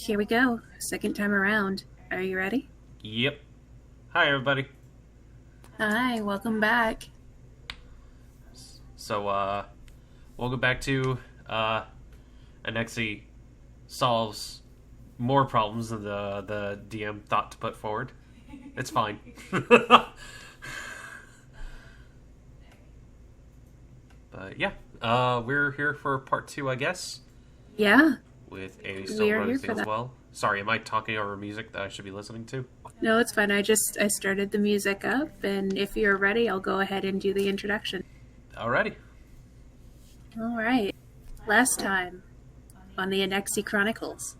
Here we go. Second time around. Are you ready? Yep. Hi, everybody. Hi, welcome back. So, welcome back to, Anexi solves more problems than the DM thought to put forward. It's fine. But, yeah. We're here for part 2, I guess. Yeah, With Amy we still are running here for things that. well. Sorry, am I talking over music that I should be listening to? No, it's fine. I started the music up, and if you're ready, I'll go ahead and do the introduction. Alrighty. All right. Last time on the Anexi Chronicles,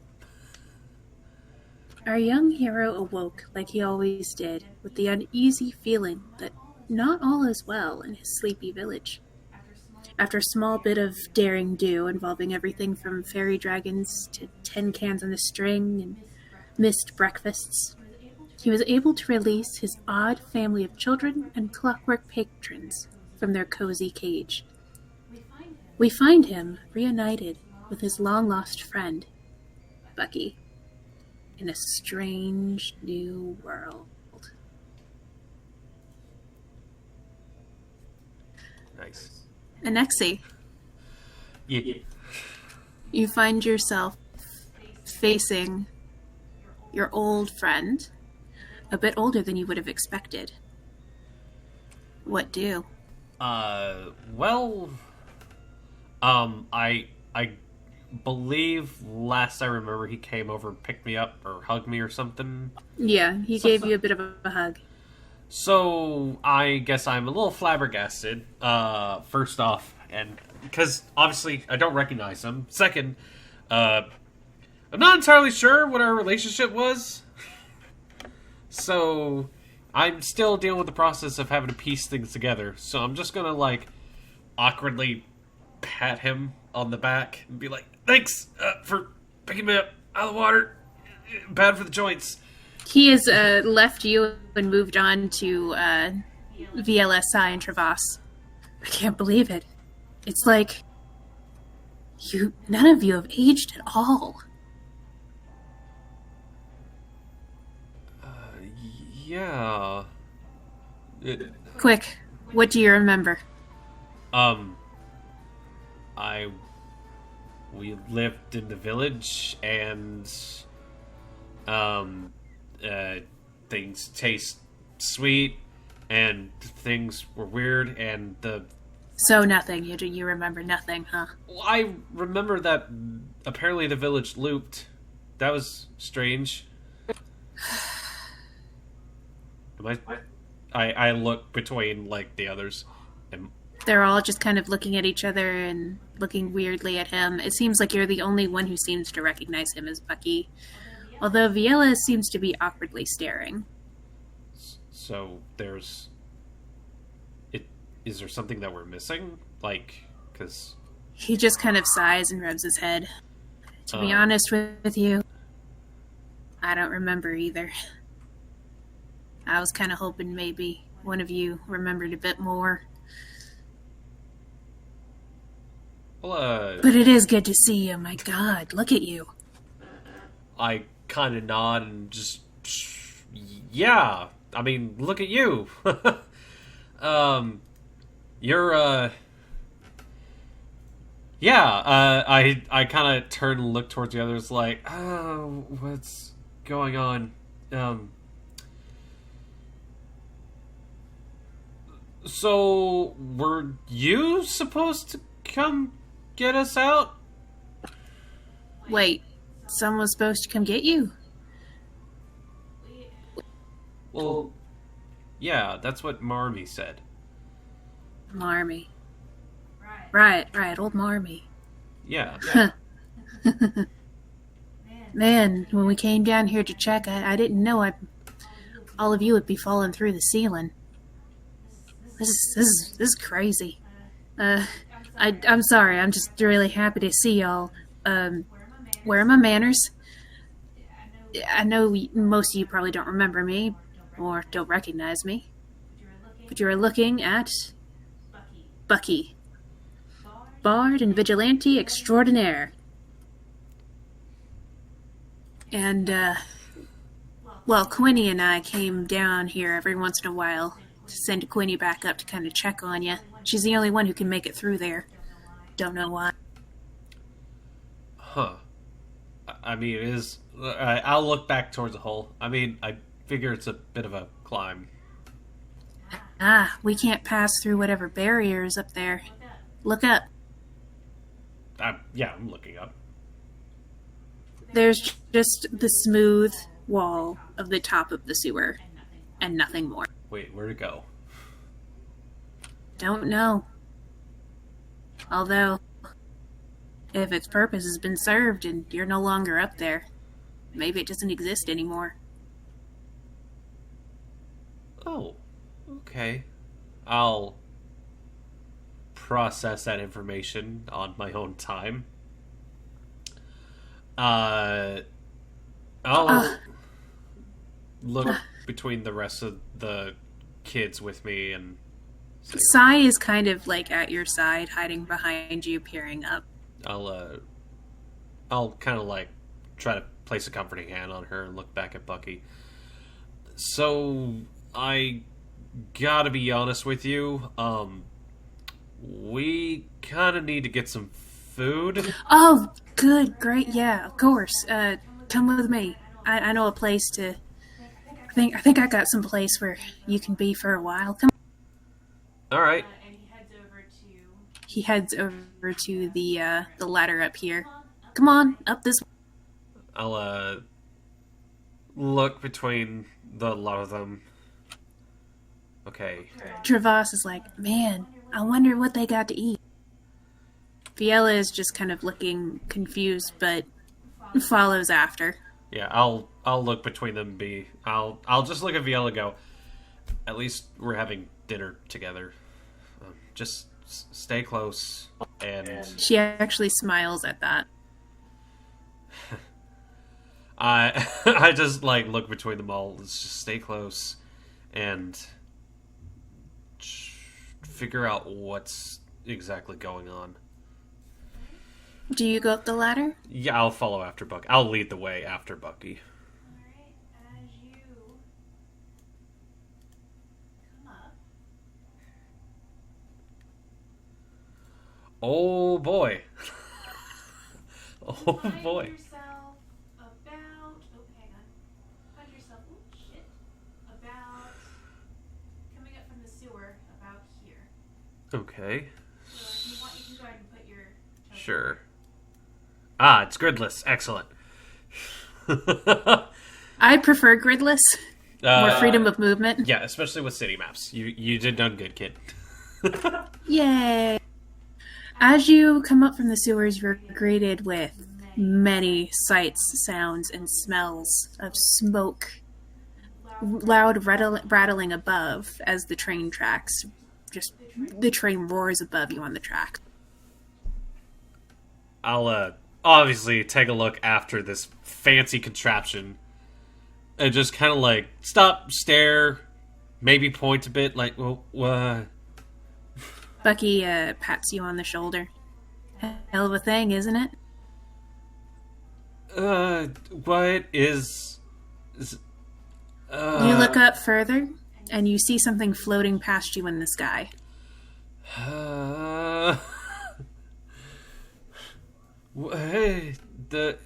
our young hero awoke like he always did, with the uneasy feeling that not all is well in his sleepy village. After a small bit of daring do involving everything from fairy dragons to tin cans on a string and missed breakfasts, he was able to release his odd family of children and clockwork patrons from their cozy cage. We find him reunited with his long-lost friend, Bucky, in a strange new world. Nice. Anexi, Yeah. you find yourself facing your old friend, a bit older than you would have expected. What do? Well, I believe last I remember he came over and picked me up or hugged me or something. Yeah, he gave you a bit of a hug. So I guess I'm a little flabbergasted. First off, and because obviously I don't recognize him. Second, I'm not entirely sure what our relationship was. So I'm still dealing with the process of having to piece things together. So I'm just gonna awkwardly pat him on the back and be like, "Thanks for picking me up out of the water. Bad for the joints." He has left you and moved on to VLSI and Travas. I can't believe it. It's like none of you have aged at all. Yeah. Quick, what do you remember? Um, I we lived in the village and um things taste sweet and things were weird and So nothing. You remember nothing, huh? I remember that apparently the village looped. That was strange. Am I look between the others and They're all just kind of looking at each other and looking weirdly at him. It seems like you're the only one who seems to recognize him as Bucky. Although Viela seems to be awkwardly staring. so there's is there something that we're missing? Because He just kind of sighs and rubs his head. To be honest with you, I don't remember either. I was kind of hoping maybe one of you remembered a bit more. well, But it is good to see you. My God, look at you. I kind of nod and just, yeah. I mean, look at you. You're yeah. I kind of turn and look towards the others, like, oh, what's going on? So were you supposed to come get us out? Wait, someone was supposed to come get you? Well, yeah, that's what Marmy said. Marmy. Right, old Marmy. Yeah. Man, when we came down here to check, I didn't know all of you would be falling through the ceiling. This is crazy. I'm sorry. I'm just really happy to see y'all. Where are my manners? I know most of you probably don't remember me or don't recognize me, but you are looking at Bucky, bard and vigilante extraordinaire. And, well, Quinny and I came down here every once in a while to send Quinny back up to kind of check on you. She's the only one who can make it through there. Don't know why. Huh. I mean, it is. I'll look back towards the hole. I mean, I figure it's a bit of a climb. Ah, we can't pass through whatever barrier is up there. Look up. Yeah, I'm looking up. There's just the smooth wall of the top of the sewer and nothing more. Wait, where'd it go? Don't know. Although, if its purpose has been served and you're no longer up there, maybe it doesn't exist anymore. Oh, okay. I'll process that information on my own time. Uh, I'll look between the rest of the kids with me and say, Sai is kind of like at your side, hiding behind you, peering up. I'll I'll kind of like try to place a comforting hand on her and look back at Bucky. So I gotta be honest with you. We kind of need to get some food. Oh, good, great, yeah, of course. Come with me. I know a place to. I think I got some place where you can be for a while. Come. All right. He heads over to the ladder up here. Come on, up this. I'll look between the lot of them. Okay. Travas is like, man, I wonder what they got to eat. Fiella is just kind of looking confused, but follows after. Yeah, I'll look between them. I'll just look at Viella and go. At least we're having dinner together. Just stay close and She actually smiles at that. I just like look between them all. Let's just stay close and figure out what's exactly going on. Do you go up the ladder? Yeah, I'll follow after Bucky. I'll lead the way after Bucky. Oh boy. Oh boy. Okay. Sure. Ah, it's gridless. Excellent. I prefer gridless. More freedom of movement. Yeah, especially with city maps. You did done good, kid. Yay! As you come up from the sewers, you're greeted with many sights, sounds, and smells of smoke. Loud rattling above as the train tracks. Just the train roars above you on the track. I'll obviously take a look after this fancy contraption and just kind of like stop, stare, maybe point a bit, like, well, Bucky pats you on the shoulder. Hell of a thing, isn't it? what is You look up further, and you see something floating past you in the sky. Hey,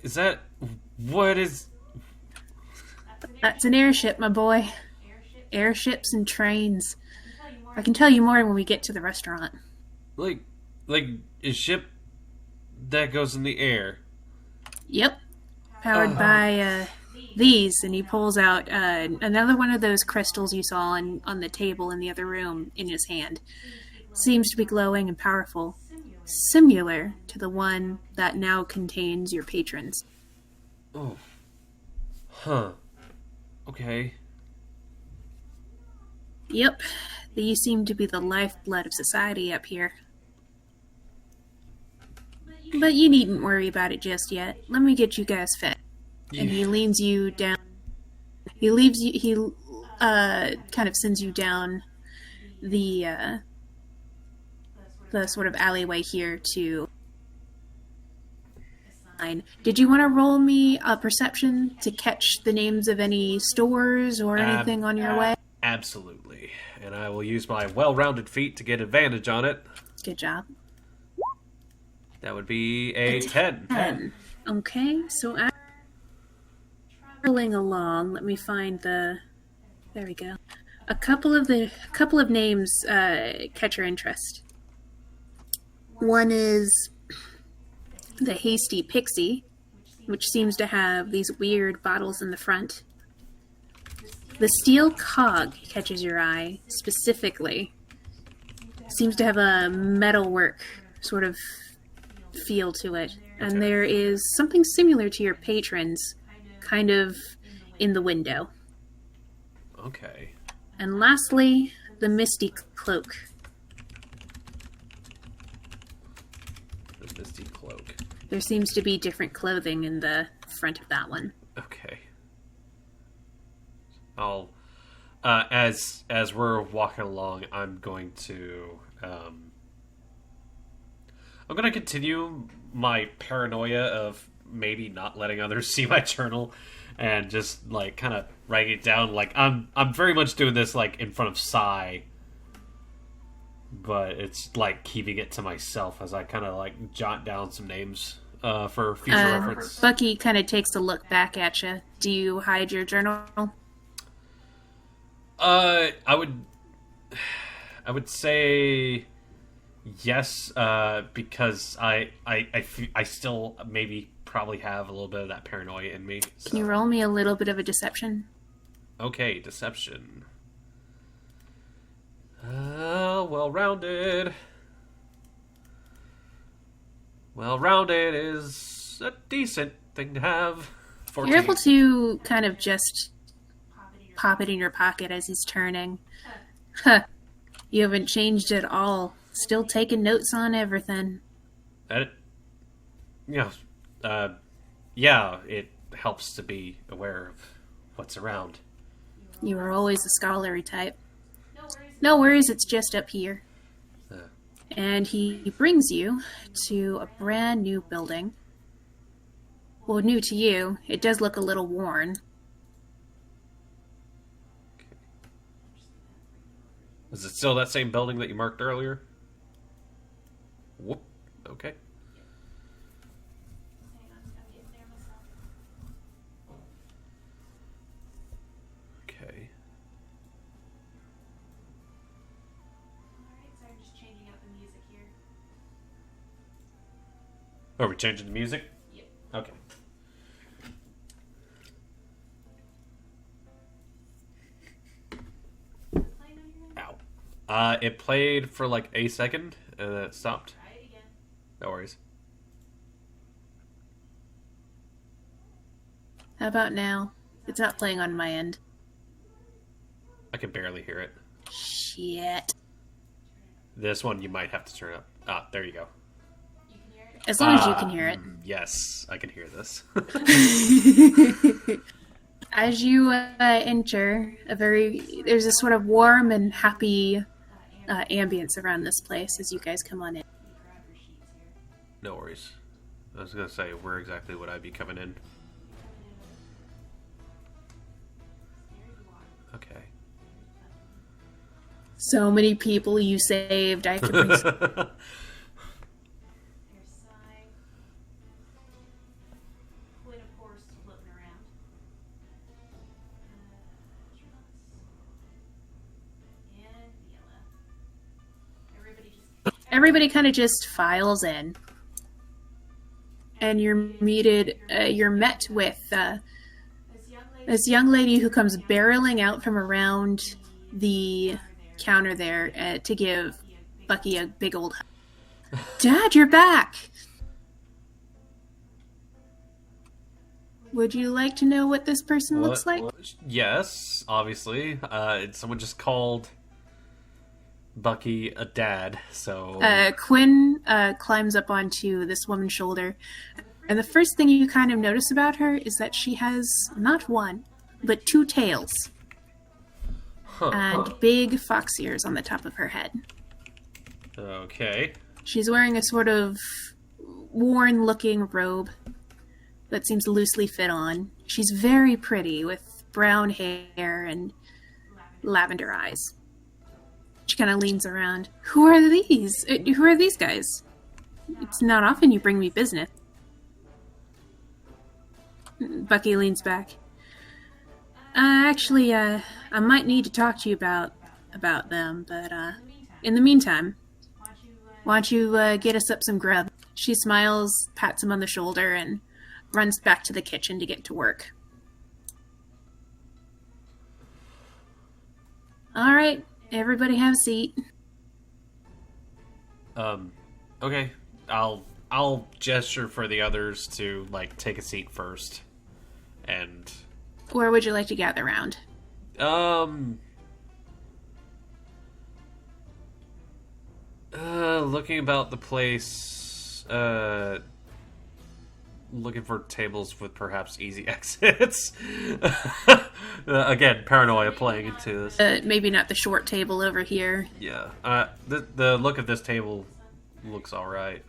is that what is? That's an airship, my boy. Airships and trains. I can tell you more when we get to the restaurant. Like a ship that goes in the air. Yep. Powered by these, and he pulls out another one of those crystals you saw on the table in the other room in his hand. Seems to be glowing and powerful, similar to the one that now contains your patrons. Oh. Huh. Okay. Yep. These seem to be the lifeblood of society up here. But you needn't worry about it just yet. Let me get you guys fed. And he leans you down. He kind of sends you down the sort of alleyway here to Did you want to roll me a perception to catch the names of any stores or anything on your way? Absolutely. And I will use my well-rounded feet to get advantage on it. Good job. That would be a 10. 10. Okay, so I'm traveling along. Let me find the. There we go. A couple of names catch your interest. One is the Hasty Pixie, which seems to have these weird bottles in the front. The Steel Cog catches your eye specifically. Seems to have a metalwork sort of feel to it. And there is something similar to your patrons, kind of in the window. Okay. And lastly, the Misty Cloak. The Misty Cloak. There seems to be different clothing in the front of that one. Okay. I'll, as we're walking along, I'm going to continue my paranoia of maybe not letting others see my journal, and just like kind of writing it down. Like I'm very much doing this like in front of Sai, but it's like keeping it to myself as I kind of like jot down some names for future reference. Bucky kind of takes a look back at you. Do you hide your journal? I would say yes, because I still maybe probably have a little bit of that paranoia in me. So. Can you roll me a little bit of a deception? Okay, deception. Well-rounded. Well-rounded is a decent thing to have. 14. You're able to kind of just pop it in your pocket as he's turning. Huh. You haven't changed at all. Still taking notes on everything. Yeah, it helps to be aware of what's around. You were always the scholarly type. No worries, it's just up here. And he brings you to a brand new building. Well, new to you. It does look a little worn. Is it still that same building that you marked earlier? Whoop. Okay. Okay. Are we changing the music? Yeah. Okay. It played for like a second and then it stopped. Try it again. No worries. How about now? It's not playing on my end. I can barely hear it. Shit. This one you might have to turn up. Ah, there you go. As long as you can hear it. Yes, I can hear this. As you enter, there's a sort of warm and happy ambience around this place as you guys come on in. No worries. I was going to say, where exactly would I be coming in? Okay. So many people you saved. I could. Everybody kind of just files in, and you're met with this young lady who comes barreling out from around the counter there to give Bucky a big old hug. Dad, you're back! Would you like to know what this person looks like? Yes, obviously. Someone just called Bucky a dad, so... Quinn climbs up onto this woman's shoulder, and the first thing you kind of notice about her is that she has not one, but two tails. And big fox ears on the top of her head. Okay. She's wearing a sort of worn-looking robe, that seems loosely fit on. She's very pretty with brown hair and lavender eyes. She kind of leans around. Who are these? Who are these guys? It's not often you bring me business. Bucky leans back. Actually, I might need to talk to you about them, but in the meantime, why don't you get us up some grub? She smiles, pats him on the shoulder, and runs back to the kitchen to get to work. All right, everybody have a seat. Okay. I'll gesture for the others to like take a seat first. And Where would you like to gather round? Looking about the place, looking for tables with perhaps easy exits. Again, paranoia playing into this. Maybe not the short table over here. Yeah. The look of this table looks all right.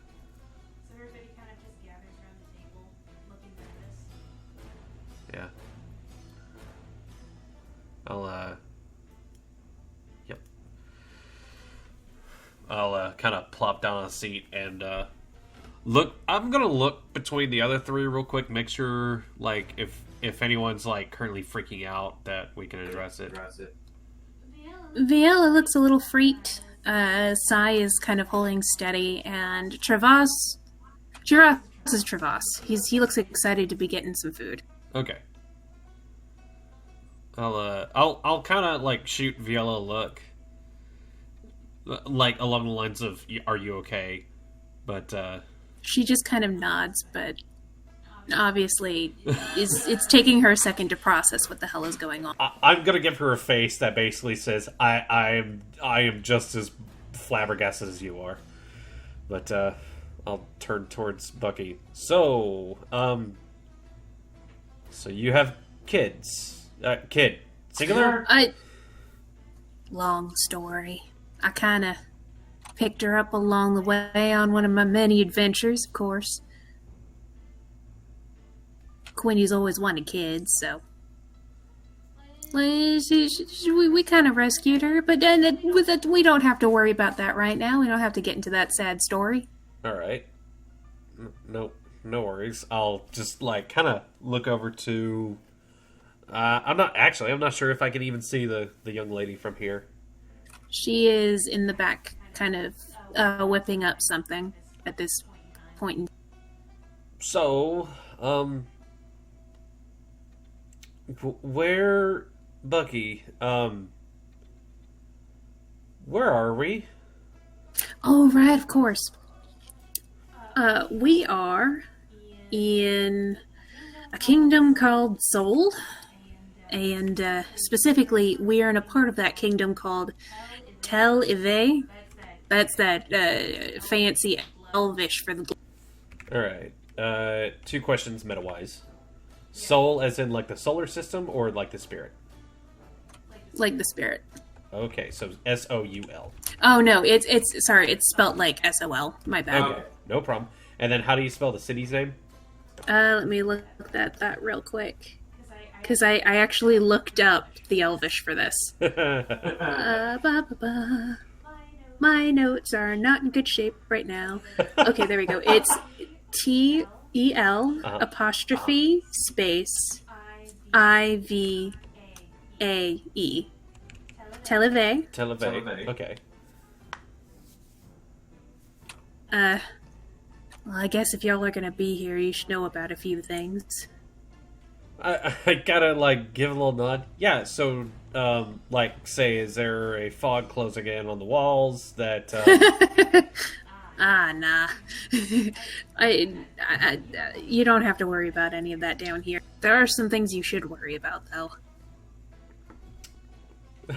So everybody kind of just gathers around the table, looking nervous. Yeah. Yep. I'll kind of plop down on a seat and look. I'm gonna look between the other three real quick, make sure like if anyone's like currently freaking out that we can address it. Viella looks a little freaked. Sai is kind of holding steady, and Travas is Travas. He looks excited to be getting some food. Okay. I'll kind of like shoot Viella a look, like along the lines of "Are you okay?" But She just kind of nods, but obviously it's taking her a second to process what the hell is going on. I'm gonna give her a face that basically says, I am just as flabbergasted as you are." But I'll turn towards Bucky. So you have kids. Kid. Singular? Long story. I kind of picked her up along the way on one of my many adventures, of course. Quinny's always wanted kids, so we kind of rescued her, but we don't have to worry about that right now. We don't have to get into that sad story. Alright. No worries. I'll just like kind of look over to I'm not sure if I can even see the young lady from here. She is in the back, kind of whipping up something at this point. So, where, Bucky, where are we? Oh, right, of course. We are in a kingdom called Seoul. And specifically, we are in a part of that kingdom called Tel Ive. That's that fancy Elvish for the... Alright. Two questions meta-wise. Soul as in like the solar system or like the spirit? Like the spirit. Okay, so S-O-U-L. Oh, no, it's sorry, it's spelt like S-O-L. My bad. Okay, no problem. And then how do you spell the city's name? Let me look at that real quick. Because I actually looked up the Elvish for this. My notes are not in good shape right now. Okay, there we go. It's T-E-L apostrophe space I-V-A-E. Tel Aviv. Tel Aviv. Okay. Well, I guess if y'all are gonna be here, you should know about a few things. I gotta like give a little nod. Yeah, so like say, is there a fog closing in on the walls that Nah. You don't have to worry about any of that down here. There are some things you should worry about, though.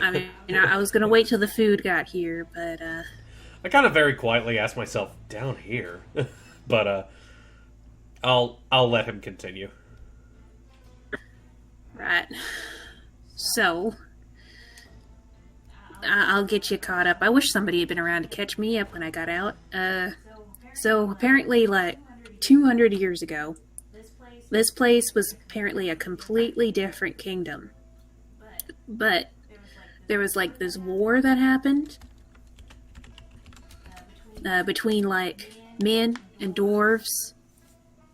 I mean, I was gonna wait till the food got here, but I kind of very quietly asked myself, down here? But I'll let him continue. Right. So, I'll get you caught up. I wish somebody had been around to catch me up when I got out. So apparently, like, 200 years ago, This place was apparently a completely different kingdom. But there was like this war that happened between like men and dwarves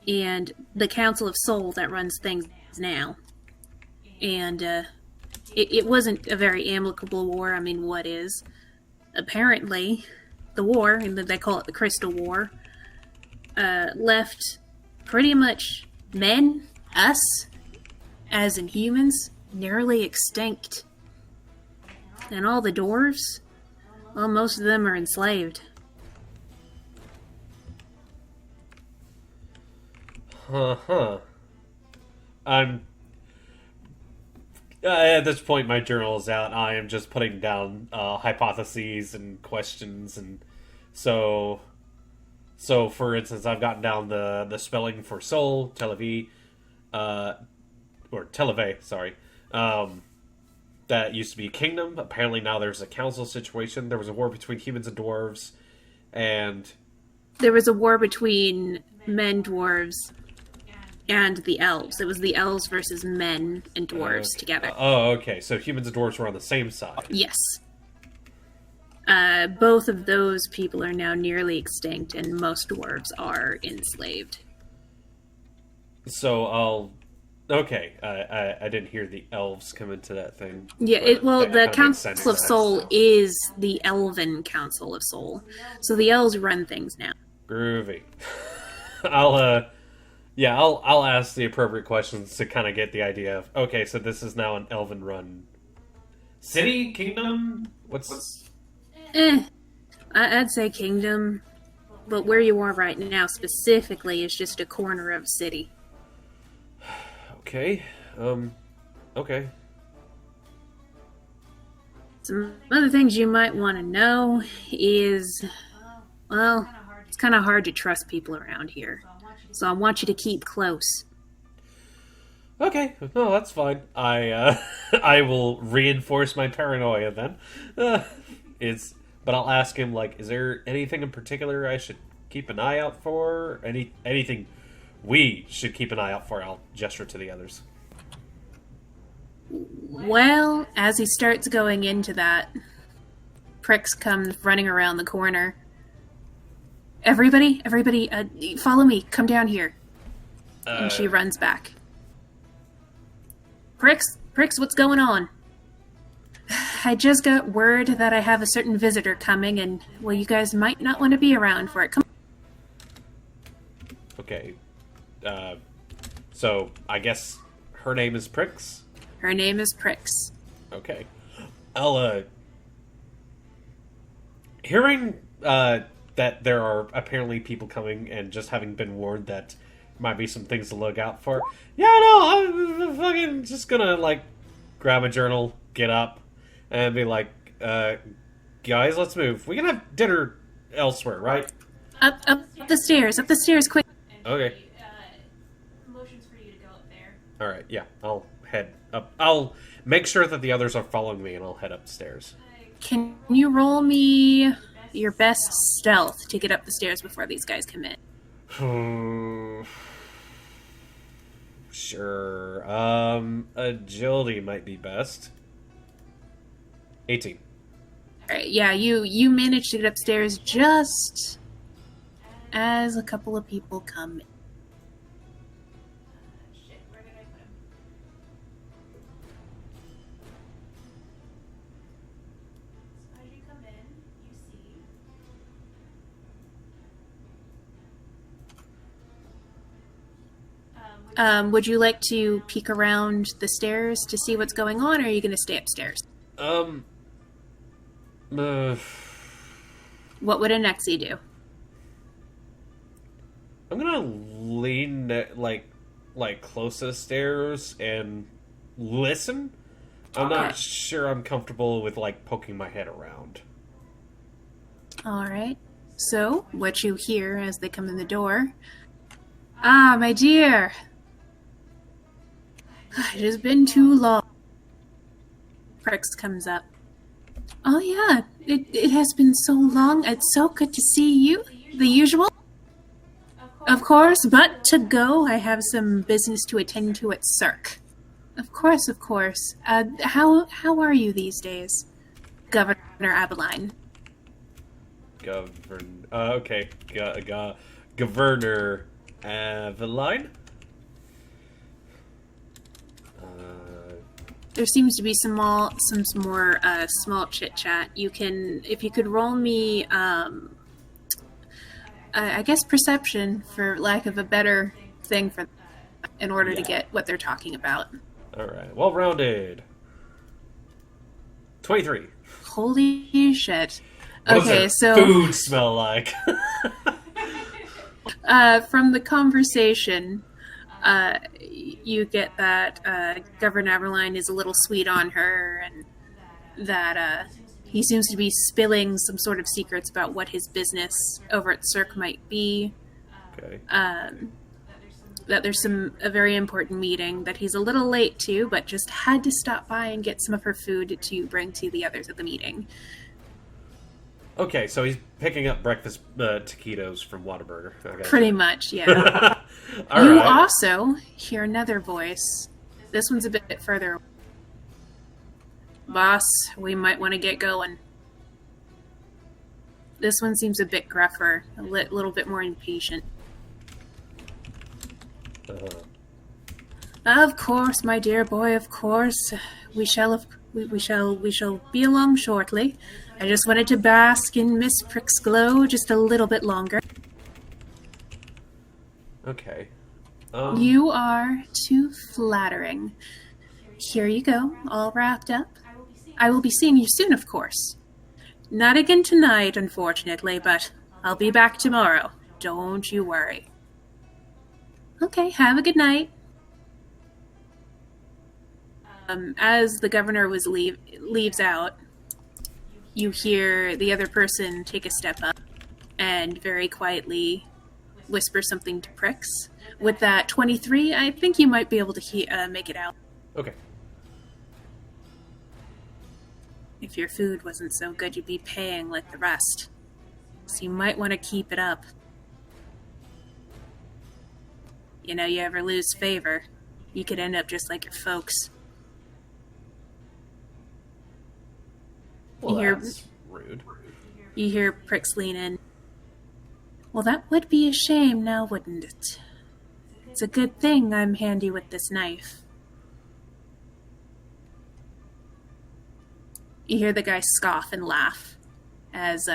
and the Council of Soul that runs things now. And it wasn't a very amicable war. I mean, what is? Apparently, the war, and they call it the Crystal War, left pretty much men, us, as in humans, nearly extinct. And all the dwarves, well, most of them are enslaved. Huh. I'm at this point, my journal is out. I am just putting down hypotheses and questions, and so, for instance, I've gotten down the spelling for soul, televi, or televe, sorry. That used to be a kingdom. Apparently now there's a council situation. There was a war between humans and dwarves, and There was a war between men, dwarves, and the elves. It was the elves versus men and dwarves together. Oh, okay. So humans and dwarves were on the same side. Yes. Both of those people are now nearly extinct, and most dwarves are enslaved. So okay. I didn't hear the elves come into that thing. Yeah, That the kinda makes sense. Council of Soul is the Elven Council of Soul. So the elves run things now. Groovy. I'll ask the appropriate questions to kind of get the idea of, okay, so this is now an elven run city, kingdom? What's I'd say kingdom, but where you are right now specifically is just a corner of a city. okay? Okay. Some other things you might want to know is, well, it's kind of hard to trust people around here. So I want you to keep close. Okay, no, that's fine. I I will reinforce my paranoia then. But I'll ask him, like, is there anything in particular I should keep an eye out for? Anything we should keep an eye out for? I'll gesture to the others. Well, as he starts going into that, Pricks comes running around the corner. Everybody, follow me. Come down here. And she runs back. Pricks, what's going on? I just got word that I have a certain visitor coming, and, well, you guys might not want to be around for it. Come Okay. So I guess her name is Pricks? Her name is Pricks. Okay. I'll, hearing, that there are apparently people coming and just having been warned that might be some things to look out for. Yeah, no, I'm fucking just gonna, like, grab a journal, get up, and be like, guys, let's move. We can have dinner elsewhere, right? Up the stairs, quick. Okay. Motions for you to go up there. Alright, yeah, I'll head up. I'll make sure that the others are following me, and I'll head upstairs. Can you roll me your best stealth to get up the stairs before these guys come in? Sure. Agility might be best. 18. Alright, yeah, you manage to get upstairs just as a couple of people come in. Shit, where did I put him? So as you come in, you see Would you like to peek around the stairs to see what's going on, or are you going to stay upstairs? Uh, What would a Nexie do? I'm gonna lean like close to the stairs and listen. I'm not sure I'm comfortable with like poking my head around. Alright. So, what you hear as they come in the door. Ah, my dear! It has been too long. Pricks comes up. Oh yeah, it has been so long. It's so good to see you. The usual? Of course, but to go, I have some business to attend to at Cirque. Of course, of course. How are you these days, Governor Abeline? Okay. Governor Aveline? There seems to be some more small chit chat. You can, if you could roll me, I guess perception, for lack of a better thing, for in order to get what they're talking about. Alright, well rounded. 23. Holy shit. What Okay, does so their food smell like? from the conversation, you get that Governor Aberline is a little sweet on her, and that he seems to be spilling some sort of secrets about what his business over at Cirque might be. Okay. That there's a very important meeting that he's a little late to, but just had to stop by and get some of her food to bring to the others at the meeting. Okay, so he's picking up breakfast taquitos from Whataburger. Okay. Pretty much, yeah. All You right. also hear another voice. This one's a bit further away. Boss, we might want to get going. This one seems a bit gruffer, a little bit more impatient. Of course, my dear boy, of course. We shall be along shortly. I just wanted to bask in Miss Prick's glow just a little bit longer. Okay. You are too flattering. Here you go, all wrapped up. I will be seeing you soon, of course. Not again tonight, unfortunately, but I'll be back tomorrow. Don't you worry. Okay, have a good night. As the governor leaves out, you hear the other person take a step up and very quietly whisper something to Prix. With that 23, I think you might be able to make it out. Okay. If your food wasn't so good, you'd be paying like the rest. So you might want to keep it up. You know, you ever lose favor, you could end up just like your folks. Well, You hear- that's rude. You hear Prix lean in. Well, that would be a shame now, wouldn't it? It's a good thing I'm handy with this knife. You hear the guy scoff and laugh as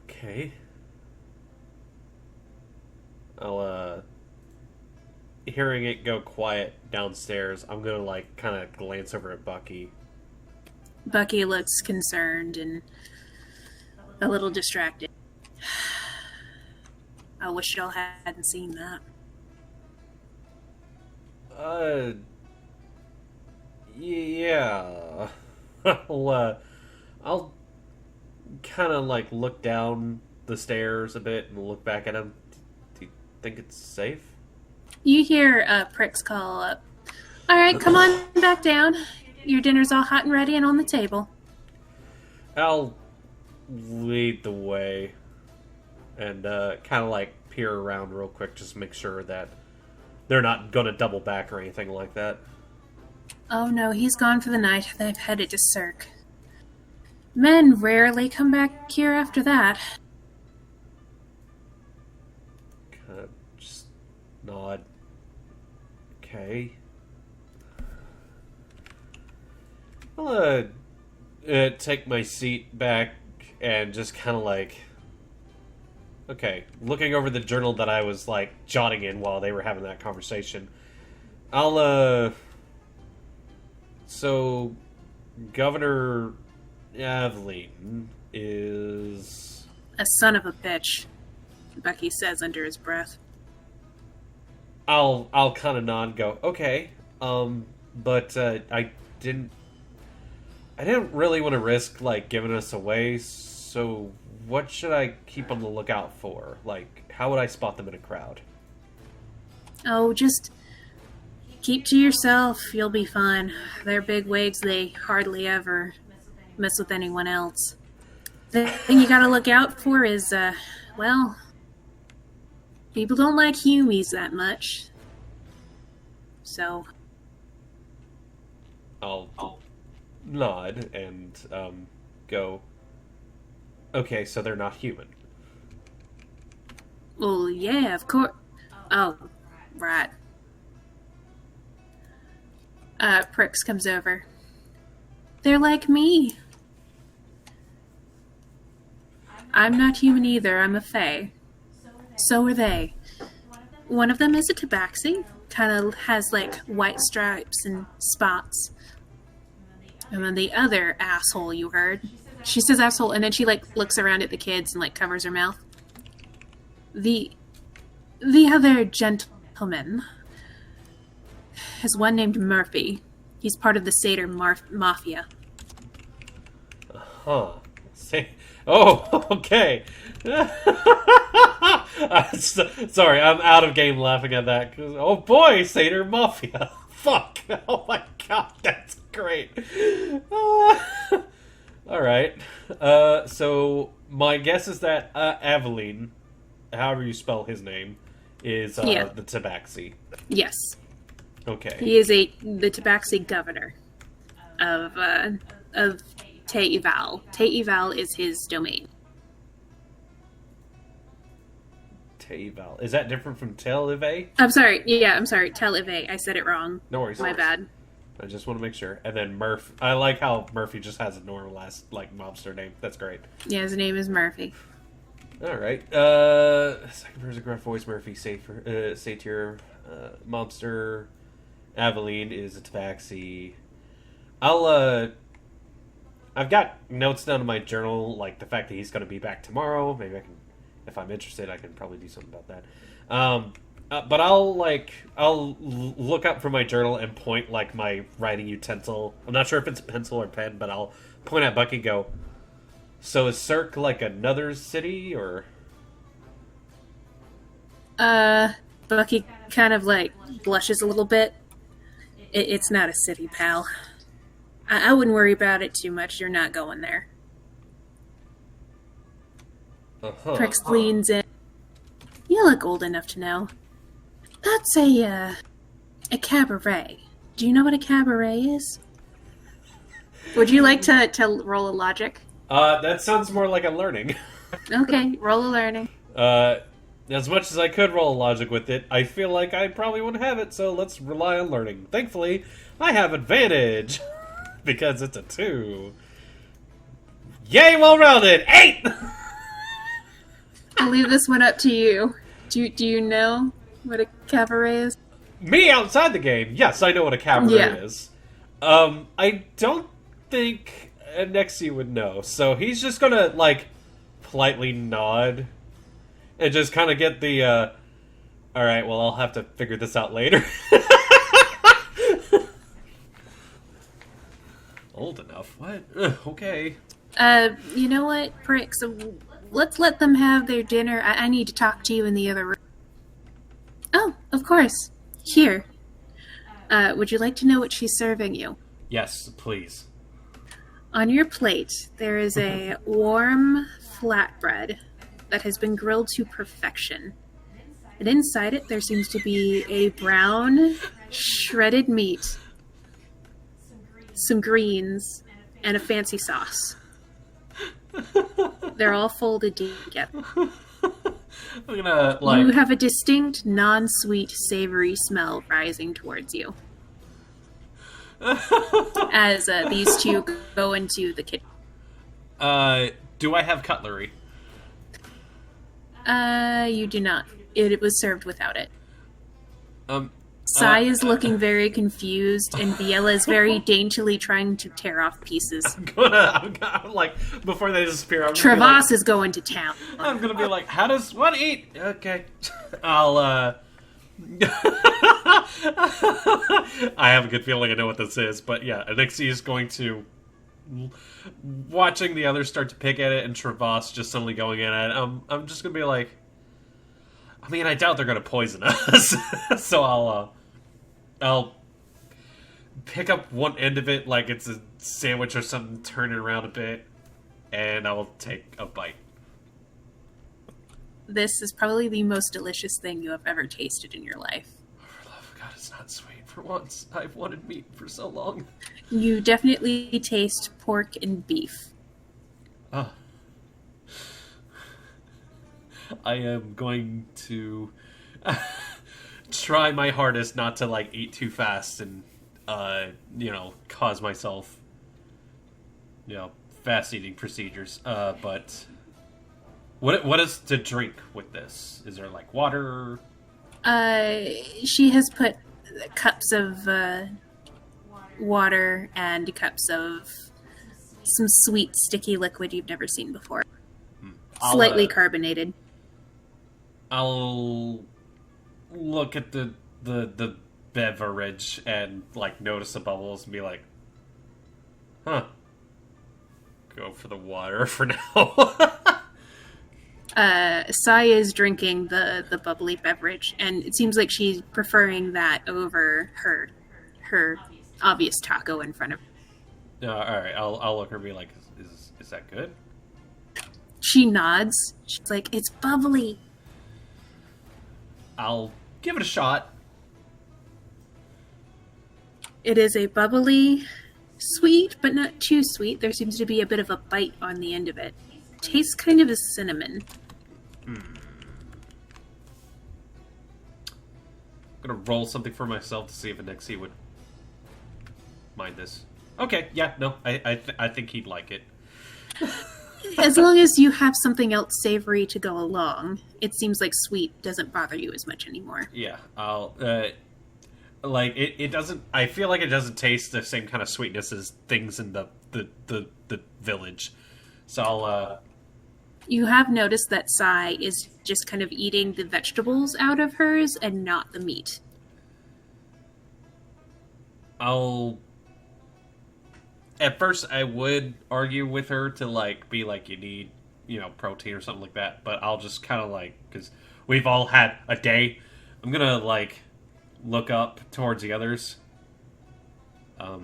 Okay. I'll hearing it go quiet downstairs, I'm gonna like kind of glance over at Bucky. Bucky looks concerned and a little distracted. I wish y'all hadn't seen that. Yeah. I'll kind of like look down the stairs a bit and look back at him. Do you think it's safe? You hear Prix call up. All right, come on back down. Your dinner's all hot and ready and on the table. I'll lead the way and kind of like peer around real quick, just make sure that they're not gonna double back or anything like that. Oh no, he's gone for the night. They've headed to Cirque. Men rarely come back here after that. Kind of just nod. Okay. I'll take my seat back and just kind of like, okay, looking over the journal that I was like jotting in while they were having that conversation. So Governor Aveline is A son of a bitch, Bucky says under his breath. I'll kind of nod and go, okay, but I didn't really want to risk like giving us away, so what should I keep on the lookout for? Like, how would I spot them in a crowd? Oh, just keep to yourself. You'll be fine. They're big wigs. They hardly ever mess with anyone else. The thing you gotta look out for is, well, people don't like humies that much. So, I'll nod and go. Okay, so they're not human. well, yeah, of course. Oh, right. Prix comes over. They're like me. I'm not human either, I'm a fae. So are they. One of them is a tabaxi, kind of has like white stripes and spots. And then the other asshole you heard. She says asshole, and then she like looks around at the kids and like covers her mouth. The other gentleman is one named Murphy. He's part of the Satyr Mafia. Huh. Say, oh, okay. Sorry, I'm out of game laughing at that. Oh boy, Satyr Mafia. Fuck. Oh my god, that's great. Alright. So, my guess is that Aveline, however you spell his name, is the Tabaxi. Yes. Okay. He is the Tabaxi governor of Te'ival. Te'ival is his domain. Te'ival. Is that different from Tel Ive? I'm sorry. Yeah, I'm sorry. Tel Ive. I said it wrong. No worries. My bad. I just want to make sure. And then Murph. I like how Murphy just has a normal last, like, mobster name. That's great. Yeah, his name is Murphy. Alright. Second person, gruff voice, Murphy, Satyr, mobster. Aveline is a tabaxi. I've got notes down in my journal, like the fact that he's going to be back tomorrow. Maybe I can, if I'm interested, I can probably do something about that. But I'll look up from my journal and point like my writing utensil. I'm not sure if it's a pencil or pen, but I'll point at Bucky and go, so is Cirque like another city, or? Bucky kind of like blushes a little bit. It's not a city, pal. I wouldn't worry about it too much. You're not going there. Prix leans in. You look old enough to know. That's a cabaret. Do you know what a cabaret is? Would you like to roll a logic? That sounds more like a learning. Okay, roll a learning. As much as I could roll logic with it, I feel like I probably wouldn't have it, so let's rely on learning. Thankfully, I have advantage, because it's a 2. Yay, well-rounded! 8! I'll leave this one up to you. Do you know what a cabaret is? Me outside the game, yes, I know what a cabaret is. I don't think Nexi would know, so he's just gonna, like, politely nod and just kind of get the, alright, well, I'll have to figure this out later. Old enough? What? Okay. You know what, Prick? So let's let them have their dinner. I need to talk to you in the other room. Oh, of course. Here. Would you like to know what she's serving you? Yes, please. On your plate, there is a warm flatbread that has been grilled to perfection. And inside it, there seems to be a brown, shredded meat, some greens, and a fancy sauce. They're all folded together. I'm gonna, like... You have a distinct, non-sweet, savory smell rising towards you. As these two go into the kitchen. Do I have cutlery? You do not. It was served without it. Sai is looking very confused, and Viella is very daintily trying to tear off pieces. I'm like, before they disappear, Travas is going to town. I'm gonna be like, how does one eat? Okay. I'll, I have a good feeling I know what this is, but yeah, Anixie is going to... Watching the others start to pick at it, and Travas just suddenly going in at it, I'm just gonna be like... I mean, I doubt they're gonna poison us. So I'll pick up one end of it like it's a sandwich or something, turn it around a bit, and I will take a bite. This is probably the most delicious thing you have ever tasted in your life. For love of God, it's not sweet for once. I've wanted meat for so long. You definitely taste pork and beef. Oh. I am going to try my hardest not to like eat too fast and cause myself fast eating procedures. But what is to drink with this? Is there like water? She has put cups of Water. water and cups of some sweet, sticky liquid you've never seen before. Slightly carbonated. I'll look at the beverage and like notice the bubbles and be like, huh. Go for the water for now. Sai is drinking the bubbly beverage, and it seems like she's preferring that over her obvious taco in front of her. All right, I'll look at her and be like, is that good? She nods. She's like, it's bubbly. I'll give it a shot. It is a bubbly, sweet, but not too sweet. There seems to be a bit of a bite on the end of it. Tastes kind of as cinnamon. I'm gonna roll something for myself to see if Anixie would mind this. Okay, yeah, no, I think he'd like it. As long as you have something else savory to go along, it seems like sweet doesn't bother you as much anymore. Yeah, I'll like it doesn't. I feel like it doesn't taste the same kind of sweetness as things in the village. So I'll You have noticed that Sai is just kind of eating the vegetables out of hers and not the meat. At first, I would argue with her to like be like you need protein or something like that, but I'll just kind of like because we've all had a day. I'm gonna like look up towards the others. Does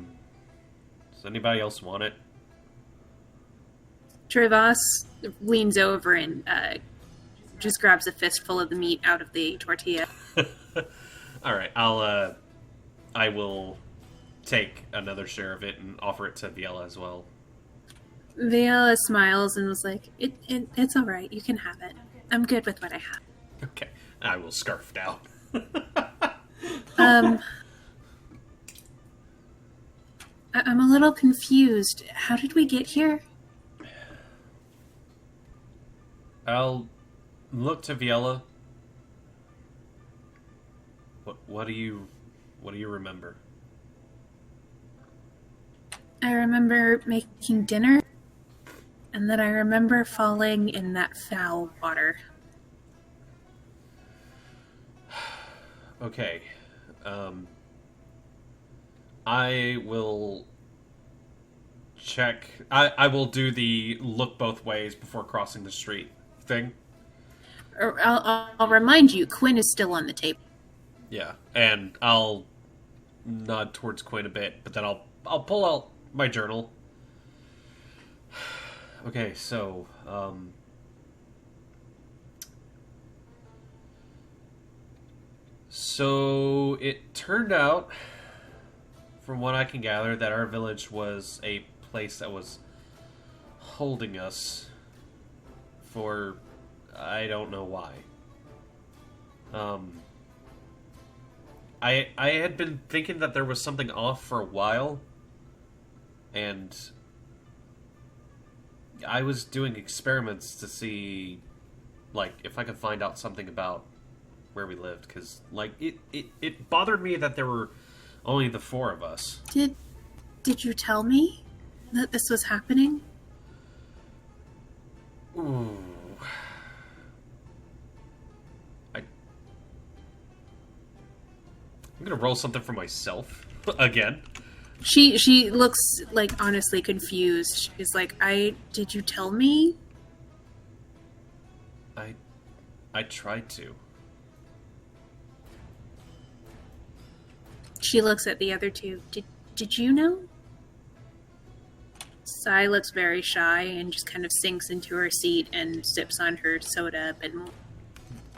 anybody else want it? Trivas leans over and just grabs a fistful of the meat out of the tortilla. All right, I will take another share of it and offer it to Viella as well. Viella smiles and was like, it's all right. You can have it. I'm good with what I have. Okay, I will scarf down. I'm a little confused. How did we get here? I'll look to Viella. What do you remember? I remember making dinner, and then I remember falling in that foul water. Okay. I will check. I will do the look both ways before crossing the street thing. I'll remind you, Quinn is still on the table. Yeah, and I'll nod towards Quinn a bit, but then I'll pull out my journal. Okay, so so it turned out, from what I can gather, that our village was a place that was holding us for I don't know why. I had been thinking that there was something off for a while, and I was doing experiments to see, like, if I could find out something about where we lived, because, like, it bothered me that there were only the four of us. Did you tell me that this was happening? Ooh. I'm gonna roll something for myself again. She looks like honestly confused. She's like, did you tell me? I tried to. She looks at the other two. Did you know? Sai looks very shy and just kind of sinks into her seat and sips on her soda a bit more.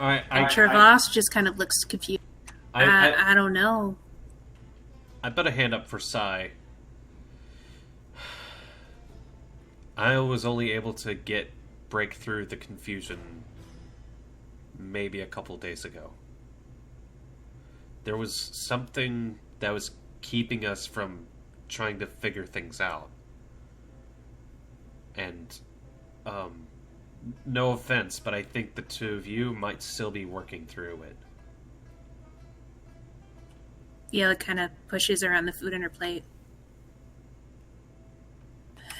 Travas just kind of looks confused. I don't know. I put a hand up for Sai. I was only able to break through the confusion maybe a couple days ago. There was something that was keeping us from trying to figure things out. And, no offense, but I think the two of you might still be working through it. Yella kind of pushes around the food on her plate.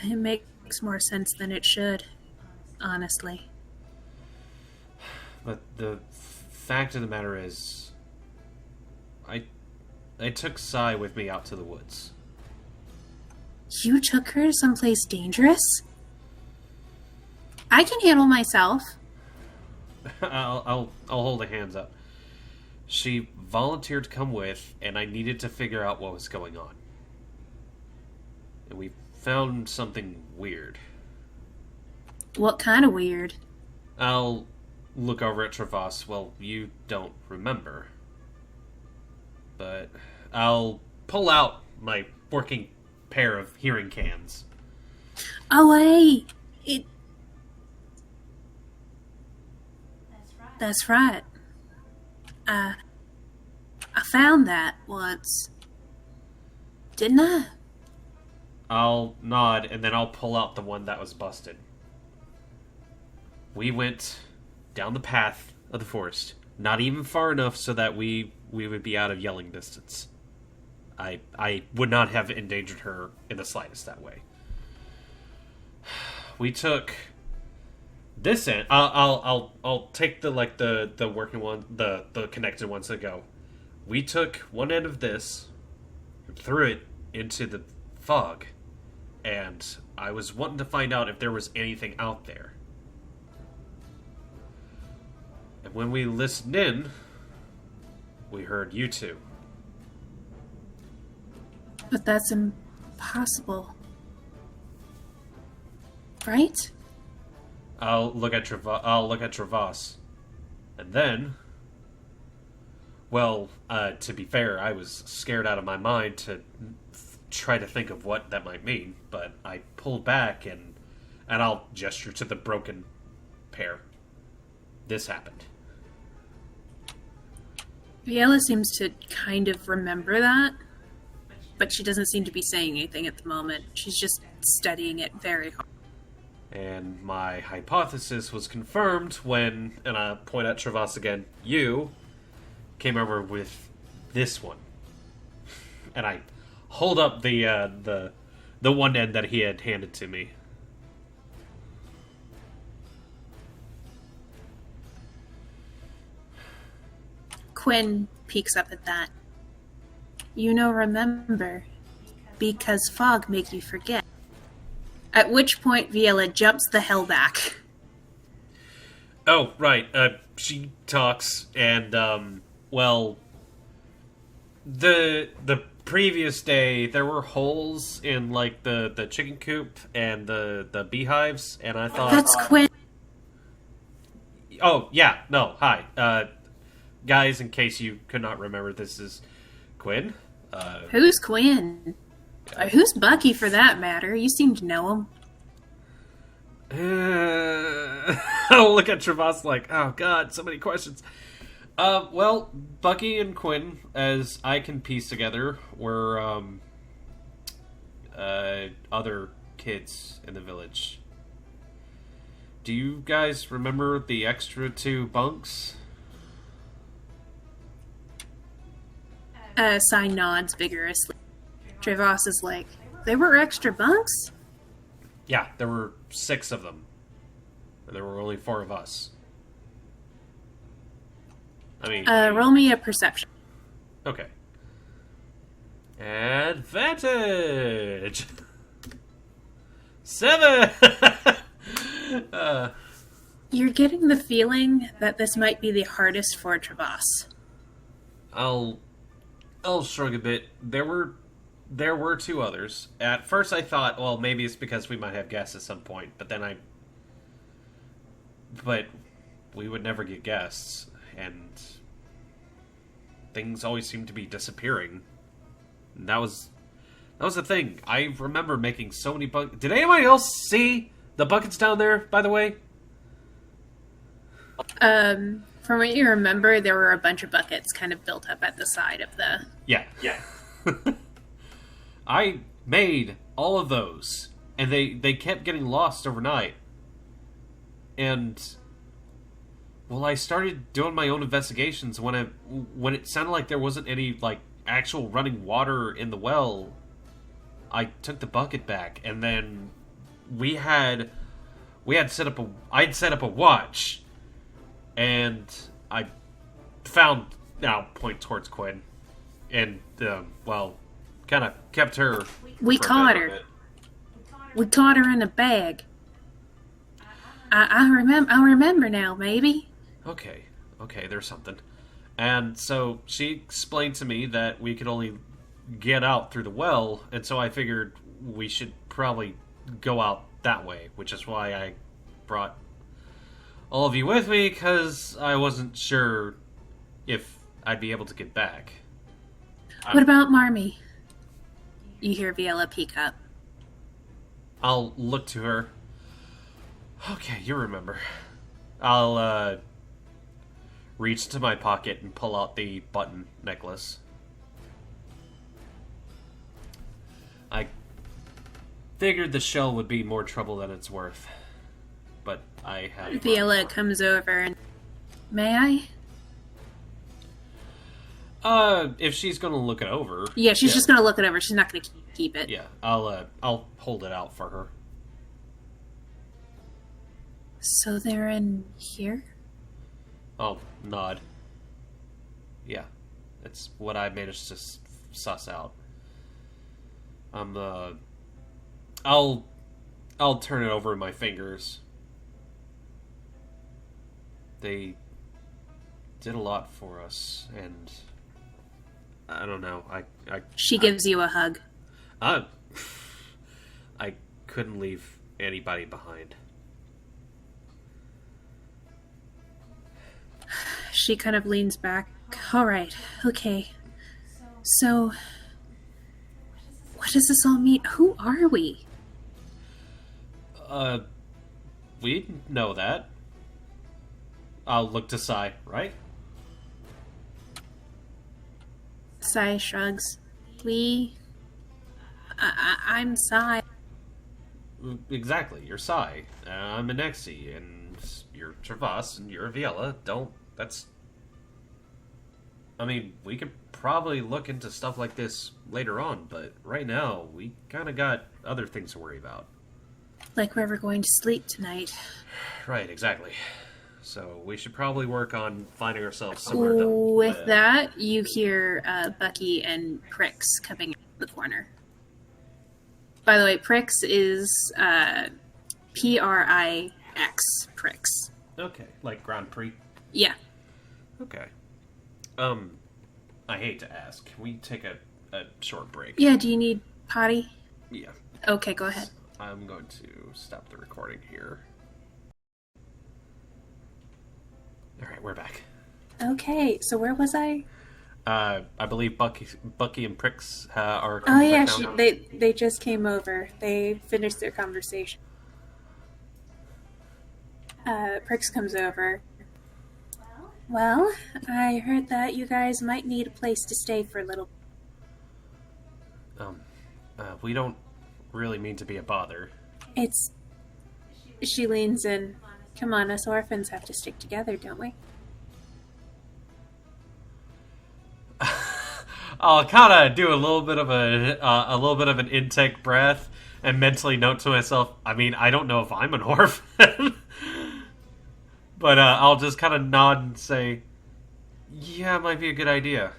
It makes more sense than it should, honestly. But the fact of the matter is, I took Sai with me out to the woods. You took her someplace dangerous? I can handle myself. I'll hold the hands up. She volunteered to come with, and I needed to figure out what was going on. And we found something weird. What kind of weird? I'll look over at Travas. Well, you don't remember. But I'll pull out my working pair of hearing cans. Oh, hey! That's right. I found that once. Didn't I? I'll nod, and then I'll pull out the one that was busted. We went down the path of the forest, not even far enough so that we would be out of yelling distance. I would not have endangered her in the slightest that way. We took this end. I'll take the working one, the connected ones that go. We took one end of this, threw it into the fog, and I was wanting to find out if there was anything out there. And when we listened in, we heard you two. But that's impossible. Right? I'll look at Travas. And then, well, to be fair, I was scared out of my mind to try to think of what that might mean, but I pulled back and I'll gesture to the broken pair. This happened. Viella seems to kind of remember that, but she doesn't seem to be saying anything at the moment. She's just studying it very hard. And my hypothesis was confirmed when, and I point at Travas again, you came over with this one. And I hold up the one end that he had handed to me. Quinn peeks up at that. Remember, because fog make you forget. At which point Viella jumps the hell back. Oh, right. She talks, and, well, the previous day, there were holes in, like, the chicken coop and the beehives, and I thought... That's Quinn. Oh, yeah, no, hi. Guys, in case you could not remember, this is Quinn. Who's Quinn? Or who's Bucky, for that matter? You seem to know him. I'll look at Travas like, oh god, so many questions. Well, Bucky and Quinn, as I can piece together, were, other kids in the village. Do you guys remember the extra 2 bunks? Sai nods vigorously. Travas is like, there were extra bunks? Yeah, there were 6 of them. And there were only 4 of us. I mean... roll me a perception. Okay. Advantage! 7! You're getting the feeling that this might be the hardest for Travas. I'll shrug a bit. There were there were two others. At first, I thought, well, maybe it's because we might have guests at some point. But we would never get guests, and things always seem to be disappearing. And that was the thing. I remember making so many buckets. Did anybody else see the buckets down there, by the way? From what you remember, there were a bunch of buckets kind of built up at the side of the... Yeah. I made all of those, and they kept getting lost overnight. And well, I started doing my own investigations when it sounded like there wasn't any like actual running water in the well. I took the bucket back, and then I'd set up a watch, and I found, now point towards Quinn, and well, kind of kept her. We for a caught bit her. of it. We caught her in a bag. I remember now, maybe. Okay, there's something. And so she explained to me that we could only get out through the well, and so I figured we should probably go out that way, which is why I brought all of you with me, because I wasn't sure if I'd be able to get back. What about Marmee? You hear Viella peek up. I'll look to her. Okay, you remember. I'll reach into my pocket and pull out the button necklace. I figured the shell would be more trouble than it's worth, but I have... Viella comes over and... May I? If she's gonna look it over... Yeah, she's just gonna look it over. She's not gonna keep it. Yeah, I'll hold it out for her. So they're in here? I'll nod. Yeah, it's what I managed to suss out. I'll turn it over in my fingers. They did a lot for us, and I don't know. She gives you a hug. I couldn't leave anybody behind. She kind of leans back. All right, okay. So, what does this all mean? Who are we? We know that. I'll look to Sai, right? Sai shrugs. I'm Sai. Exactly, you're Sai. I'm Anexi, and you're Travas, and you're Viella. I mean, we could probably look into stuff like this later on, but right now, we kind of got other things to worry about. Like we're ever going to sleep tonight. Right, exactly. So we should probably work on finding ourselves somewhere to... With that, you hear Bucky and Prix coming out of the corner. By the way, Prix is Prix, Prix. Okay, like Grand Prix? Yeah. Okay. I hate to ask. Can we take a short break? Yeah, do you need potty? Yeah. Okay, go ahead. I'm going to stop the recording here. Alright, we're back. Okay, so where was I? I believe Bucky and Prix are... Oh yeah, they just came over. They finished their conversation. Prix comes over. Well, I heard that you guys might need a place to stay for a little. We don't really mean to be a bother. She leans in. Come on, us orphans have to stick together, don't we? I'll kind of do a little bit of an intake breath and mentally note to myself, I mean, I don't know if I'm an orphan. But I'll just kind of nod and say, yeah, it might be a good idea.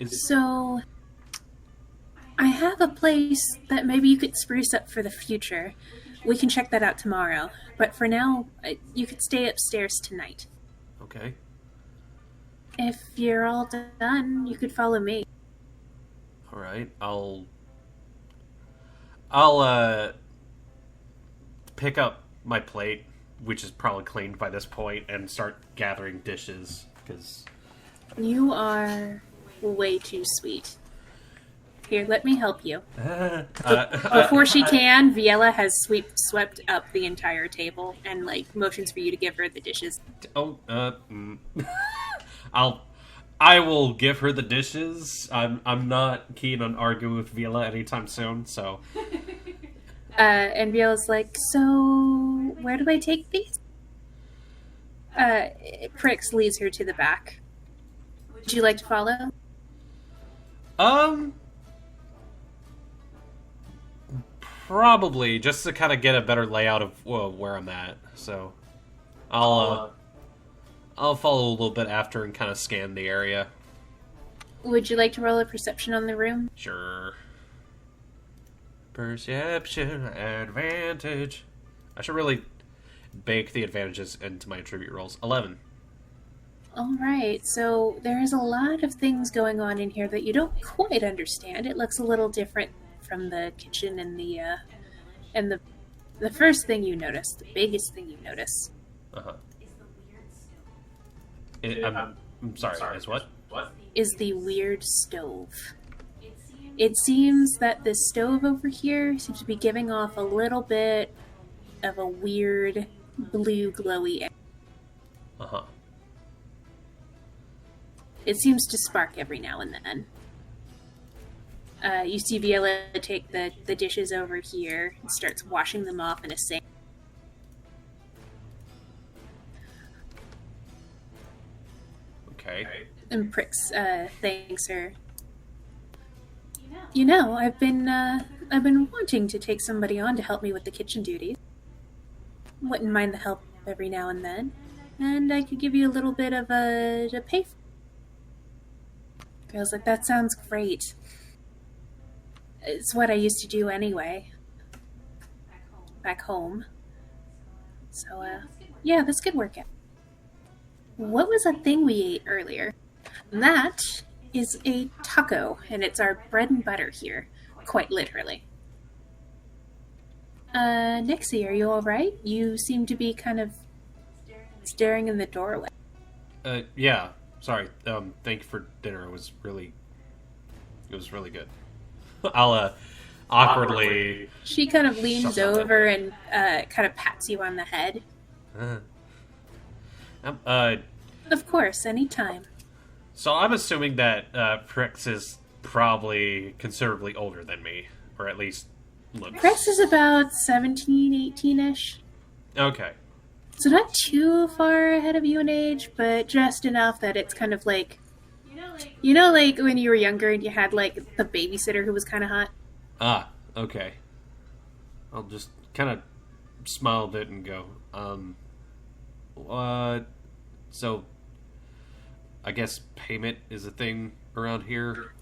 So, I have a place that maybe you could spruce up for the future. We can check that out tomorrow. But for now, you could stay upstairs tonight. Okay. If you're all done, you could follow me. All right, I'll pick up my plate, which is probably cleaned by this point, and start gathering dishes because You are way too sweet. Here, let me help you. Before she can, Viella has swept up the entire table and like motions for you to give her the dishes. oh, I'll I will give her the dishes. I'm not keen on arguing with Vila anytime soon, so And Viella's like, so where do I take these? Prix leads her to the back. Would you like to follow? um probably just to kind of get a better layout of where I'm at. So I'll follow a little bit after and kind of scan the area. Would you like to roll a perception on the room? Sure. Perception advantage. I should really bake the advantages into my attribute rolls. 11. Alright, so there's a lot of things going on in here that you don't quite understand. It looks a little different from the kitchen and the first thing you notice, the biggest thing you notice, Uh-huh. I'm sorry, is what? is the weird stove. It seems that this stove over here seems to be giving off a little bit of a weird blue glowy air. Uh-huh. It seems to spark every now and then. You see Viola take the dishes over here and starts washing them off in a sink. Okay. And Prix thanks her. You know, I've been wanting to take somebody on to help me with the kitchen duties. Wouldn't mind the help every now and then, and I could give you a little bit of a pay. Girl's like, that sounds great. It's what I used to do anyway. Back home. So, yeah, this could work out. What was that thing we ate earlier? That is a taco, and it's our bread and butter here, quite literally. Nixie, are you alright? You seem to be kind of staring in the doorway. Yeah. Sorry. Thank you for dinner. It was really good. I'll awkwardly. She kind of leans Shut up. over and kind of pats you on the head. Of course, anytime. So I'm assuming that Prix is probably considerably older than me, or at least looks. Press is about 17, 18-ish. Okay. So not too far ahead of you in age, but just enough that it's kind of like, you know, like when you were younger and you had like the babysitter who was kind of hot. Ah, okay. I'll just kind of smile a bit and go, so I guess payment is a thing around here?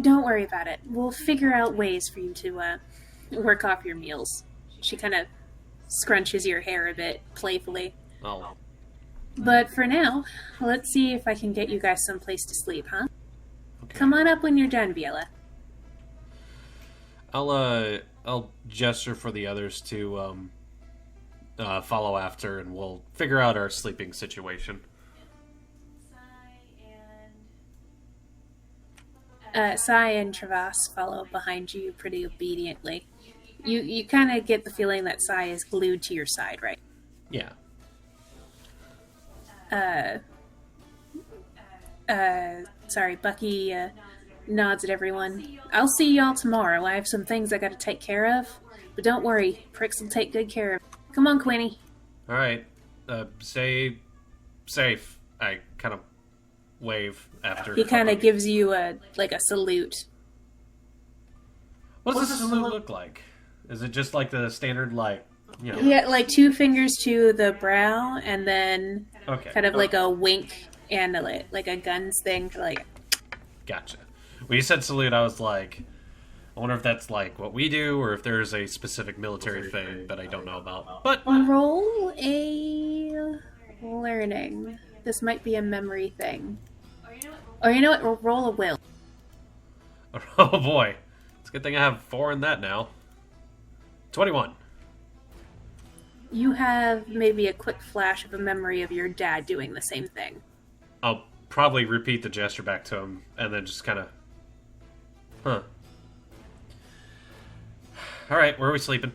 Don't worry about it. We'll figure out ways for you to work off your meals. She kind of scrunches your hair a bit playfully. Oh, But for now, let's see if I can get you guys someplace to sleep, huh? okay. Come on up when you're done, Viela. I'll gesture for the others to, follow after, and we'll figure out our sleeping situation. Sai and Travas follow behind you pretty obediently. You kind of get the feeling that Sai is glued to your side, right? Yeah. Sorry, Bucky nods at everyone. I'll see y'all tomorrow. I have some things I gotta take care of. But don't worry, Prix will take good care of it. Come on, Quinny. All right. Stay safe. I kind of wave after. He kind of gives you a salute. What does this salute look like? Is it just like the standard, like, you know? Yeah, like 2 fingers to the brow, and then Okay. kind of like a wink and like a guns thing to like. Gotcha. When you said salute, I was like, I wonder if that's like what we do, or if there's a specific military thing that I don't know about. But Roll a learning. This might be a memory thing. Or you know what? Roll a will. Oh boy. It's a good thing I have 4 in that now. 21. You have maybe a quick flash of a memory of your dad doing the same thing. I'll probably repeat the gesture back to him and then just kind of. Huh. Alright, where are we sleeping?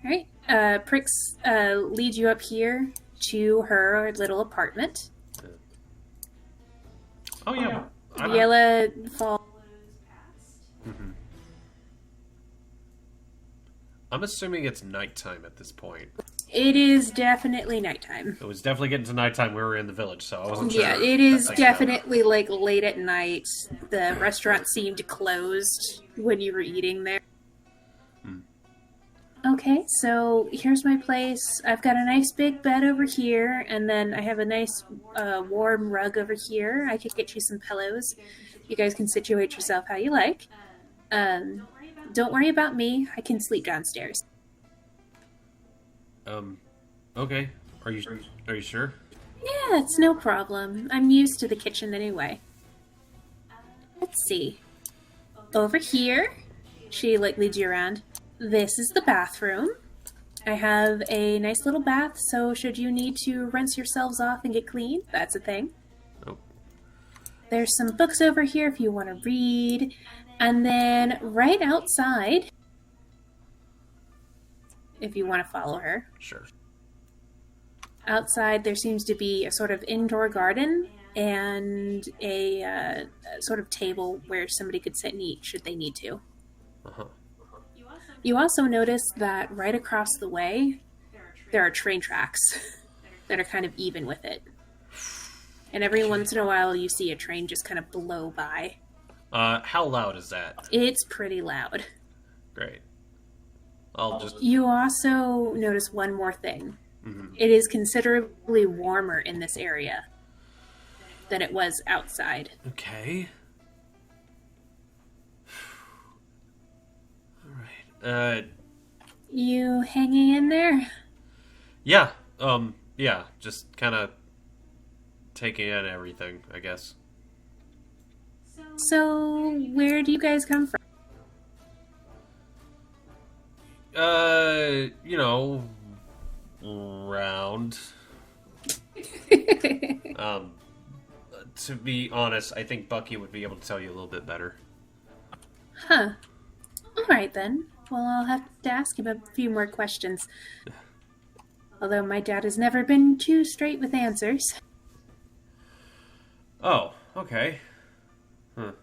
All right. Prix leads you up here to her little apartment. Oh, yeah. Viella falls. Mhm. I'm assuming it's nighttime at this point. It is definitely nighttime. It was definitely getting to nighttime. We were in the village, so I wasn't sure. Yeah, it is definitely like late at night. The restaurant seemed closed when you were eating there. Okay, so here's my place. I've got a nice big bed over here, and then I have a nice warm rug over here. I could get you some pillows. You guys can situate yourself how you like. Don't worry about me. I can sleep downstairs. Okay. Are you sure? Yeah, it's no problem. I'm used to the kitchen anyway. Let's see. Over here, she leads you around. This is the bathroom. I have a nice little bath, so should you need to rinse yourselves off and get clean, that's a thing. Oh. There's some books over here if you want to read. And then right outside, if you want to follow her. Sure. Outside, there seems to be a sort of indoor garden and a sort of table where somebody could sit and eat should they need to. Uh-huh. You also notice that right across the way, there are train tracks that are kind of even with it. And every once in a while, you see a train just kind of blow by. How loud is that? It's pretty loud. Great. I'll just... You also notice one more thing. Mm-hmm. It is considerably warmer in this area than it was outside. Okay. Alright. You hanging in there? Yeah. Yeah. Just kind of taking in everything, I guess. So, where do you guys come from? You know, round. To be honest, I think Bucky would be able to tell you a little bit better. Huh. Alright then. Well, I'll have to ask him a few more questions. Although my dad has never been too straight with answers. Oh, okay. Huh.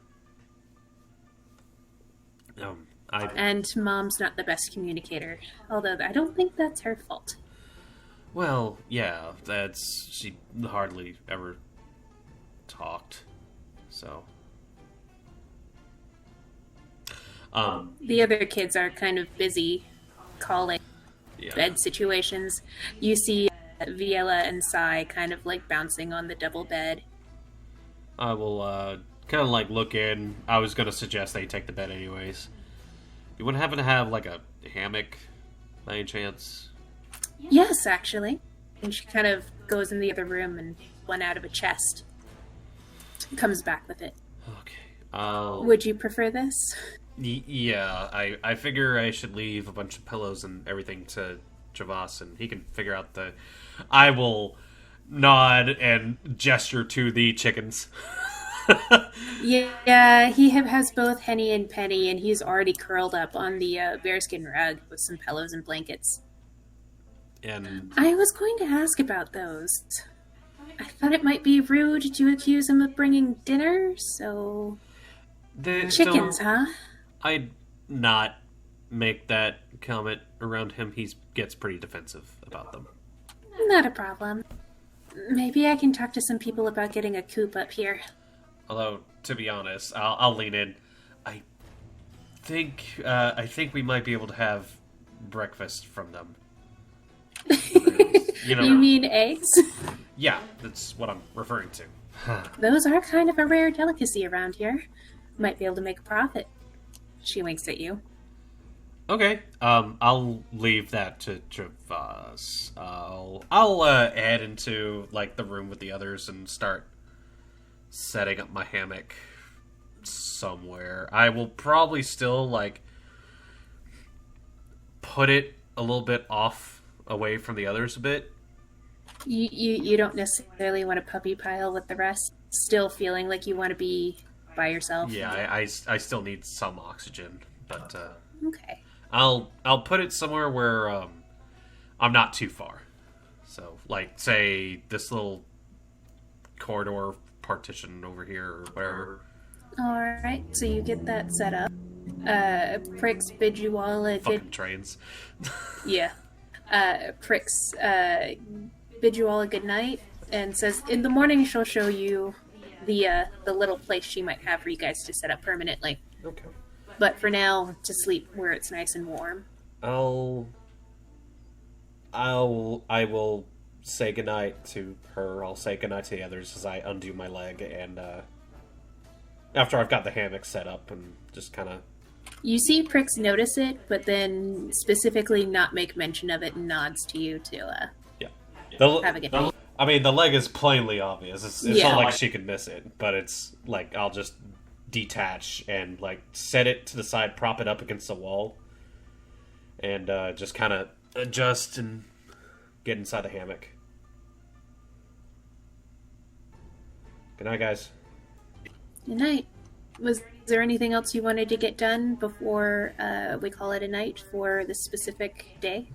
And Mom's not the best communicator. Although I don't think that's her fault. Well, yeah, she hardly ever talked, so. The other kids are kind of busy calling Yeah. bed situations. You see Viella and Sai kind of bouncing on the double bed. I will, kind of look in. I was gonna suggest they take the bed anyways. You wouldn't happen to have, a hammock, by any chance? Yes, actually. And she kind of goes in the other room and one out of a chest. Comes back with it. Okay. Would you prefer this? Yeah, I figure I should leave a bunch of pillows and everything to Javas, and he can figure out the... I will nod and gesture to the chickens. Yeah, he has both Henny and Penny, and he's already curled up on the bearskin rug with some pillows and blankets. And I was going to ask about those. I thought it might be rude to accuse him of bringing dinner, so... Chickens, huh? I'd not make that comment around him. He gets pretty defensive about them. Not a problem. Maybe I can talk to some people about getting a coop up here. Although, to be honest, I'll lean in. I think we might be able to have breakfast from them. You mean eggs? Yeah, that's what I'm referring to. Those are kind of a rare delicacy around here. Might be able to make a profit. She winks at you. Okay, I'll leave that to Javas. I'll head into the room with the others and start setting up my hammock somewhere. I will probably still like put it a little bit off away from the others a bit. You don't necessarily want to puppy pile with the rest, still feeling like you want to be by yourself. Yeah, I still need some oxygen, but Okay. I'll put it somewhere where I'm not too far. So, like, say this little corridor partition over here or whatever. Alright, so you get that set up. Pricks bid you all a Fucking good... trains. Yeah. Pricks bid you all a good night and says in the morning she'll show you the little place she might have for you guys to set up permanently. Okay. But for now, to sleep where it's nice and warm. I will say goodnight to her. I'll say goodnight to the others as I undo my leg, and after I've got the hammock set up and just kind of. You see Pricks notice it, but then specifically not make mention of it and nods to you to Yeah. have a good night. I mean, the leg is plainly obvious. It's Yeah. not like she could miss it, but it's like I'll just detach and like set it to the side, prop it up against the wall, and just kind of adjust and get inside the hammock. Good night, guys. Good night. Was there anything else you wanted to get done before we call it a night for this specific day?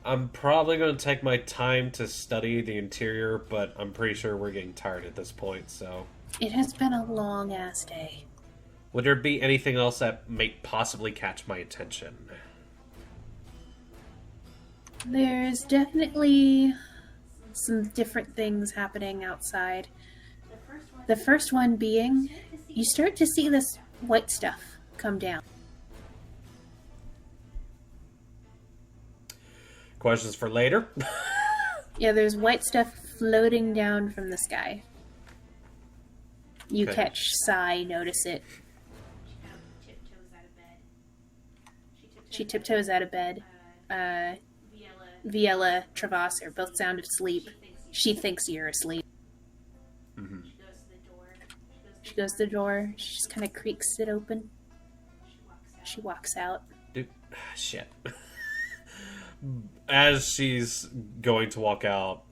I'm probably going to take my time to study the interior, but I'm pretty sure we're getting tired at this point, so. It has been a long ass day. Would there be anything else that may possibly catch my attention? There's definitely some different things happening outside. The first one being, you start to see this white stuff come down. Questions for later? Yeah, there's white stuff floating down from the sky. You Okay. catch Sai, notice it. She tiptoes out of bed. Viella, Travas are both sound asleep. She thinks you're asleep. Mm-hmm. She goes to the door. She just kind of creaks it open. She walks out. Dude, shit. As she's going to walk out,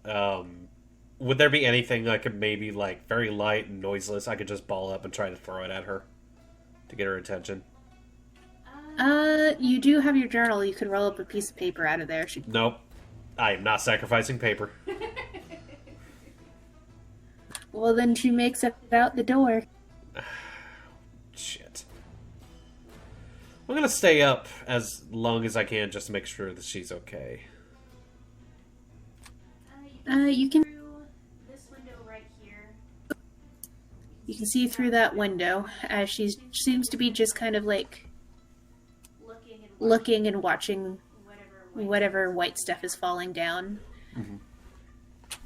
would there be anything I could maybe, like, very light and noiseless, I could just ball up and try to throw it at her to get her attention? You do have your journal. You could roll up a piece of paper out of there. Nope. I am not sacrificing paper. Well, then she makes it out the door. Shit. I'm gonna stay up as long as I can just to make sure that she's okay. You can This window right here. see through that window as she seems to be just kind of like looking and watching whatever white stuff is falling down. Mhm.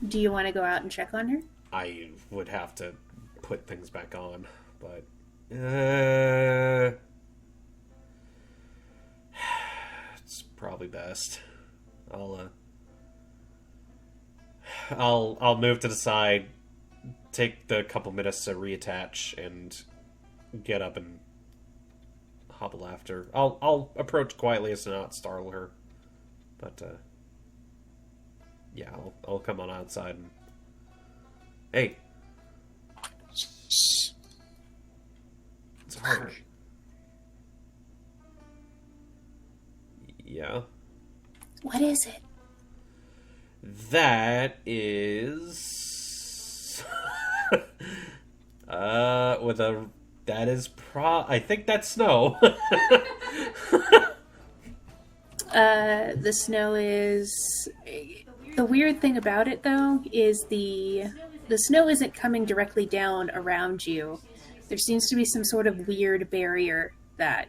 Do you want to go out and check on her? I would have to put things back on, but it's probably best. I'll move to the side, take the couple minutes to reattach, and get up and hobble after. I'll approach quietly as to not startle her, but yeah, I'll come on outside and hey. Shh. Sorry. Yeah. What is it? That is with a that is I think that's snow. The snow is... The weird thing about it, though, is the snow isn't coming directly down around you. There seems to be some sort of weird barrier that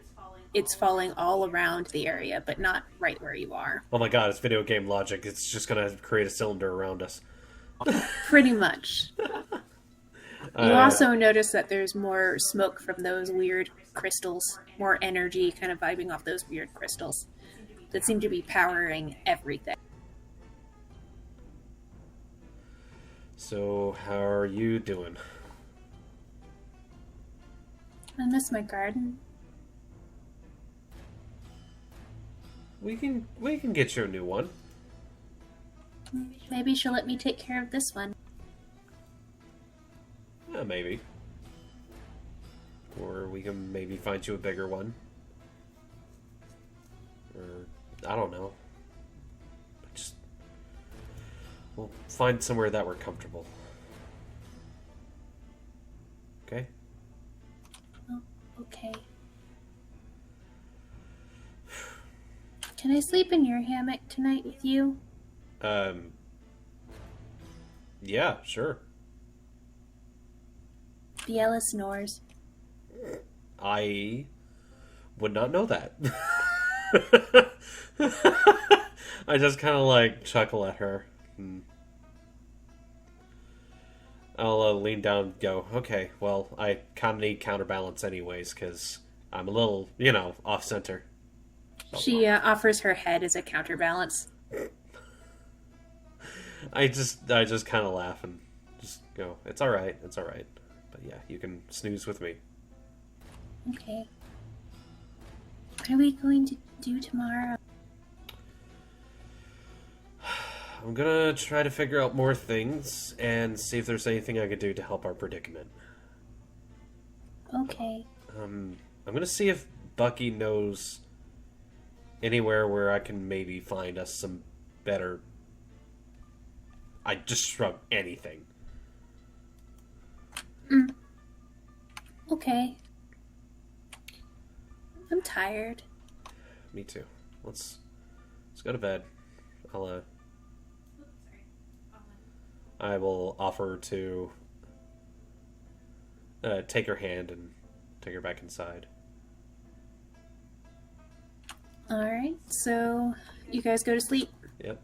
it's falling all around the area, but not right where you are. Oh my god, it's video game logic. It's just gonna create a cylinder around us. Pretty much. You also notice that there's more smoke from those weird crystals, more energy kind of vibing off those weird crystals that seem to be powering everything. So, how are you doing? I miss my garden. We can get you a new one. Maybe she'll let me take care of this one. Yeah, maybe. Or we can maybe find you a bigger one. Or I don't know. Just we'll find somewhere that we're comfortable. Okay? Oh, okay. Can I sleep in your hammock tonight with you? Um yeah, sure. Biella snores. I would not know that. I just kind of like chuckle at her. I'll lean down and go, okay, well, I kind of need counterbalance anyways, because I'm a little, off center. She offers her head as a counterbalance. I just kind of laugh and just go, it's alright. But yeah, you can snooze with me. Okay. What are we going to do tomorrow? I'm gonna try to figure out more things and see if there's anything I could do to help our predicament. Okay. I'm gonna see if Bucky knows anywhere where I can maybe find us some better. I just shrug anything. Okay. I'm tired. Me too. Let's go to bed. Sorry. I will offer to take her hand and take her back inside. Alright, so you guys go to sleep. Yep.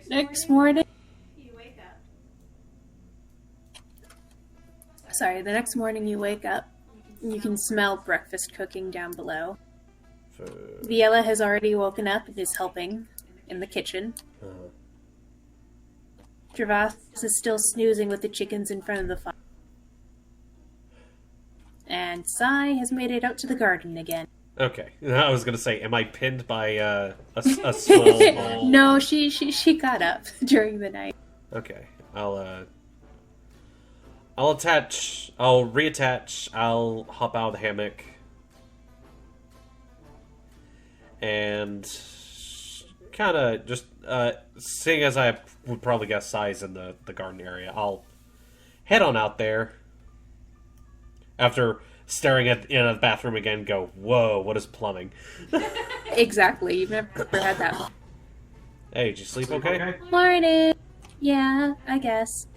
Next morning. You wake up. Sorry, the next morning you wake up. You can smell breakfast cooking down below. Viella has already woken up and is helping in the kitchen. Travas is still snoozing with the chickens in front of the fire. And Sai has made it out to the garden again. Okay. I was gonna say, am I pinned by a small? No, she got up during the night. Okay. I'll attach. I'll reattach. I'll hop out of the hammock. And kind of just seeing as I would probably guess size in the garden area, I'll head on out there. After staring at in the bathroom again, go, whoa, what is plumbing? Exactly, you've never had that. Hey, did you sleep okay? Morning. Yeah, I guess.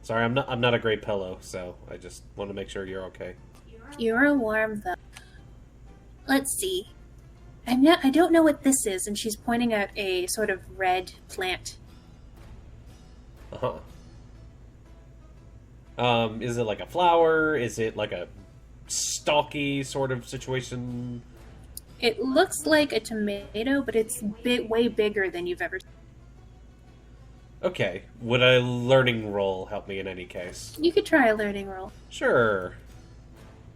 Sorry, I'm not a great pillow, so I just want to make sure you're okay. You're warm though. Let's see. I don't know what this is, and she's pointing at a sort of red plant. Uh-huh. Is it like a flower? Is it like a stalky sort of situation? It looks like a tomato, but it's way bigger than you've ever seen. Okay. Would a learning roll help me in any case? You could try a learning roll. Sure.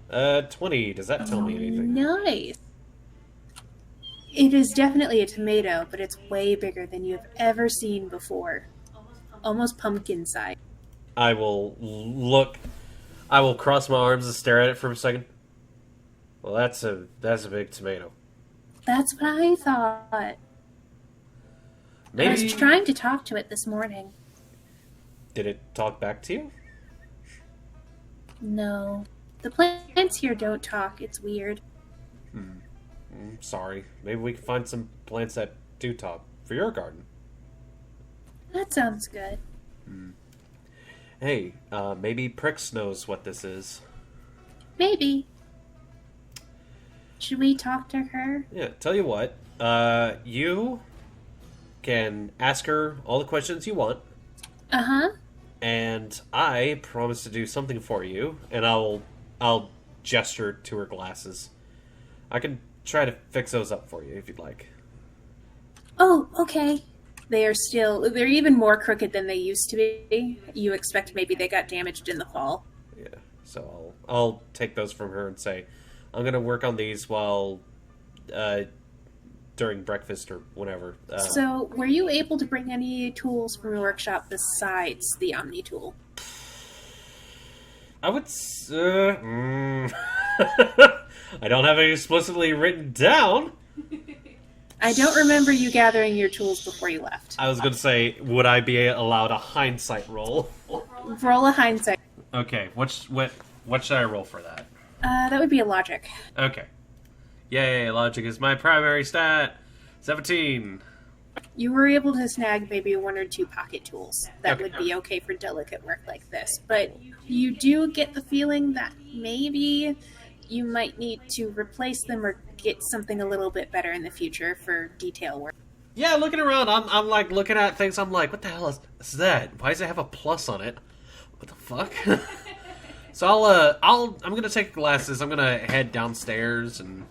20. Does that tell me anything? Nice. It is definitely a tomato, but it's way bigger than you've ever seen before. Almost pumpkin size. I will look. I will cross my arms and stare at it for a second. Well, that's a big tomato. That's what I thought. I Maybe was trying to talk to it this morning. did it talk back to you? No. The plants here don't talk. It's weird. Sorry. Maybe we can find some plants that do talk for your garden. That sounds good. Hey, maybe Prix knows what this is. Maybe. Should we talk to her? Yeah, tell you what. You can ask her all the questions you want, Uh-huh. and I promise to do something for you, and I'll gesture to her glasses. I can try to fix those up for you if you'd like. Oh, okay. They're even more crooked than they used to be. You expect maybe they got damaged in the fall. Yeah. So I'll take those from her and say, I'm gonna work on these while uh, during breakfast or whenever. So, were you able to bring any tools from your workshop besides the Omni tool? I would. I don't have it explicitly written down. I don't remember you gathering your tools before you left. I was going to say, would I be allowed a hindsight roll? Roll a hindsight. Okay, what should I roll for that? That would be a logic. Okay. Yay, logic is my primary stat. 17. You were able to snag maybe one or two pocket tools that Okay. would be okay for delicate work like this, but you do get the feeling that maybe you might need to replace them or get something a little bit better in the future for detail work. Yeah, looking around, I'm like looking at things. I'm like, what the hell is that? Why does it have a plus on it? What the fuck? So I'm gonna take glasses. I'm gonna head downstairs and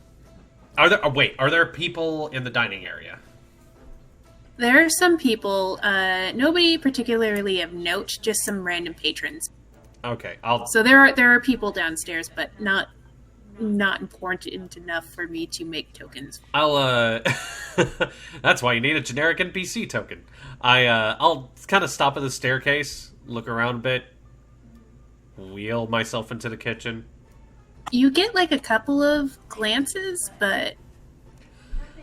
are there people in the dining area? There are some people, nobody particularly of note, just some random patrons. Okay, So there are people downstairs, but not important enough for me to make tokens. That's why you need a generic NPC token. I'll kind of stop at the staircase, look around a bit, wheel myself into the kitchen. You get like a couple of glances, but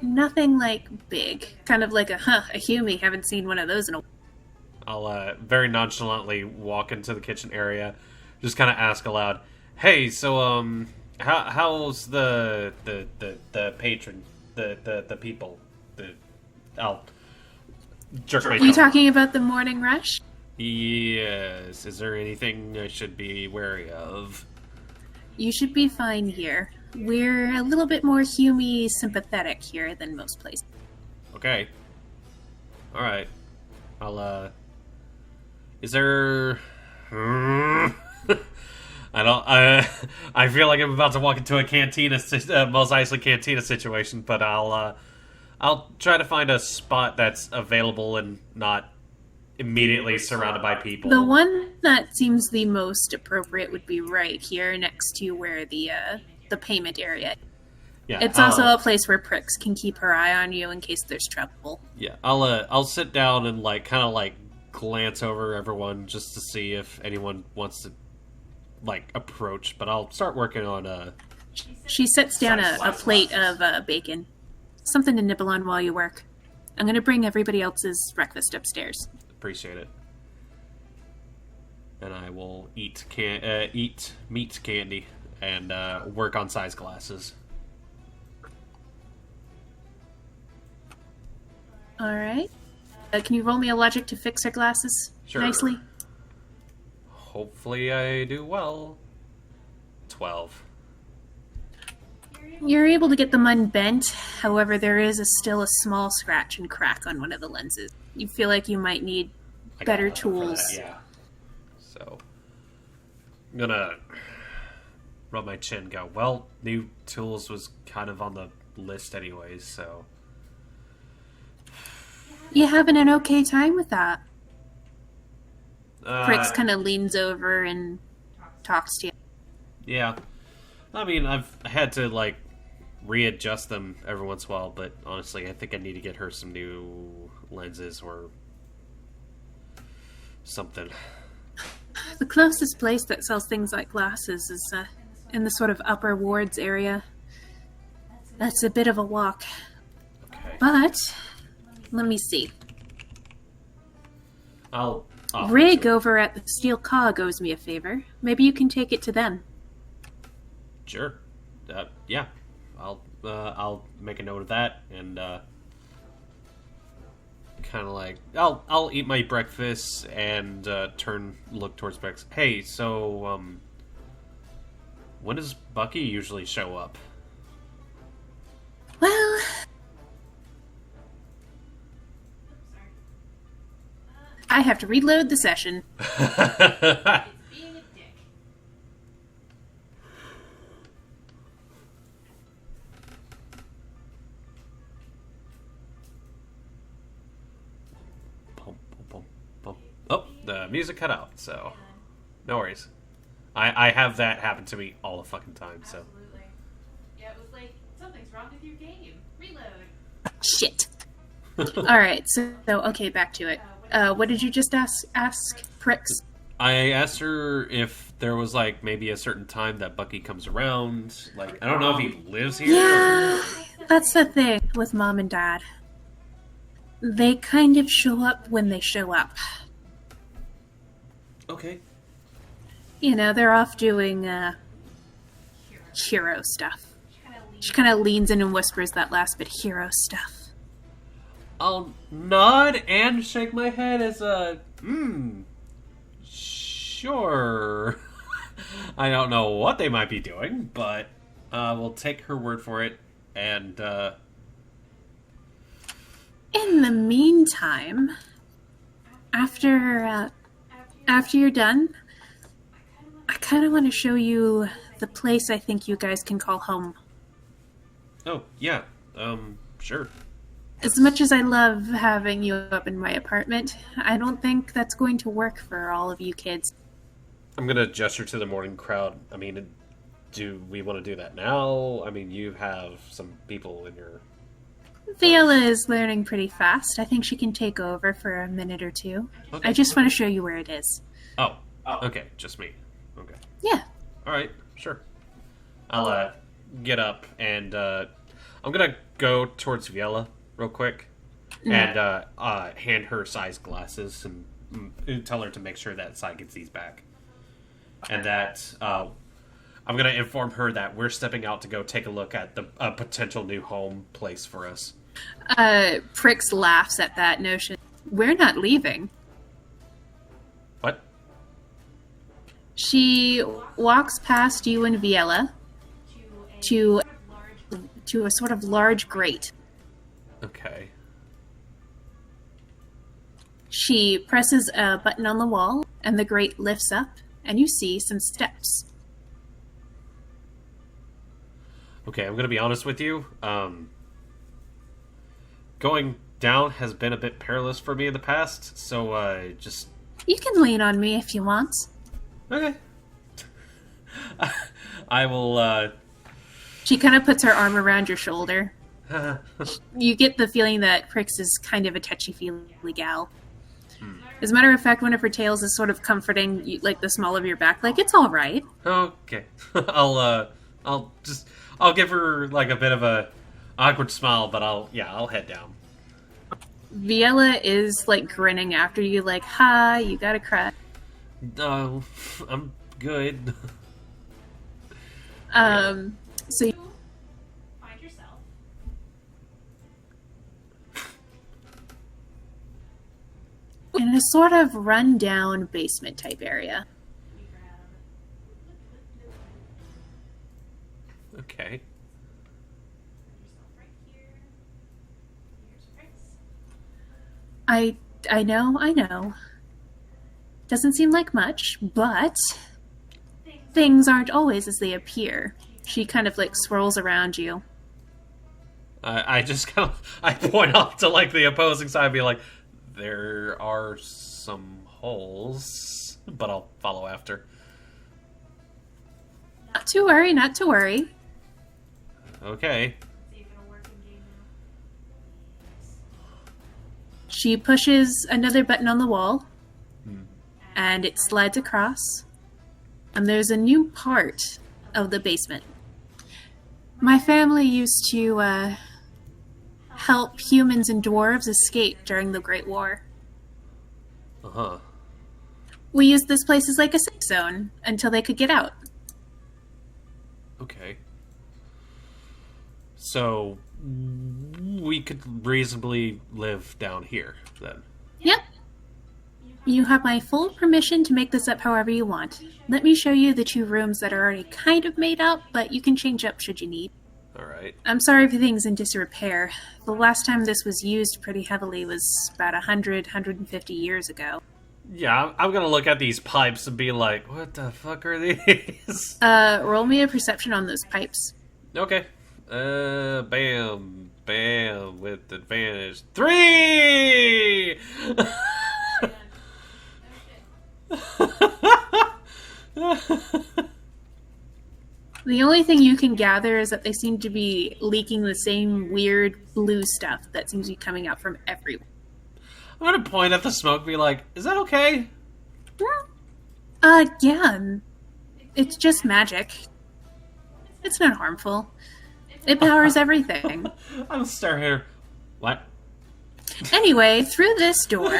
nothing like big. Kind of like a Hume. Haven't seen one of those in a while. I'll very nonchalantly walk into the kitchen area, just kind of ask aloud, "Hey, so how's the patron, the people, I'll jerk my Are you thumb. talking about the morning rush? Yes. Is there anything I should be wary of? You should be fine here. We're a little bit more Hume sympathetic here than most places. Okay. All right. I'll. Is there? I don't. I feel like I'm about to walk into a cantina, Mos Eisley cantina situation, but I'll try to find a spot that's available and not immediately surrounded by people. The one that seems the most appropriate would be right here next to where the payment area. Yeah. It's also a place where Pricks can keep her eye on you in case there's trouble. Yeah. I'll sit down and kind of glance over everyone just to see if anyone wants to approach. But I'll start working on She sets down a plate of bacon. Something to nibble on while you work. I'm going to bring everybody else's breakfast upstairs. Appreciate it. And I will eat meat candy and work on size glasses. All right. Can you roll me a logic to fix her glasses Sure. nicely? Hopefully I do well. 12. You're able to get them unbent. However, there is still a small scratch and crack on one of the lenses. You feel like you might need I got better 11 for tools. that, yeah. So I'm gonna rub my chin and go, well, new tools was kind of on the list anyways, so You having an okay time with that? uh, Pricks kind of leans over and talks to you. yeah. I mean, I've had to readjust them every once in a while, but honestly, I think I need to get her some new lenses or something. The closest place that sells things like glasses is in the sort of upper wards area. That's a bit of a walk. Okay. But, let me see. I'll offer Rig to- over at the Steel Cog owes me a favor. Maybe you can take it to them. Sure. Yeah. I'll make a note of that and kind of I'll eat my breakfast and look towards breakfast. Hey, so when does Bucky usually show up? Well, I have to reload the session. Being a dick. music cut out, so no worries. I have that happen to me all the fucking time, so. Absolutely. Yeah, it was like, something's wrong with your game. Reload. Shit. All right, so okay, back to it. What did you just ask, pricks? I asked her if there was, like, maybe a certain time that Bucky comes around. Like, I don't know if he lives here. Yeah, that's the thing with mom and dad. They kind of show up when they show up. Okay. You know, they're off doing hero stuff. She kind of leans in and whispers that last bit, hero stuff. I'll nod and shake my head as a, sure. I don't know what they might be doing, but we'll take her word for it. And, In the meantime, after you're done, I kind of want to show you the place I think you guys can call home. oh, yeah, sure. As much as I love having you up in my apartment, I don't think that's going to work for all of you kids. I'm gonna gesture to the morning crowd. I mean, do we want to do that now? I mean, you have some people in your... Viola is learning pretty fast. I think she can take over for a minute or two. Okay. I just want to show you where it is. Oh, okay, just me. Okay. Yeah. Alright, sure. I'll, get up and, I'm gonna go towards Viella real quick and, hand her size glasses and tell her to make sure that Sai gets these back. And that, I'm gonna inform her that we're stepping out to go take a look at the potential new home place for us. Prix laughs at that notion. We're not leaving. What? She walks past you and Viella to a sort of large grate. Okay. She presses a button on the wall, and the grate lifts up, and you see some steps. Okay, I'm gonna be honest with you. Going down has been a bit perilous for me in the past, so, just... You can lean on me if you want. Okay. I will, She kind of puts her arm around your shoulder. You get the feeling that Prix is kind of a touchy-feely gal. As a matter of fact, one of her tails is sort of comforting, you, like, the small of your back. Like, it's all right. Okay. I'll give her, like, a bit of a awkward smile, but I'll head down. Viella is, like, grinning after you, like, hi, you gotta cry. No, I'm good. So you Find yourself. in a sort of run-down basement-type area. We grab. Okay. Put yourself right here. Here's Prince. I know. Doesn't seem like much, but things aren't always as they appear. She kind of, like, swirls around you. I just kind of... I point off to, like, the opposing side and be like, there are some holes, but I'll follow after. Not to worry. Okay. See if it'll work in game now. She pushes another button on the wall, and it slides across, and there's a new part of the basement. My family used to help humans and dwarves escape during the Great War. Uh-huh. We used this place as like a safe zone until they could get out. Okay. So, we could reasonably live down here, then. Yep. You have my full permission to make this up however you want. Let me show you the two rooms that are already kind of made up, but you can change up should you need. Alright. I'm sorry if everything's in disrepair. The last time this was used pretty heavily was about 150 years ago. Yeah, I'm gonna look at these pipes and be like, what the fuck are these? Roll me a perception on those pipes. Okay. Bam. Bam. With advantage. 3! The only thing you can gather is that they seem to be leaking the same weird blue stuff that seems to be coming out from everywhere. I'm gonna point at the smoke and be like, is that okay? Yeah. It's just magic. It's not harmful. It powers everything. I'm staring at her. What? Anyway, through this door...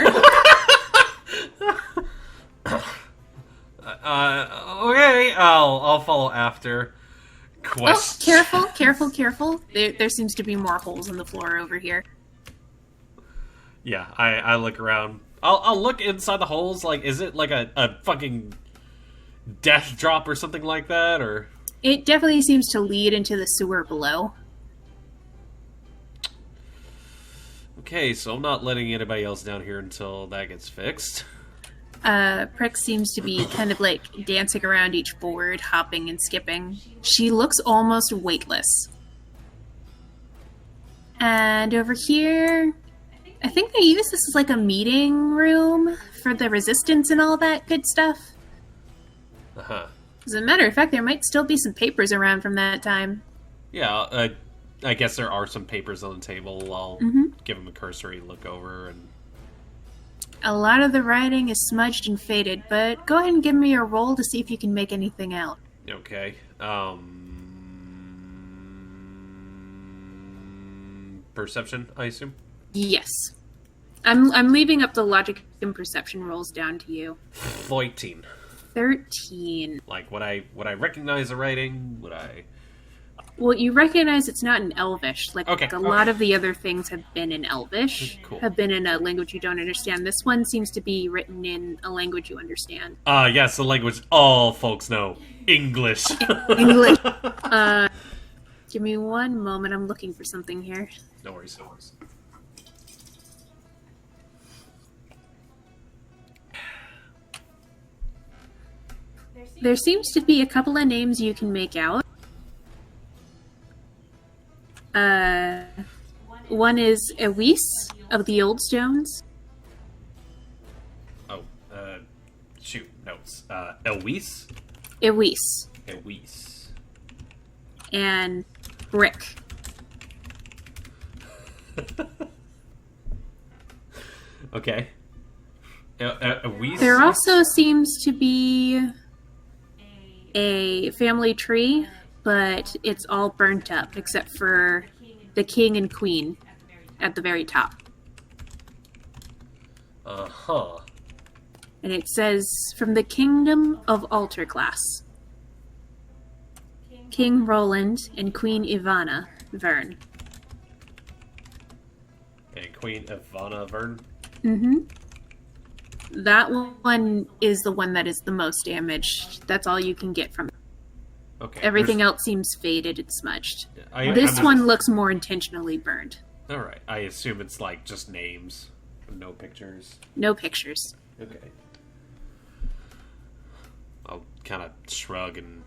Okay, I'll follow after. Oh, careful. There seems to be more holes in the floor over here. Yeah, I look around. I'll look inside the holes. Like, is it like a fucking death drop or something like that, or? It definitely seems to lead into the sewer below. Okay, so I'm not letting anybody else down here until that gets fixed. Prick seems to be kind of like dancing around each board, hopping and skipping. She looks almost weightless. And over here, I think they use this as like a meeting room for the resistance and all that good stuff. Uh-huh. As a matter of fact, there might still be some papers around from that time. Yeah, I guess there are some papers on the table. I'll give them a cursory look over. And a lot of the writing is smudged and faded, but go ahead and give me a roll to see if you can make anything out. Okay. Perception, I assume? Yes. I'm leaving up the logic and perception rolls down to you. 13. 13. Like, would I recognize the writing? Would I... Well, you recognize it's not in Elvish. Like, Okay, a lot of the other things have been in Elvish. Cool. Have been in a language you don't understand. This one seems to be written in a language you understand. Yes, the language all folks know. English. English. Give me one moment. I'm looking for something here. No worries. There seems to be a couple of names you can make out. One is Ewis of the Old Stones. Oh, shoot, notes. Elwis? Ewis. Elwis. And Brick. Okay. Elwis? There also seems to be a family tree, but it's all burnt up except for the king and queen at the very top. Uh-huh. And it says, from the kingdom of Alterglass, King Roland and Queen Ivana Vern. And Queen Ivana Vern? Mm-hmm. That one is the one that is the most damaged. That's all you can get from it. Okay. Everything else seems faded and smudged. This one looks more intentionally burned. Alright, I assume it's like just names. No pictures. No pictures. Okay. I'll kind of shrug and,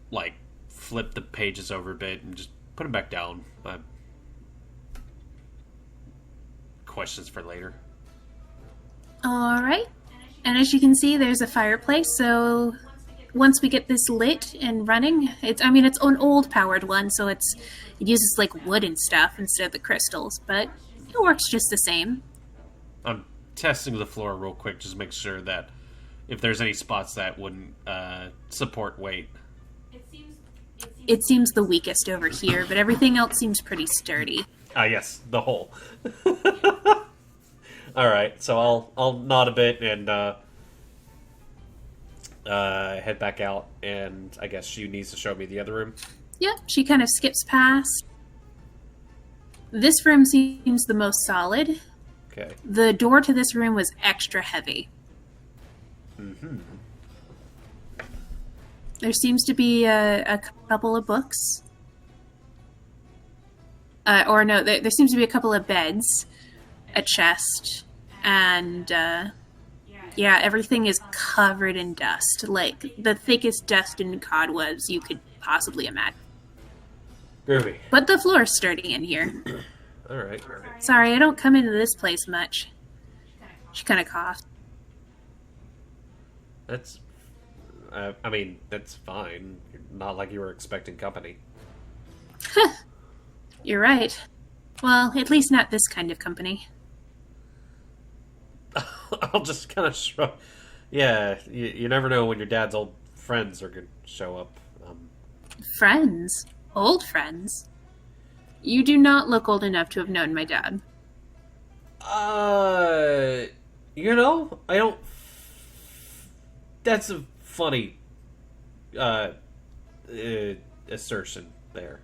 like, flip the pages over a bit and just put them back down. Questions for later. Alright. And as you can see, there's a fireplace, so once we get this lit and running, it's an old powered one, so it uses like wood and stuff instead of the crystals, but it works just the same. I'm testing the floor real quick, just make sure that if there's any spots that wouldn't support weight. It seems the weakest over here, but everything else seems pretty sturdy. Yes, the hole. Alright, so I'll nod a bit and head back out, and I guess she needs to show me the other room. Yep, she kind of skips past. This room seems the most solid. Okay. The door to this room was extra heavy. Mm-hmm. There seems to be a couple of books. There seems to be a couple of beds, a chest, and everything is covered in dust. Like, the thickest dust and cobwebs you could possibly imagine. Groovy. But the floor is sturdy in here. Alright. Sorry, I don't come into this place much. She kind of coughed. I mean, that's fine. Not like you were expecting company. You're right. Well, at least not this kind of company. I'll just kind of shrug. Yeah, you never know when your dad's old friends are going to show up. Friends? Old friends? You do not look old enough to have known my dad. Uh, I don't. That's a funny assertion there.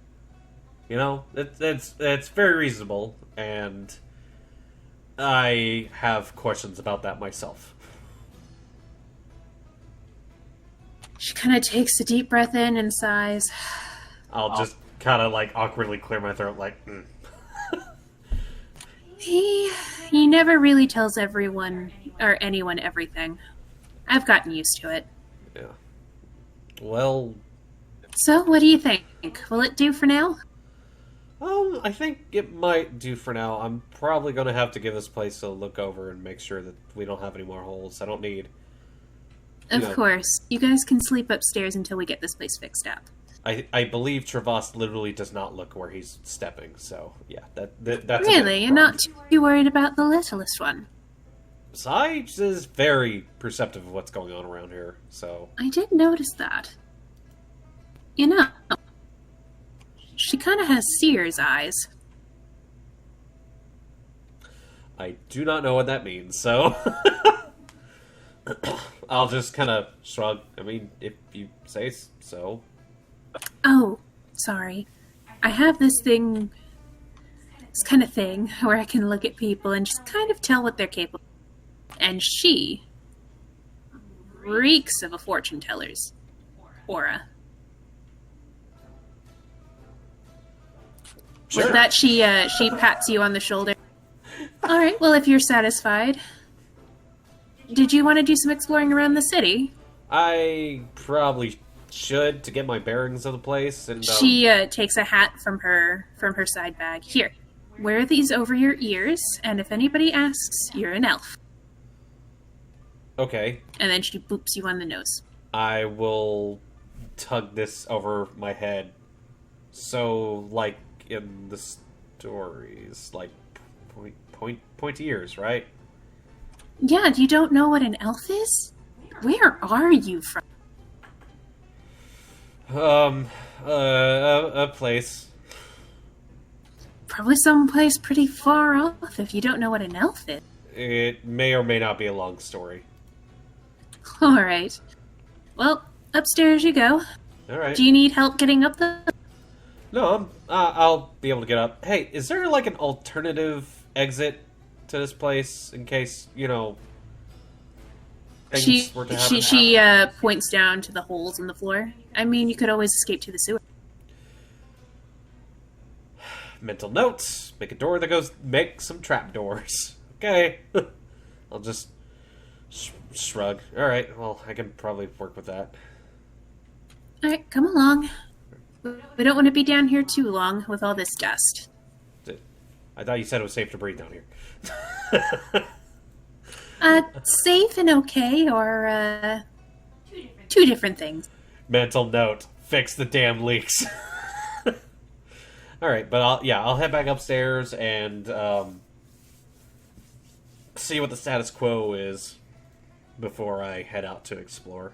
That's very reasonable, and I have questions about that myself. She kind of takes a deep breath in and sighs. I'll just kind of like awkwardly clear my throat, like, He never really tells everyone or anyone everything. I've gotten used to it. yeah. Well, So, what do you think? Will it do for now? I think it might do for now. I'm probably going to have to give this place a look over and make sure that we don't have any more holes. I don't need. Of Yeah. course. You guys can sleep upstairs until we get this place fixed up. I believe Travas literally does not look where he's stepping. So yeah, that's a Really? bit You're not wrong. too worried about the littlest one? Sage is very perceptive of what's going on around here. So I did notice that. You know, she kind of has seer's eyes. I do not know what that means. So I'll just kind of shrug. I mean, if you say so. Oh, sorry. I have this kind of thing where I can look at people and just kind of tell what they're capable of. And she reeks of a fortune teller's aura. Sure. With that, she pats you on the shoulder. All right, well, if you're satisfied. Did you want to do some exploring around the city? I probably should to get my bearings of the place. And She takes a hat from her side bag. Here, wear these over your ears, and if anybody asks, you're an elf. okay, And then she boops you on the nose. I will tug this over my head. So, like in the stories, like pointy ears, right? Yeah, you don't know what an elf is? Where are you from? A place. Probably someplace pretty far off if you don't know what an elf is. It may or may not be a long story. All right. Well, upstairs you go. All right. Do you need help getting up the... No, I'll be able to get up. Hey, is there like an alternative exit to this place in case things She were to happen? she points down to the holes in the floor. I mean, you could always escape to the sewer. Mental notes. Make a door that goes. Make some trapdoors. Okay. I'll just shrug. All right. Well, I can probably work with that. All right, come along. We don't want to be down here too long with all this dust. I thought you said it was safe to breathe down here. Safe and okay, or two different things. Mental note. Fix the damn leaks. All right, but I'll head back upstairs and see what the status quo is before I head out to explore.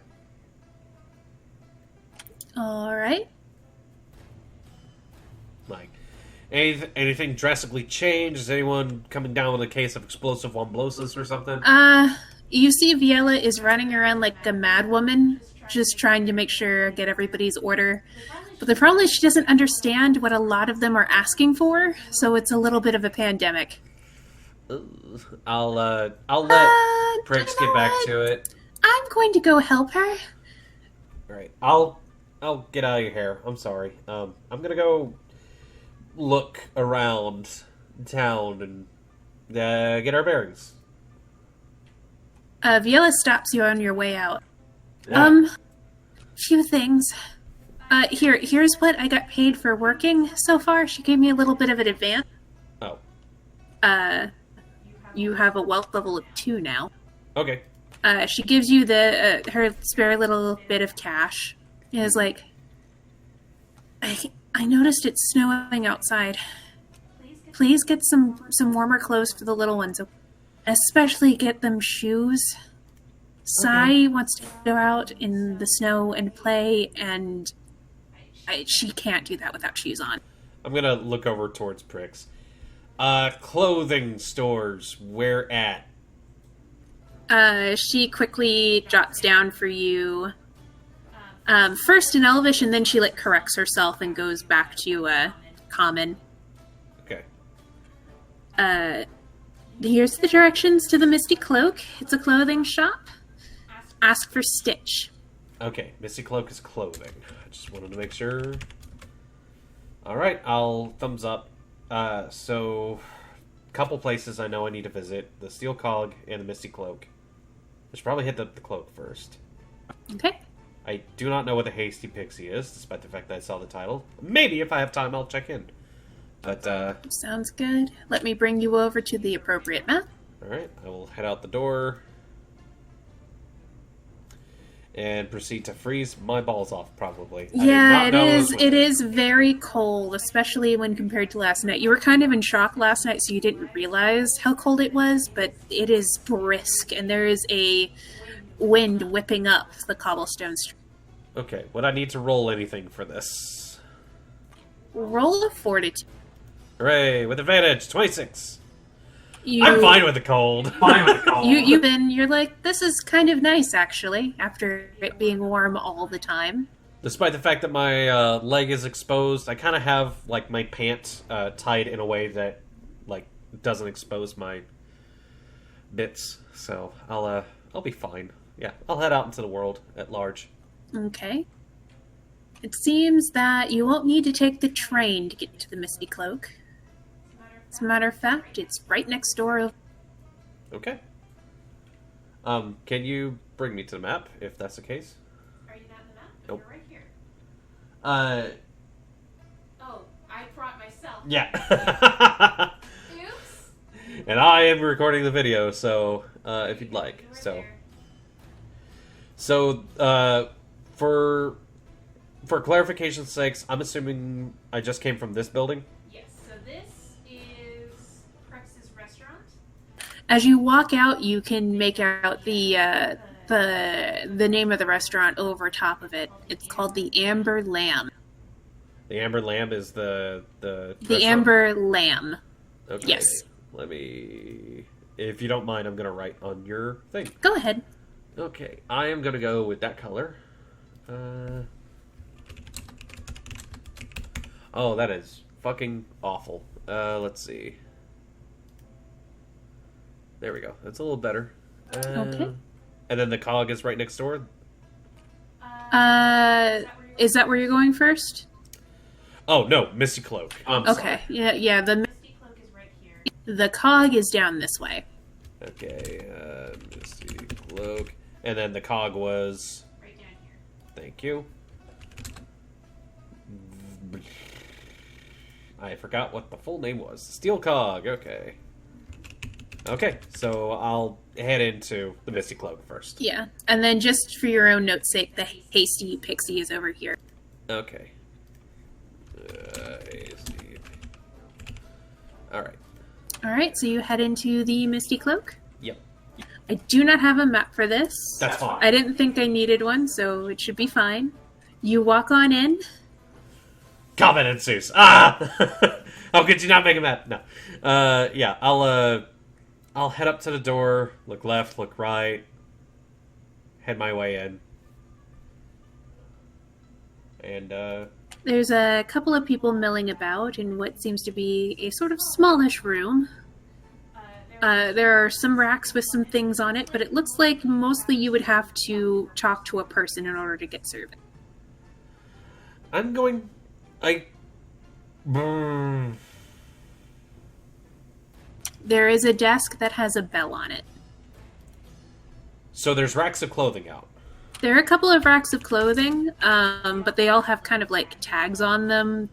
All right. Like, anything drastically changed? Is anyone coming down with a case of explosive womblosis or something? You see Viela is running around like a mad woman, just trying to make sure get everybody's order. But the problem is she doesn't understand what a lot of them are asking for, so it's a little bit of a pandemic. I'll let Pricks you know get back what? to it. I'm going to go help her. All right, I'll get out of your hair. I'm sorry. I'm gonna go look around town and get our bearings. Viela stops you on your way out. Yeah. Few things. Here's what I got paid for working so far. She gave me a little bit of an advance. Oh. You have a wealth level of 2 now. Okay. She gives you the her spare little bit of cash. And is like, I noticed it's snowing outside. Please get some warmer clothes for the little ones. Especially get them shoes. Sai wants to go out in the snow and play, and she can't do that without shoes on. I'm gonna look over towards Pricks. Clothing stores, where at? She quickly jots down for you. First in Elvish, and then she like corrects herself and goes back to Common. Okay. Here's the directions to the Misty Cloak. It's a clothing shop. Ask for Stitch. Okay, Misty Cloak is clothing. I just wanted to make sure. Alright, I'll thumbs up. So, couple places I know I need to visit. The Steel Cog and the Misty Cloak. I should probably hit the cloak first. Okay. I do not know what the Hasty Pixie is, despite the fact that I saw the title. Maybe, if I have time, I'll check in. But, Sounds good. Let me bring you over to the appropriate map. alright, I will head out the door. And proceed to freeze my balls off, probably. Yeah, it is very cold, especially when compared to last night. You were kind of in shock last night, so you didn't realize how cold it was, but it is brisk, and there is a wind whipping up the cobblestone street. Okay, would I need to roll anything for this? Roll a fortitude. Hooray, with advantage, 26. You, I'm fine with the cold. You're like, this is kind of nice, actually, after it being warm all the time. Despite the fact that my leg is exposed, I kind of have like my pant tied in a way that like doesn't expose my bits. So I'll be fine. Yeah, I'll head out into the world at large. Okay. It seems that you won't need to take the train to get to the Misty Cloak. As a matter of fact, it's right next door. Okay. Can you bring me to the map if that's the case? Are you not in the map? Nope. You're right here. Uh, Oh, I brought myself. yeah. Oops. And I am recording the video, so if you'd like. Right So. there. So, for clarification's sakes, I'm assuming I just came from this building? Yes, so this is Prex's restaurant. As you walk out, you can make out the name of the restaurant over top of it. It's called the Amber Lamb. The Amber Lamb is the restaurant? Amber Lamb. Okay. Yes. Let me... If you don't mind, I'm going to write on your thing. Go ahead. Okay, I am going to go with that color. Oh, that is fucking awful. Let's see. There we go. That's a little better. Okay. And then the cog is right next door? Is that where you're going first? Oh, no, Misty Cloak. I'm Okay. sorry. Yeah. Misty Cloak is right here. The cog is down this way. Okay, Misty Cloak. And then the cog was... Right down here. Thank you. I forgot what the full name was. Steel Cog, okay. Okay, so I'll head into the Misty Cloak first. Yeah. And then just for your own note's sake, the Hasty Pixie is over here. Okay. Hasty. Alright. Alright, so you head into the Misty Cloak. Yep. I do not have a map for this. That's fine. I didn't think I needed one, so it should be fine. You walk on in. Comment ensues. Ah! How could you not make a map? No. Yeah, I'll head up to the door, look left, look right, head my way in. And, There's a couple of people milling about in what seems to be a sort of smallish room. There are some racks with some things on it, but it looks like mostly you would have to talk to a person in order to get served. I'm going... There is a desk that has a bell on it. So there's racks of clothing out. There are a couple of racks of clothing, but they all have kind of like tags on them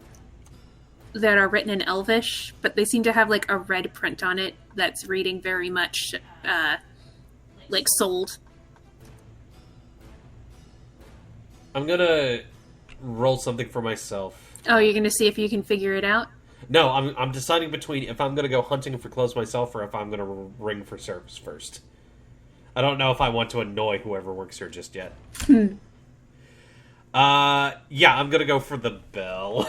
that are written in Elvish, but they seem to have like a red print on it that's reading very much like sold. I'm gonna roll something for myself. Oh, you're gonna see if you can figure it out? No, I'm deciding between if I'm gonna go hunting for clothes myself or if I'm gonna ring for service first. I don't know if I want to annoy whoever works here just yet. Yeah, I'm gonna go for the bell.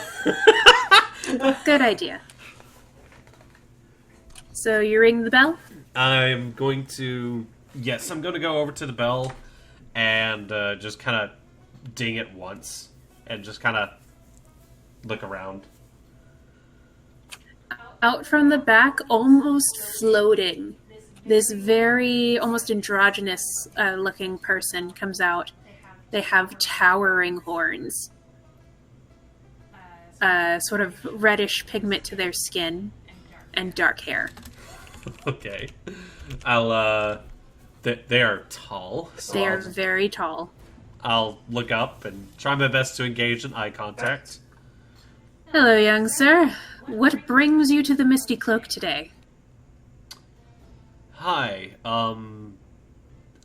Good idea. So you ring the bell? I'm going to... Yes, I'm going to go over to the bell and just kind of ding it once. And just kind of look around. Out from the back, almost floating, this very almost androgynous looking person comes out. They have towering horns, sort of reddish pigment to their skin, and dark hair. Okay. I'll, they are tall. So They are very tall. I'll look up and try my best to engage in eye contact. Hello, young sir. What brings you to the Misty Cloak today? Hi,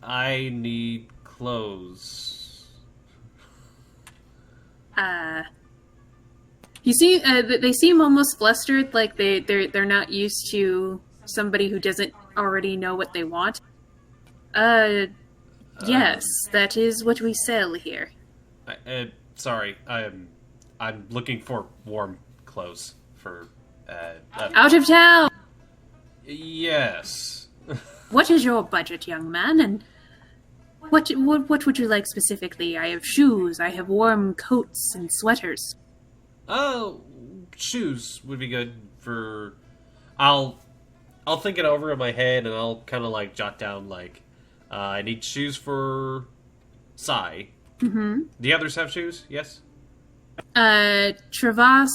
I need clothes. You see, they seem almost flustered, like they're not used to somebody who doesn't already know what they want. Yes, that is what we sell here. Sorry, I'm looking for warm clothes for, Out of town! Yes. What is your budget, young man, and what would you like specifically? I have shoes, I have warm coats and sweaters. Oh, shoes would be good for... I'll think it over in my head and I'll kind of like jot down like, I need shoes for Sai. Mm-hmm. The others have shoes? Yes? Travas,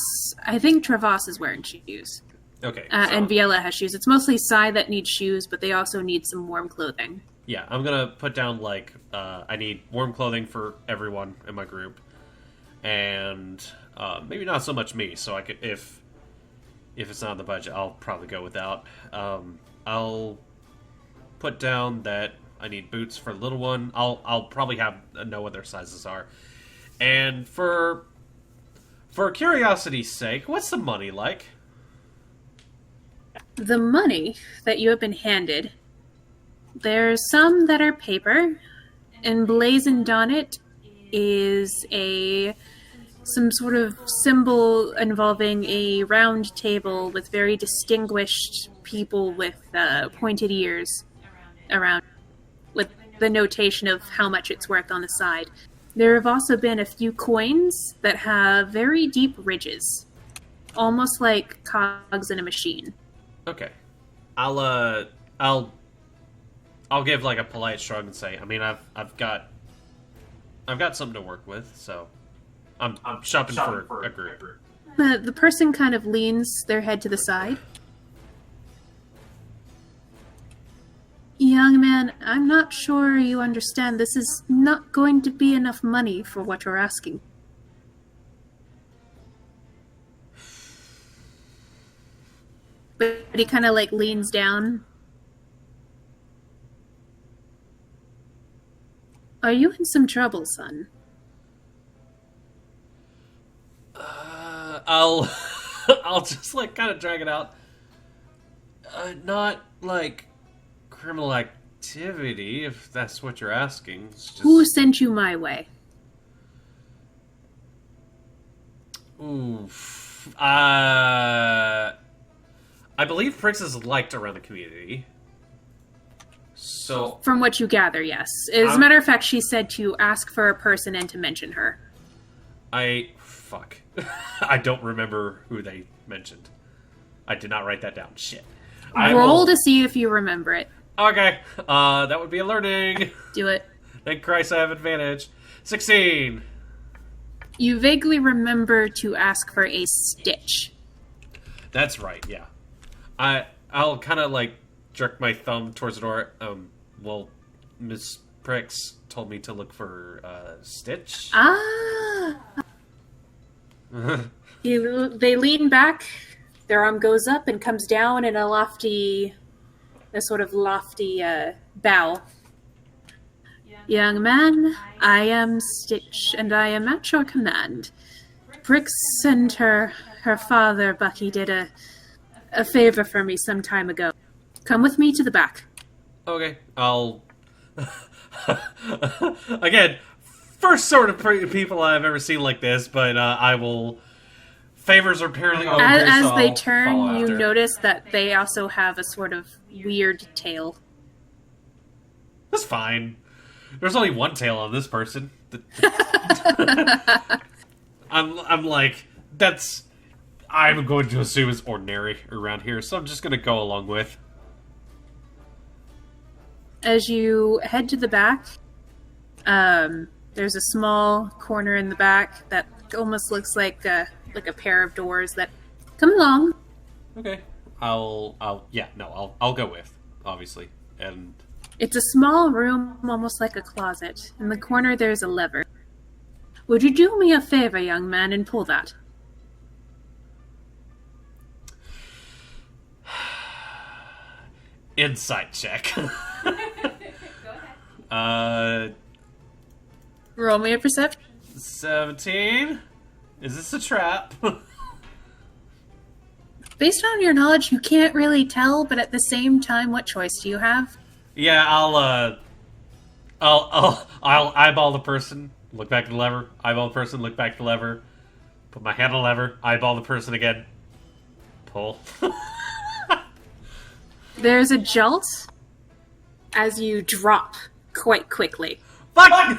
I think Travas is wearing shoes. Okay. And Viela has shoes. It's mostly Sai that needs shoes, but they also need some warm clothing. Yeah, I'm gonna put down like, I need warm clothing for everyone in my group. And maybe not so much me, so I could, if it's not in the budget, I'll probably go without. I'll put down that I need boots for the little one. I'll probably know what their sizes are. And for curiosity's sake, what's the money like? The money that you have been handed, there's some that are paper. Emblazoned on it is some sort of symbol involving a round table with very distinguished people with pointed ears around, with the notation of how much it's worth on the side. There have also been a few coins that have very deep ridges, almost like cogs in a machine. Okay, I'll give like a polite shrug and say, I mean, I've got something to work with, so I'm shopping for a group. The person kind of leans their head to the side. Young man, I'm not sure you understand. This is not going to be enough money for what you're asking. But he kind of like leans down. Are you in some trouble, son? I'll I'll just like kind of drag it out. Not like criminal activity, if that's what you're asking. It's just... Who sent you my way? Oof. I believe Prix is liked around the community. So From what you gather, yes. As a matter of fact, she said to ask for a person and to mention her. Fuck. I don't remember who they mentioned. I did not write that down. Shit. Roll to see if you remember it. Okay. That would be a learning. Do it. Thank Christ I have advantage. 16. You vaguely remember to ask for a stitch. That's right, yeah. I'll kind of like jerk my thumb towards the door. Well, Miss Prix told me to look for Stitch. Ah! They lean back, their arm goes up and comes down in a sort of lofty bow. Young man, I am Stitch, and I am at your command. Brix and her father, Bucky, did a favor for me some time ago. Come with me to the back. Okay, I'll. Again, first sort of people I've ever seen like this, but I will. Favors are apparently over, As so they I'll turn, follow you after. notice that they also have a sort of weird tail. That's fine. There's only one tail on this person. I'm like, that's. I'm going to assume it's ordinary around here, so I'm just going to go along with. As you head to the back, there's a small corner in the back that almost looks like a pair of doors that come along. Okay. I'll go with, obviously. And It's a small room, almost like a closet. In the corner, there's a lever. Would you do me a favor, young man, and pull that? insight check. Go ahead. Roll me a perception. 17. Is this a trap? Based on your knowledge, you can't really tell, but at the same time, what choice do you have? Yeah, I'll eyeball the person, look back at the lever, eyeball the person, look back at the lever, put my hand on the lever, eyeball the person again, pull. There's a jolt as you drop quite quickly. Fuck!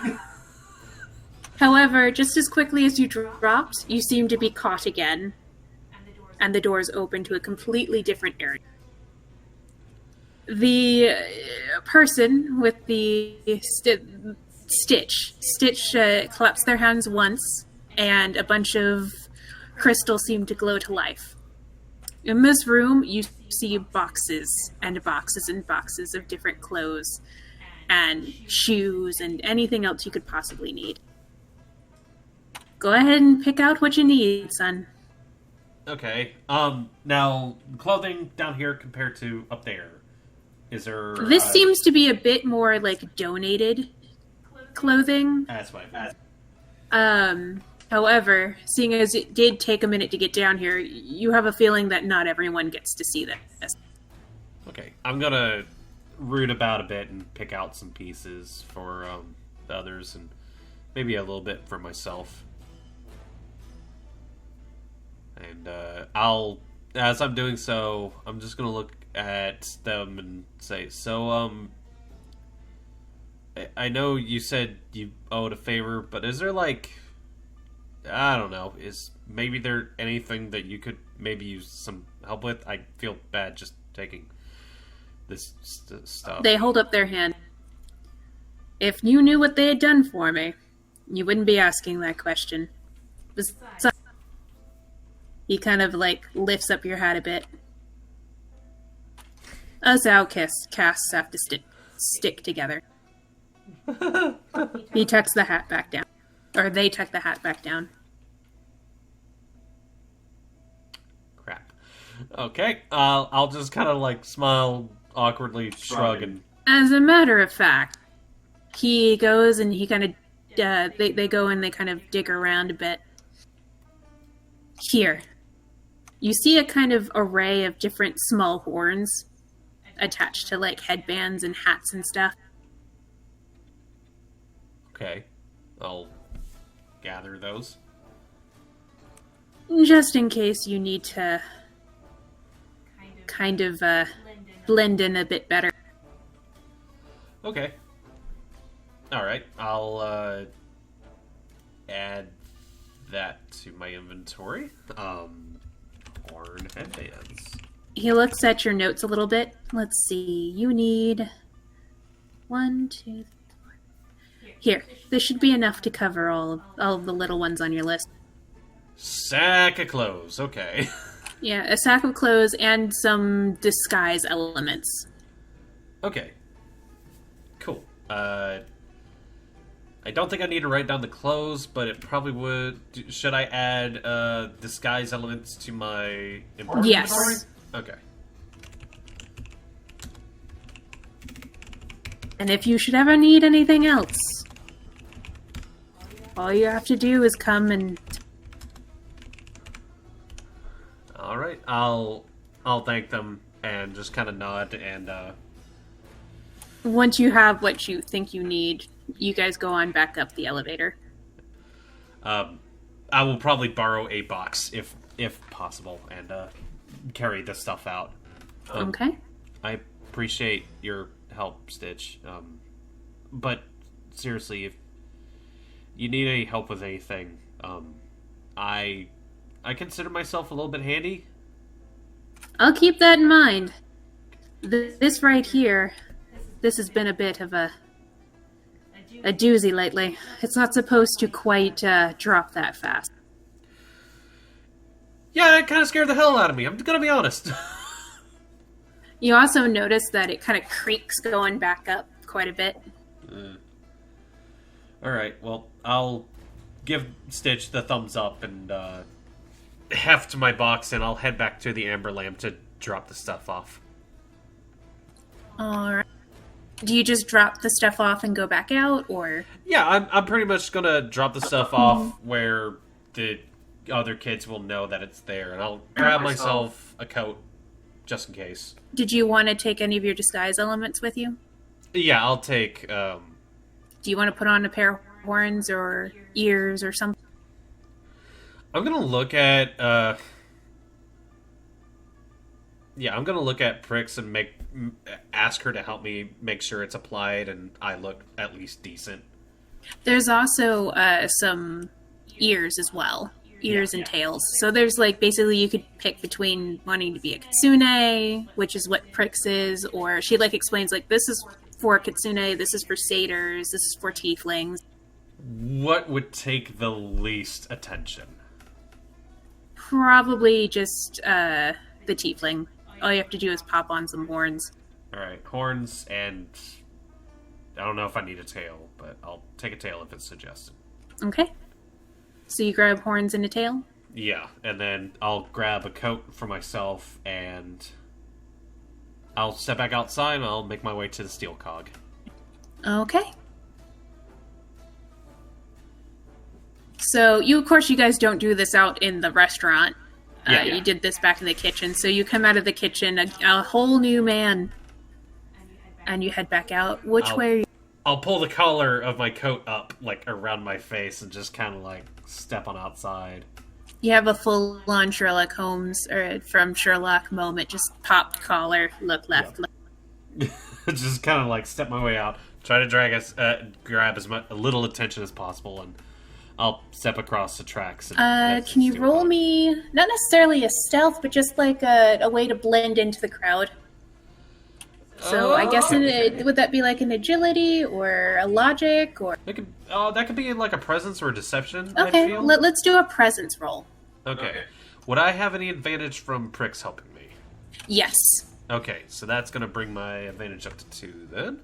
However, just as quickly as you dropped, you seem to be caught again, And the doors and the doors open to a completely different area. The person with the Stitch claps their hands once, and a bunch of crystals seem to glow to life. In this room, you see boxes and boxes and boxes of different clothes and shoes and anything else you could possibly need. Go ahead and pick out what you need, son. Okay, now, clothing down here compared to up there, is there... This seems to be a bit more like donated clothing. That's what I However, seeing as it did take a minute to get down here, you have a feeling that not everyone gets to see this. Okay, I'm gonna root about a bit and pick out some pieces for the others, and maybe a little bit for myself. And I'll, as I'm doing so, I'm just gonna look at them and say, so, I know you said you owed a favor, but is there, like, I don't know, is maybe there anything that you could maybe use some help with? I feel bad just taking this stuff. They hold up their hand. If you knew what they had done for me, you wouldn't be asking that question. Besides, he kind of, like, lifts up your hat a bit. Us outcasts have to stick together. He tucks the hat back down. Or they tuck the hat back down. Crap. Okay, I'll just kind of, like, smile, awkwardly shrug, and... As a matter of fact, he goes and he kind of... they go and they kind of dig around a bit. Here. You see a kind of array of different small horns attached to, like, headbands and hats and stuff. Okay. I'll gather those. Just in case you need to kind of blend in a bit better. Okay. Alright, I'll add that to my inventory. Horn headbands. He looks at your notes a little bit. Let's see. You need 1, 2, 3, 4. Here, this should be enough to cover all of the little ones on your list. Sack of clothes, okay. Yeah, a sack of clothes and some disguise elements. Okay. Cool. I don't think I need to write down the clothes, but it probably would... Should I add disguise elements to my inventory? Yes. Okay. And if you should ever need anything else, all you have to do is come and... All right, I'll thank them and just kind of nod and Once you have what you think you need, you guys go on back up the elevator. I will probably borrow a box if possible and carry this stuff out. Okay. I appreciate your help, Stitch. But seriously, if you need any help with anything, I consider myself a little bit handy. I'll keep that in mind. This right here, this has been a bit of a doozy lately. It's not supposed to quite drop that fast. Yeah, that kind of scared the hell out of me. I'm gonna be honest. You also notice that it kind of creaks going back up quite a bit. All right, well, I'll give Stitch the thumbs up and heft my box, and I'll head back to the Amber Lamp to drop the stuff off. Alright. Do you just drop the stuff off and go back out, or? Yeah, I'm pretty much gonna drop the stuff off where the other kids will know that it's there, and I'll grab myself a coat just in case. Did you want to take any of your disguise elements with you? Yeah, I'll take. Do you want to put on a pair of horns or ears or something? I'm gonna look at. Yeah, I'm gonna look at Prix and ask her to help me make sure it's applied and I look at least decent. There's also some ears as well. Ears and tails. So there's like basically you could pick between wanting to be a kitsune, which is what Prix is, or she like explains like this is for kitsune, this is for satyrs, this is for tieflings. What would take the least attention? Probably just the tiefling. All you have to do is pop on some horns. Alright, horns, and I don't know if I need a tail, but I'll take a tail if it's suggested. Okay. So you grab horns and a tail? Yeah, and then I'll grab a coat for myself, and I'll step back outside, and I'll make my way to the steel cog. Okay. So, of course, you guys don't do this out in the restaurant. Yeah. You did this back in the kitchen. So you come out of the kitchen, a whole new man, and you head back out. Which way are you? I'll pull the collar of my coat up, like, around my face and just kind of, like, step on outside. You have a full-on Sherlock Holmes, or from Sherlock moment, just popped collar, look left, look. Just kind of, like, step my way out, try to grab a little attention as possible, and I'll step across the tracks. And can you roll me, not necessarily a stealth, but just like a way to blend into the crowd? So I guess would that be like an agility or a logic or? That could be like a presence or a deception. Okay, I feel. let's do a presence roll. Okay. Would I have any advantage from Prix helping me? Yes. Okay, so that's gonna bring my advantage up to 2 then.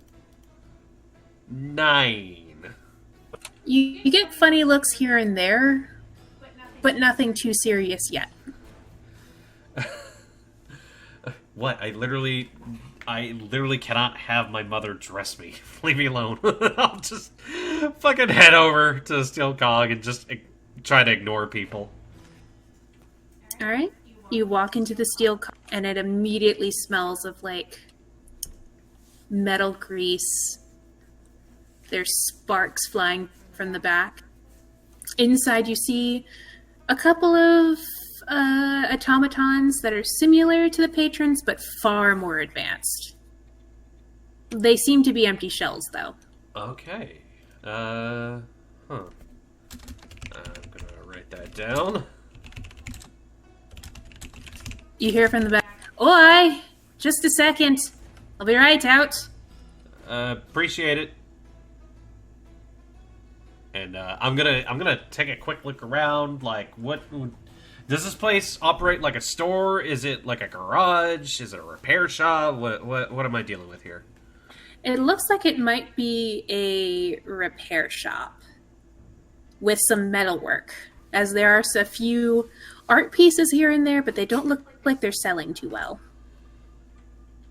9. You get funny looks here and there, but nothing too serious yet. What? I literally cannot have my mother dress me. Leave me alone. I'll just fucking head over to the steel cog and just try to ignore people. Alright. You walk into the steel cog, and it immediately smells of, like, metal grease. There's sparks flying from the back. Inside you see a couple of automatons that are similar to the patrons, but far more advanced. They seem to be empty shells, though. Okay. I'm gonna write that down. You hear from the back, "Oi! Just a second. I'll be right out." Appreciate it. And I'm gonna take a quick look around. Like, does this place operate like a store? Is it like a garage? Is it a repair shop? What am I dealing with here? It looks like it might be a repair shop with some metalwork, as there are a few art pieces here and there, but they don't look like they're selling too well.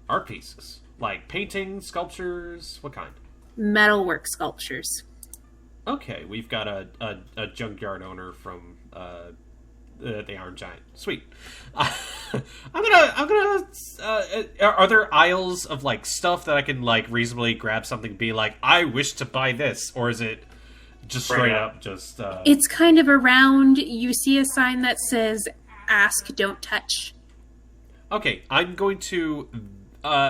Art pieces. Like painting, sculptures, what kind? Metalwork sculptures. Okay, we've got a junkyard owner from the Iron Giant. Sweet. Are there aisles of like stuff that I can like reasonably grab something and be like, I wish to buy this, or is it just straight up just? It's kind of around. You see a sign that says "Ask, don't touch." Okay, I'm going to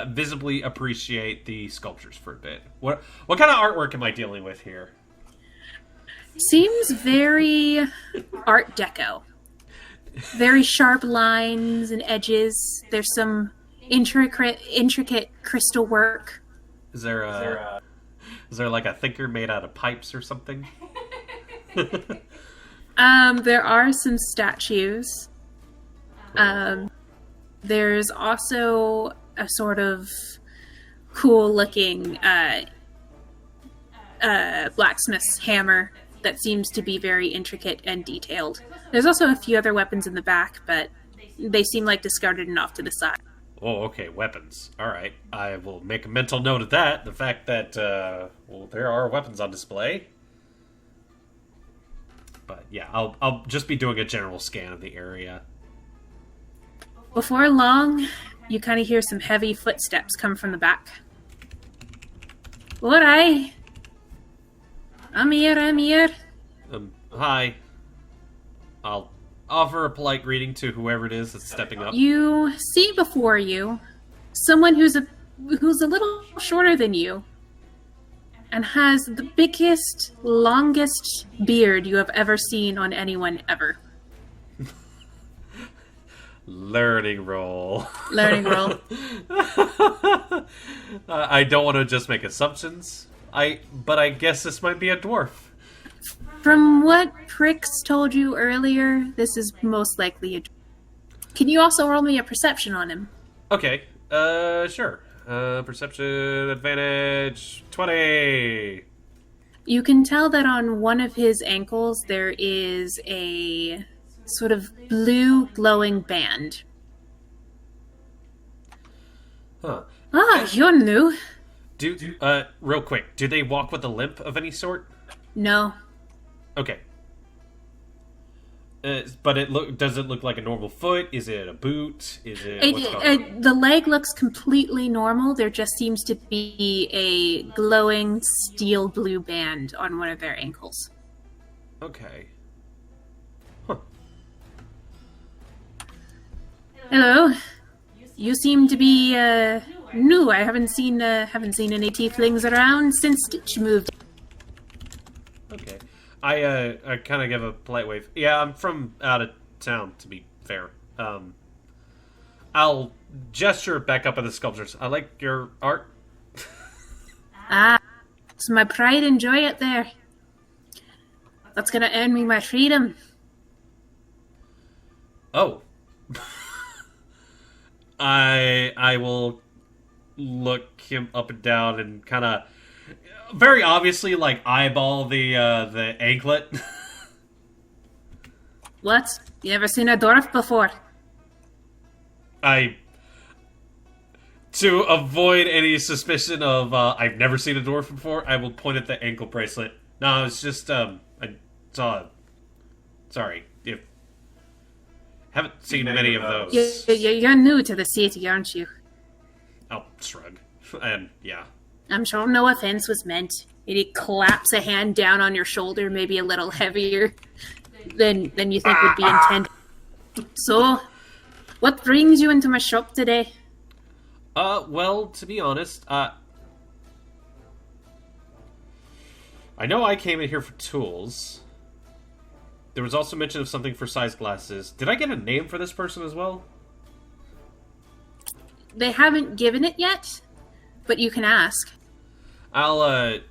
visibly appreciate the sculptures for a bit. What kind of artwork am I dealing with here? Seems very Art Deco. Very sharp lines and edges. There's some intricate crystal work. Is there like a thinker made out of pipes or something? There are some statues. There's also a sort of cool-looking blacksmith's hammer that seems to be very intricate and detailed. There's also a few other weapons in the back, but they seem like discarded and off to the side. Oh, okay, weapons. All right, I will make a mental note of that. The fact that there are weapons on display. But yeah, I'll just be doing a general scan of the area. Before long, you kind of hear some heavy footsteps come from the back. Alright. I'm here. Hi. I'll offer a polite greeting to whoever it is that's stepping up. You see before you someone who's a little shorter than you and has the biggest, longest beard you have ever seen on anyone ever. Learning roll. I don't want to just make assumptions. But I guess this might be a dwarf. From what Prix told you earlier, this is most likely a dwarf. Can you also roll me a perception on him? Okay. Sure. Perception advantage 20. You can tell that on one of his ankles there is a sort of blue glowing band. Huh. Ah, you're new. Real quick, do they walk with a limp of any sort? No. Okay. But does it look like a normal foot? Is it a boot? Is it what's going on? The leg looks completely normal. There just seems to be a glowing steel blue band on one of their ankles. Okay. Huh. Hello. You seem to be new. I haven't seen any tieflings around since Stitch moved. Okay. I kind of give a polite wave. Yeah, I'm from out of town, to be fair. I'll gesture back up at the sculptures. I like your art. It's my pride and joy up there. That's gonna earn me my freedom. Oh. I will look him up and down and kind of very obviously like eyeball the anklet. What? You ever seen a dwarf before? To avoid any suspicion of I've never seen a dwarf before, I will point at the ankle bracelet. No, it's just I saw. Sorry, if haven't seen many of those. You're new to the city, aren't you? I'll shrug, and yeah. I'm sure no offense was meant. And he claps a hand down on your shoulder, maybe a little heavier than you think would be intended. So, what brings you into my shop today? Well, to be honest, I know I came in here for tools. There was also mention of something for size glasses. Did I get a name for this person as well? They haven't given it yet, but you can ask. Sorry,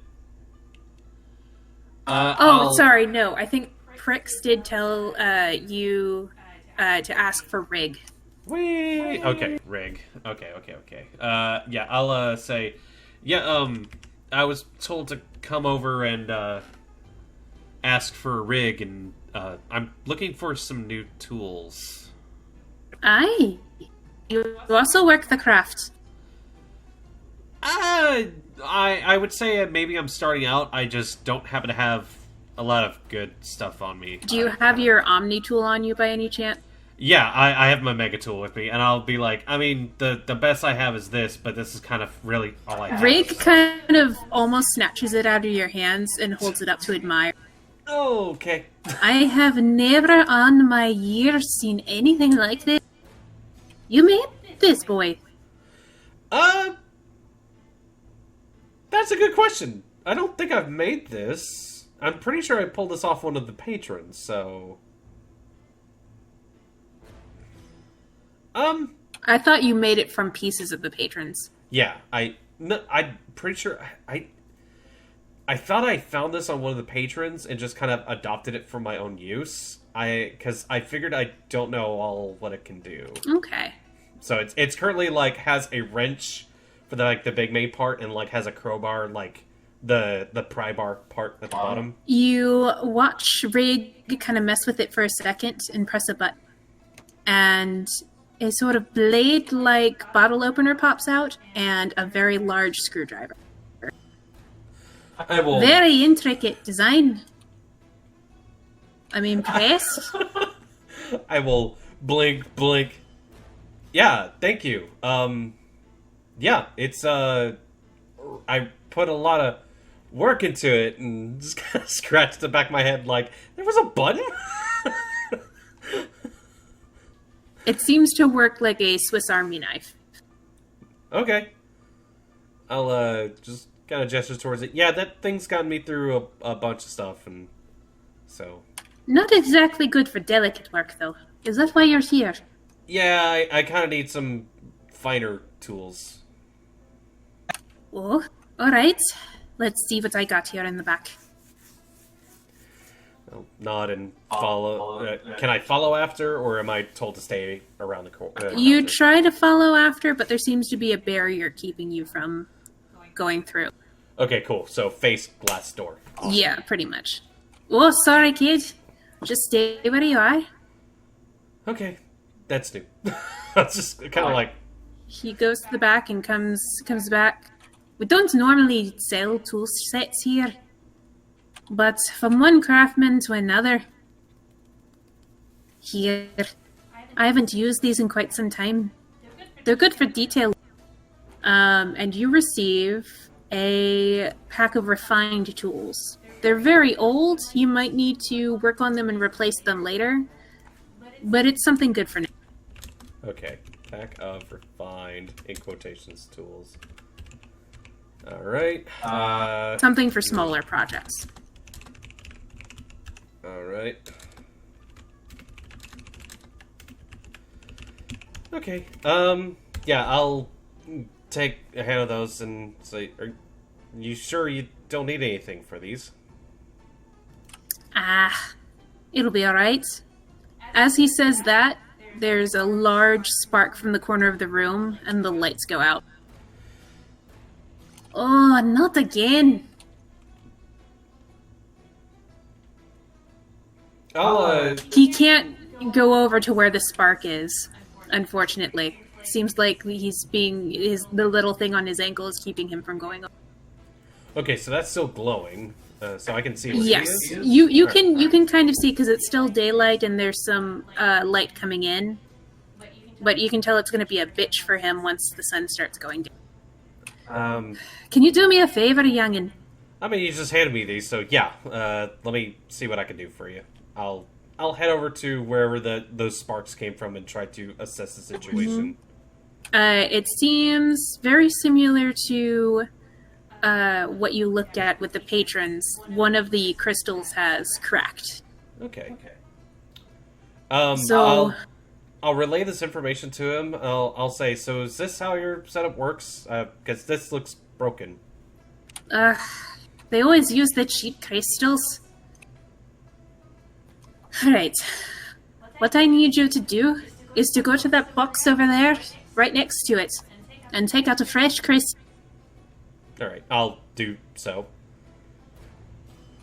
no. I think Prix did tell you to ask for Rig. Whee! Okay, Rig. Okay. Yeah, I'll say, yeah. I was told to come over and ask for Rig, and I'm looking for some new tools. Aye. You also work the craft. I would say maybe I'm starting out. I just don't happen to have a lot of good stuff on me. Do you have your Omni tool on you by any chance? Yeah, I have my Mega Tool with me, and I'll be like, I mean, the best I have is this, but this is kind of really all I have. Rig kind of almost snatches it out of your hands and holds it up to admire. Oh, okay. I have never on my years seen anything like this. You made this, boy. That's a good question. I don't think I've made this. I'm pretty sure I pulled this off one of the patrons, so... I thought you made it from pieces of the patrons. Yeah, I'm pretty sure I thought I found this on one of the patrons and just kind of adopted it for my own use. Because I figured I don't know all what it can do. Okay. So it's currently like has a wrench for the big main part and like has a crowbar like the pry bar part at the bottom. You watch Rig kind of mess with it for a second and press a button. And a sort of blade-like bottle opener pops out and a very large screwdriver. I will. Very intricate design. I'm impressed. I will blink. Yeah, thank you. Yeah, it's I put a lot of work into it and just kind of scratched the back of my head like there was a button. It seems to work like a Swiss Army knife. Okay. I'll just kind of gesture towards it. Yeah, that thing's gotten me through a bunch of stuff, and so. Not exactly good for delicate work, though. Is that why you're here? Yeah, I kind of need some finer tools. Oh, alright. Let's see what I got here in the back. I'll nod and follow. Can I follow after, or am I told to stay around the corner? You try to follow after, but there seems to be a barrier keeping you from going through. Okay, cool. So face glass door. Awesome. Yeah, pretty much. Oh, sorry, kid. Just stay where you are. Okay, that's new. That's just kind of like. He goes to the back and comes back. We don't normally sell tool sets here, but from one craftsman to another. Here. I haven't used these in quite some time. They're good for detail. And you receive a pack of refined tools. They're very old. You might need to work on them and replace them later, but it's something good for now. Okay, pack of refined, in quotations, tools. Alright. Something for smaller projects. Alright. Okay. Yeah, I'll take a hand of those and say, are you sure you don't need anything for these? It'll be alright. As he says that, there's a large spark from the corner of the room, and the lights go out. Oh, not again! He can't go over to where the spark is, unfortunately. Seems like the little thing on his ankle is keeping him from going over. Okay, so that's still glowing, so I can see what Yes, it is? you can kind of see because it's still daylight and there's some light coming in, but you can tell it's going to be a bitch for him once the sun starts going down. Can you do me a favor, youngin? I mean, you just handed me these, so yeah. Let me see what I can do for you. I'll head over to wherever those sparks came from and try to assess the situation. It seems very similar to what you looked at with the patrons. One of the crystals has cracked. Okay. So I'll relay this information to him. I'll say, so is this how your setup works? Because this looks broken. they always use the cheap crystals. Alright. What I need you to do is to go to that box over there, right next to it, and take out a fresh crystal. Alright, I'll do so.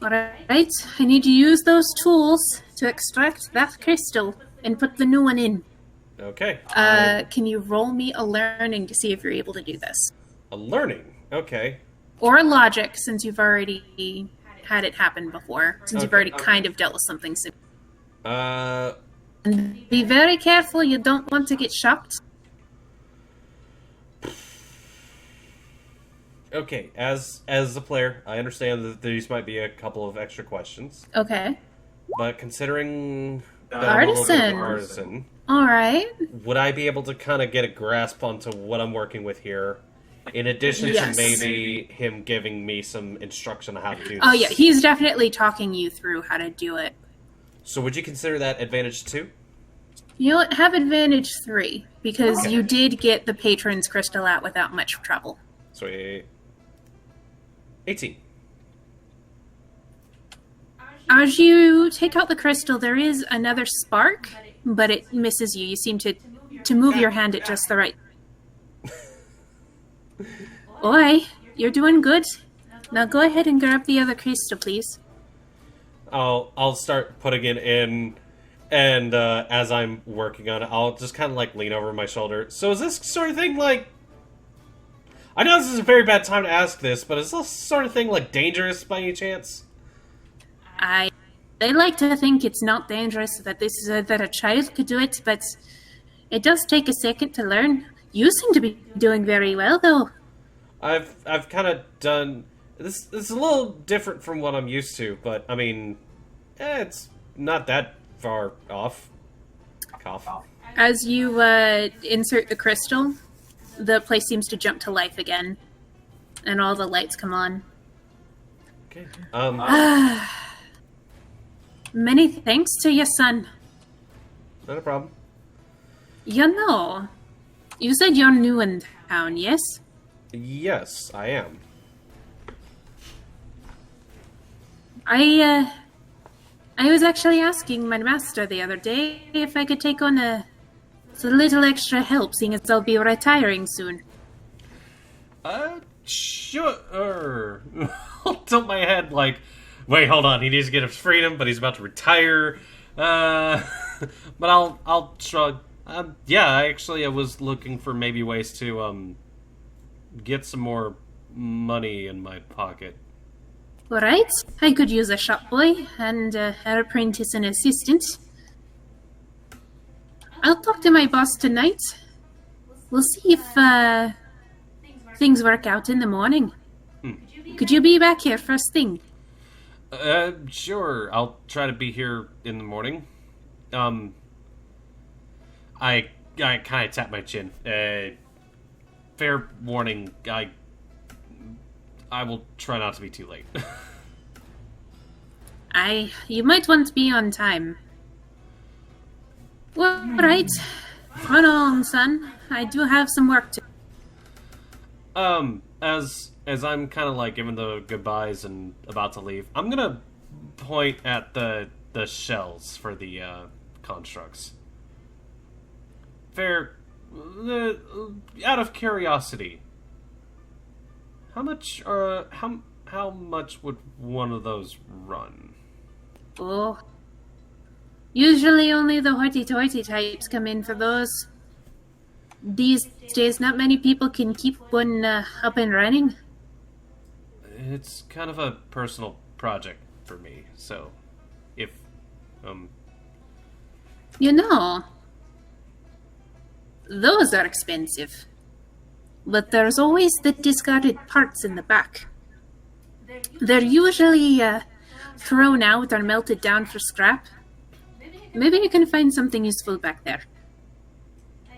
Alright, I need you to use those tools to extract that crystal and put the new one in. Okay. Can you roll me a learning to see if you're able to do this? A learning? Okay. Or logic, since you've already had it happen before, since you've Okay. already kind of dealt with something similar. Uh, And be very careful, you don't want to get shocked. okay. As a player, I understand that these might be a couple of extra questions, Okay. but considering that I'm a little bit of an artisan, Alright. would I be able to kind of get a grasp onto what I'm working with here? In addition Yes. to maybe him giving me some instruction on how to do this. Oh yeah, he's definitely talking you through how to do it. So would you consider that advantage 2? You know what? Have advantage 3, because you did get the patron's crystal out without much trouble. Sweet. 18. As you take out the crystal, there is another spark, but it misses you. You seem to move your hand at just the right. Oi, you're doing good. Now go ahead and grab the other crystal, please. I'll start putting it in, and as I'm working on it, I'll just kind of like lean over my shoulder. So is this sort of thing like? I know this is a very bad time to ask this, but is this sort of thing like dangerous by any chance? I like to think it's not dangerous, that that a child could do it, but it does take a second to learn. You seem to be doing very well, though. I've kind of done this. This is a little different from what I'm used to, but I mean, it's not that far off. Cough. As you insert the crystal, the place seems to jump to life again, and all the lights come on. Okay. Many thanks to your son. Not a problem. You know, you said you're new in town, yes? Yes, I am. I was actually asking my master the other day if I could take on a little extra help, seeing as I'll be retiring soon. Sure. I'll tilt my head like, wait, hold on. He needs to get his freedom, but he's about to retire. But I'll shrug. Yeah, I was looking for maybe ways to get some more money in my pocket. Alright, I could use a shop boy and an apprentice and assistant. I'll talk to my boss tonight. We'll see if things work out in the morning. Could you be back here first thing? Sure. I'll try to be here in the morning. I kind of tap my chin. Fair warning, I will try not to be too late. You might want to be on time. Well, right. Run on, son. I do have some work to. As I'm kind of like giving the goodbyes and about to leave, I'm gonna point at the shells for the constructs. Fair, out of curiosity, how much how much would one of those run? Oh. Usually only the hoity-toity types come in for those. These days, not many people can keep one up and running. It's kind of a personal project for me, so if You know, those are expensive. But there's always the discarded parts in the back. They're usually thrown out or melted down for scrap. Maybe you can find something useful back there.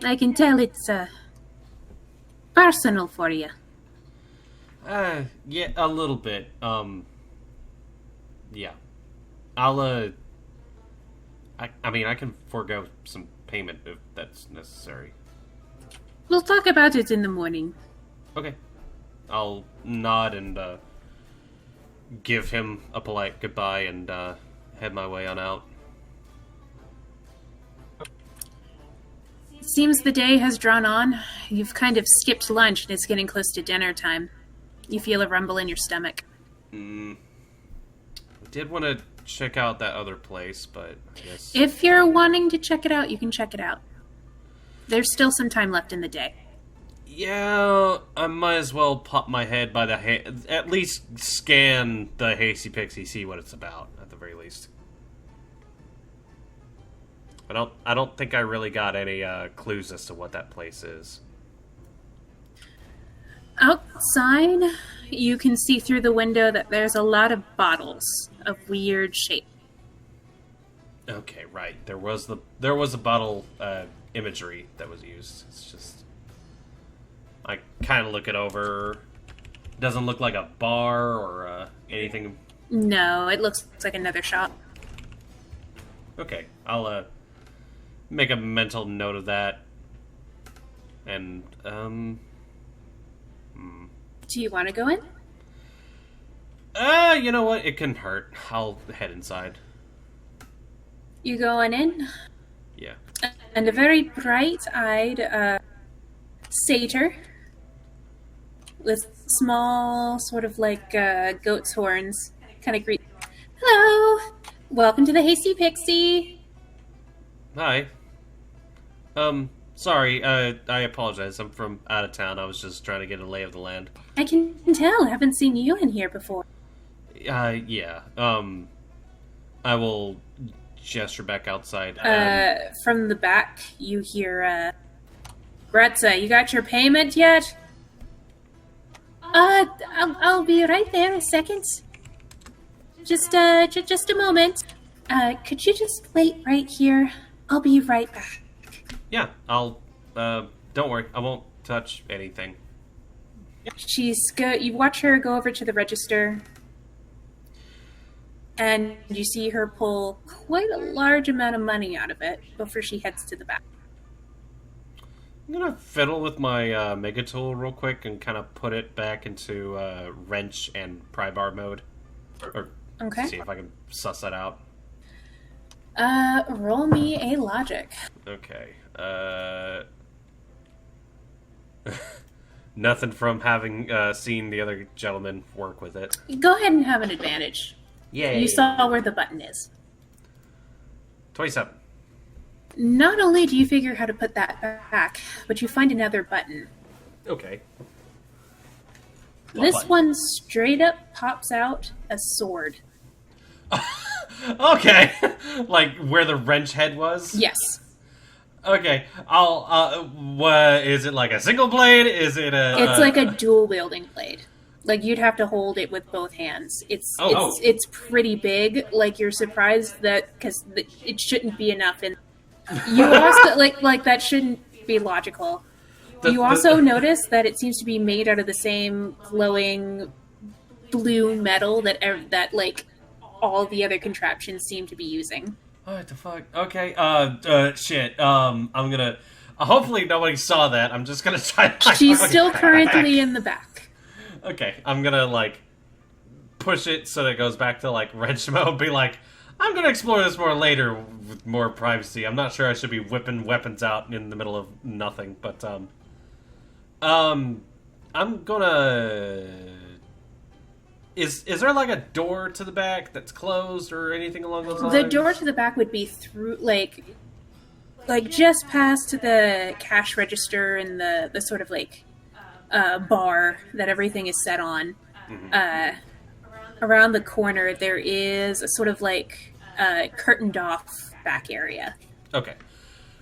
I can tell it's personal for you. yeah, a little bit. Yeah. I'll I mean, I can forego some payment if that's necessary. We'll talk about it in the morning. Okay. I'll nod and give him a polite goodbye and head my way on out. Seems the day has drawn on. You've kind of skipped lunch and it's getting close to dinner time. You feel a rumble in your stomach. I did want to check out that other place, but I guess... If you're wanting to check it out, you can check it out. There's still some time left in the day. Yeah, I might as well pop my head by the at least scan the Hasty Pixie, see what it's about at the very least. I don't think I really got any clues as to what that place is. Outside, you can see through the window that there's a lot of bottles of weird shape. Okay, right. There was a bottle imagery that was used. It's just I kind of look it over. Doesn't look like a bar or anything. No, it looks like another shop. Okay, I'll make a mental note of that. And Do you want to go in? you know what? It can hurt. I'll head inside. You going in? Yeah. And a very bright-eyed satyr with small, sort of like goat's horns, kind of greet. Hello, welcome to the Hasty Pixie. Hi. Sorry. I apologize. I'm from out of town. I was just trying to get a lay of the land. I can tell. I haven't seen you in here before. Yeah. I will gesture back outside. From the back, you hear, Gretza, you got your payment yet? I'll be right there in a second. Just a moment. Could you just wait right here? I'll be right back. Yeah, I'll, don't worry. I won't touch anything. You watch her go over to the register, and you see her pull quite a large amount of money out of it before she heads to the back. I'm gonna fiddle with my Mega Tool real quick and kind of put it back into wrench and pry bar mode. Or Okay. see if I can suss that out. Roll me a logic. Okay. Nothing from having seen the other gentleman work with it. Go ahead and have an advantage. Yay. You saw where the button is. 27. Not only do you figure how to put that back, but you find another button. Okay. This button? one straight up pops out a sword. Okay. Like where the wrench head was? Yes. Okay. What is it, like a single blade? Is it a... It's like a dual wielding blade. Like you'd have to hold it with both hands. It's pretty big. Like you're surprised that because it shouldn't be enough, and you also like that shouldn't be logical. You also notice that it seems to be made out of the same glowing blue metal that like all the other contraptions seem to be using. What the fuck? Okay. Shit. I'm gonna. Hopefully nobody saw that. I'm just gonna try. To, She's still currently in the back. Okay, I'm gonna like push it so that it goes back to like wrench mode. Be like, I'm gonna explore this more later with more privacy. I'm not sure I should be whipping weapons out in the middle of nothing, but I'm gonna. Is there like a door to the back that's closed or anything along those lines? The door to the back would be through like just past the cash register and the sort of like bar that everything is set on. Mm-hmm. Around the corner, there is a sort of like curtained off back area. Okay.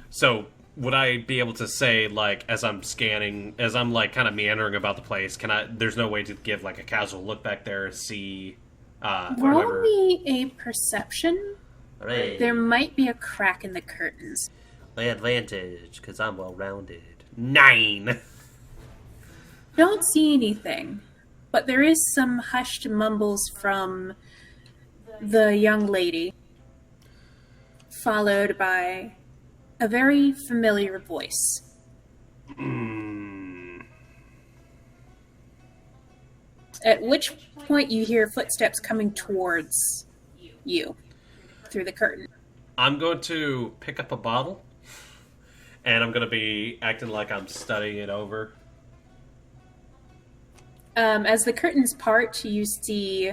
So, would I be able to say, like, as I'm scanning, as I'm, like, kind of meandering about the place, there's no way to give, like, a casual look back there, see, Roll whoever... me a perception. Right. There might be a crack in the curtains. My advantage, because I'm well-rounded. 9! Don't see anything, but there is some hushed mumbles from the young lady, followed by a very familiar voice. At which point you hear footsteps coming towards you through the curtain. I'm going to pick up a bottle, and I'm going to be acting like I'm studying it over. As the curtains part, you see...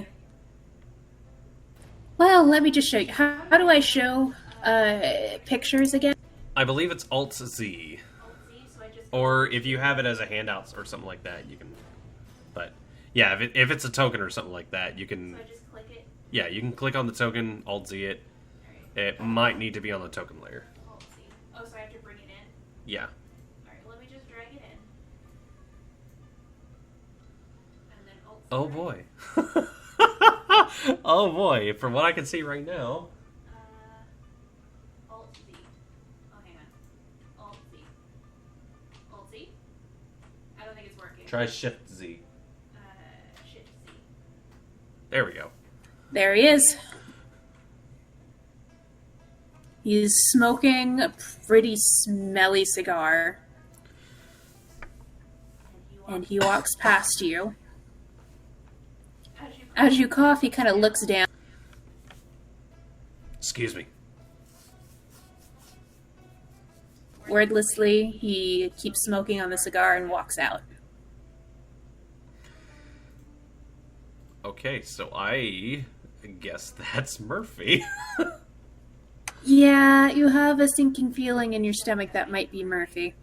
Well, let me just show you. How do I show pictures again? I believe it's Alt-Z. Or if you have it as a handout or something like that, you can. But yeah, if it's a token or something like that, you can. So I just click it. Yeah, you can click on the token, Alt Z it. Alright. It might need to be on the token layer. Alt C. Oh, so I have to bring it in? Yeah. Alright, let me just drag it in. And then Alt C. Oh boy. Oh boy. From what I can see right now. Alt Z. Oh, hang on. Alt Z. Alt Z? I don't think it's working. Try Shift Z. Shift Z. There we go. There he is. He's smoking a pretty smelly cigar, and he walks past you. As you cough, he kind of looks down. Excuse me. Wordlessly, he keeps smoking on the cigar and walks out. Okay, so I guess that's Murphy. Yeah, you have a sinking feeling in your stomach that might be Murphy.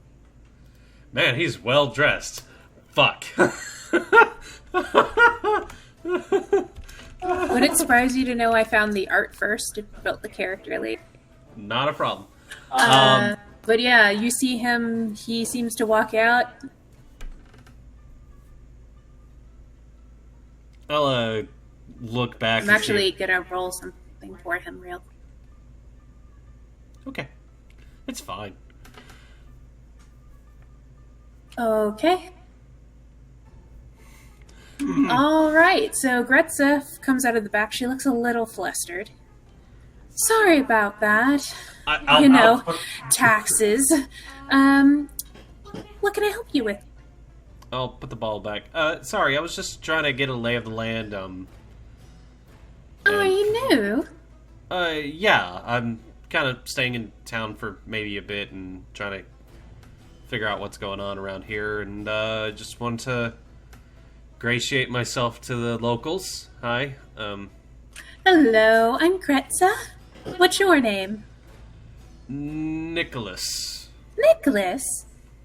Man, he's well dressed. Fuck. Would it surprise you to know I found the art first and built the character later? Not a problem. But yeah, you see him, he seems to walk out. I'll look back. I'm actually gonna roll something for him real quick. Okay. It's fine. Okay. Alright, so Gretza comes out of the back. She looks a little flustered. Sorry about that. I'll Taxes. What can I help you with? I'll put the ball back. Sorry, I was just trying to get a lay of the land. Oh, are you new? Yeah, I'm kind of staying in town for maybe a bit and trying to figure out what's going on around here, and just wanted to gratiate myself to the locals. Hi. Hello, I'm Gretza. What's your name? Nicholas. Nicholas.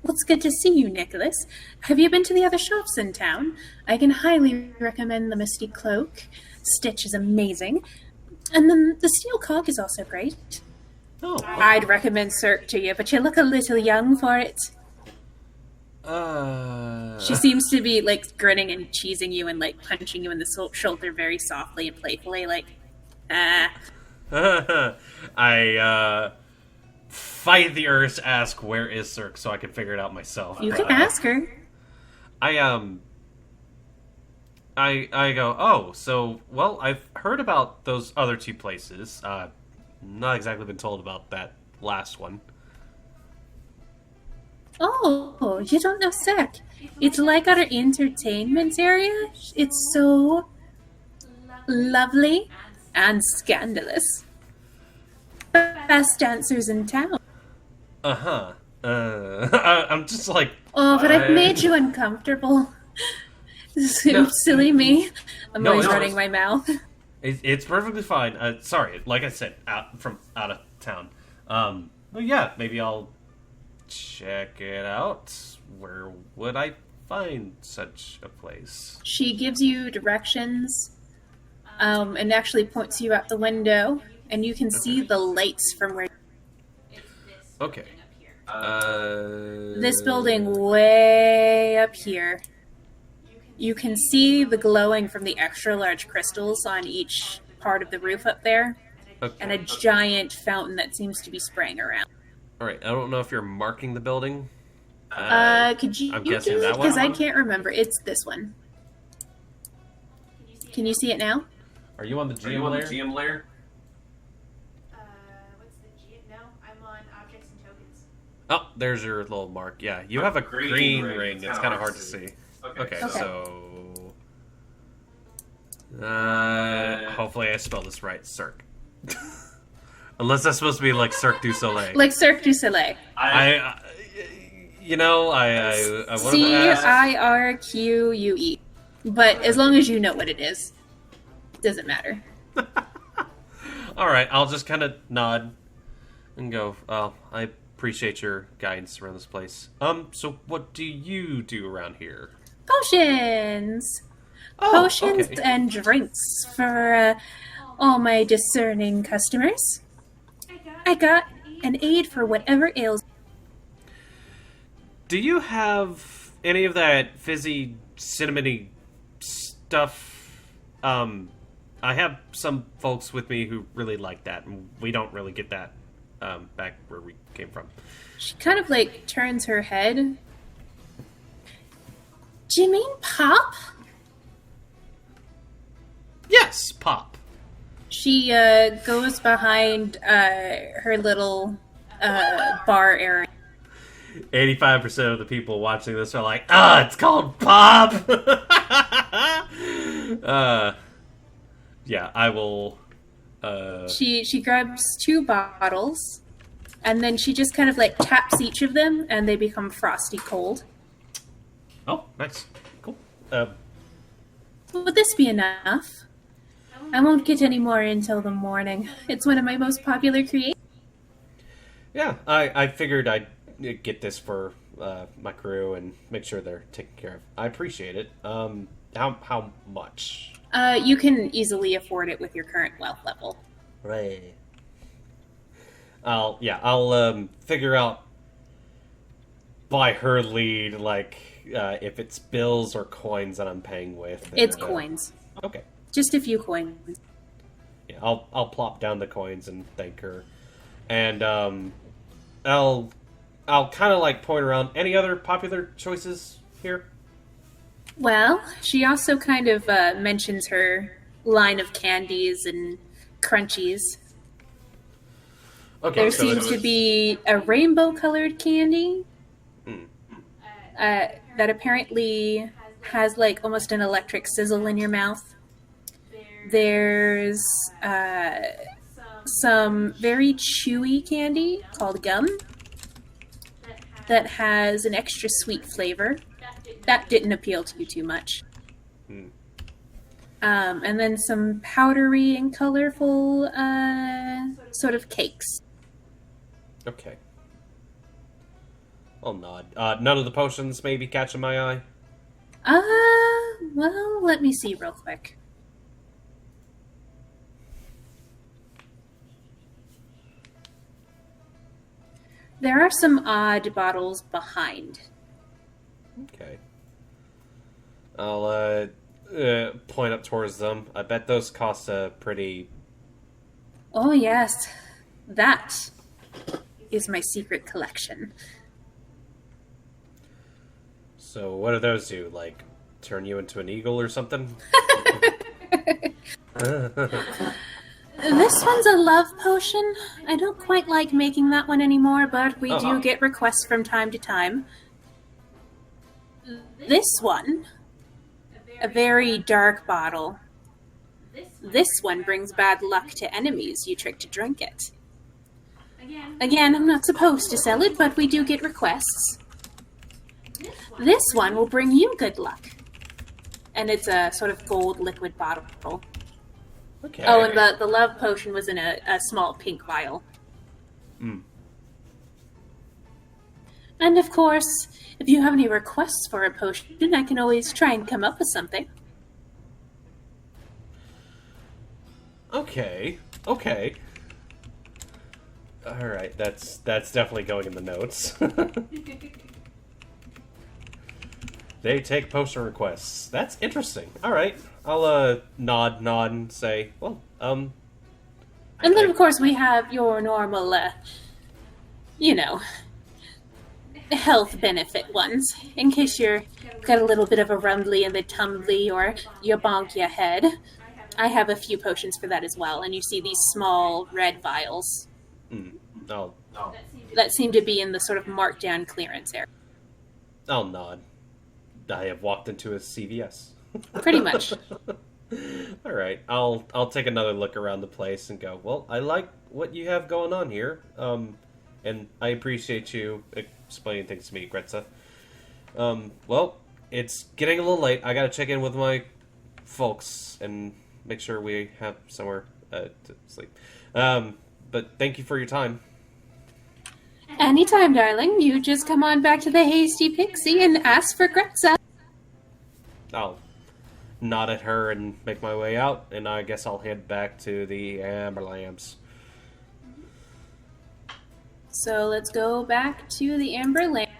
Well, it's good to see you, Nicholas. Have you been to the other shops in town? I can highly recommend the Misty Cloak. Stitch is amazing. And then the Steel Cog is also great. Oh. I'd recommend Cirque to you, but you look a little young for it. She seems to be, like, grinning and cheesing you and, like, punching you in the shoulder very softly and playfully, like, ah. I fight the urge to ask where is Cirque so I can figure it out myself. You can ask her. I go, oh, so, well, I've heard about those other two places. Not exactly been told about that last one. Oh, you don't know Cirque. It's like our entertainment area. It's so lovely and scandalous. Best dancers in town. Uh-huh. I'm just like... Oh, but I've I- made you uncomfortable. No. Silly me. I'm No, always no, running my mouth. It's perfectly fine. Sorry, like I said, out of town. But yeah, maybe I'll check it out. Where would I find such a place? She gives you directions, and actually points you out the window, and you can see the lights from where It's this Okay. building up here. this building way up here. You can see the glowing from the extra large crystals on each part of the roof up there, Okay. and a giant fountain that seems to be spraying around. All right. I don't know if you're marking the building. Could you I'm do guessing it? that one? Because I can't remember. It's this one. Can you see it now? Are you on the GM layer? What's the G? No, I'm on objects and tokens. Oh, there's your little mark. Yeah, you have a green ring. It's kind of hard to see. Okay, Okay. so... hopefully I spelled this right. Cirque. Unless that's supposed to be like Cirque du Soleil. Like Cirque du Soleil. I wanted to ask... Cirque. But as long as you know what it is, it doesn't matter. All right, I'll just kind of nod and go, I appreciate your guidance around this place. So what do you do around here? Potions! Oh, Potions okay. and drinks for all my discerning customers. I got an aid for whatever ails. Do you have any of that fizzy, cinnamony stuff? I have some folks with me who really like that, and we don't really get that back where we came from. She kind of like turns her head. Do you mean pop? Yes, pop. She goes behind her little bar area. 85% of the people watching this are like, it's called pop! Yeah, I will... She grabs 2 bottles, and then she just kind of like taps each of them, and they become frosty cold. Oh, nice. Cool. Would this be enough? I won't get any more until the morning. It's one of my most popular creations. Yeah, I figured I'd get this for my crew and make sure they're taken care of. I appreciate it. How much? You can easily afford it with your current wealth level. Right. I'll figure out by her lead, like if it's bills or coins that I'm paying with. It's coins. Okay. Just a few coins. Yeah, I'll plop down the coins and thank her, and I'll kind of like point around. Any other popular choices here? Well, she also kind of mentions her line of candies and crunchies. Okay, There so seems to be a rainbow-colored candy that apparently has like almost an electric sizzle in your mouth. There's some very chewy candy called gum that has an extra sweet flavor. That didn't appeal to you too much. And then some powdery and colorful sort of cakes. Okay. I'll nod. None of the potions maybe catching my eye? Well, let me see real quick. There are some odd bottles behind. Okay. I'll point up towards them. I bet those cost a pretty... Oh, yes. That is my secret collection. So what do those do? Like, turn you into an eagle or something? This one's a love potion. I don't quite like making that one anymore, but we Uh-huh. do get requests from time to time. This one, a very dark bottle. This one brings bad luck to enemies you trick to drink it. Again, I'm not supposed to sell it, but we do get requests. This one will bring you good luck. And it's a sort of gold liquid bottle. Okay. Oh, and the love potion was in a small pink vial. Mm. And of course, if you have any requests for a potion, I can always try and come up with something. Okay. Alright, that's definitely going in the notes. They take potion requests. That's interesting. Alright. I'll nod and say, well, And then, of course, we have your normal, health benefit ones. In case you're got a little bit of a rumbly in the tumbly or you bonk your head. I have a few potions for that as well. And you see these small red vials I'll that seem to be in the sort of marked down clearance area. nod. I have walked into a CVS. Pretty much. All right, I'll take another look around the place and go, well, I like what you have going on here, and I appreciate you explaining things to me, Gretza. Well, it's getting a little late. I gotta check in with my folks and make sure we have somewhere to sleep. But thank you for your time. Anytime, darling. You just come on back to the Hasty Pixie and ask for Gretza. I'll nod at her and make my way out, and I guess I'll head back to the Amber Lamps. So let's go back to the Amber Lamp.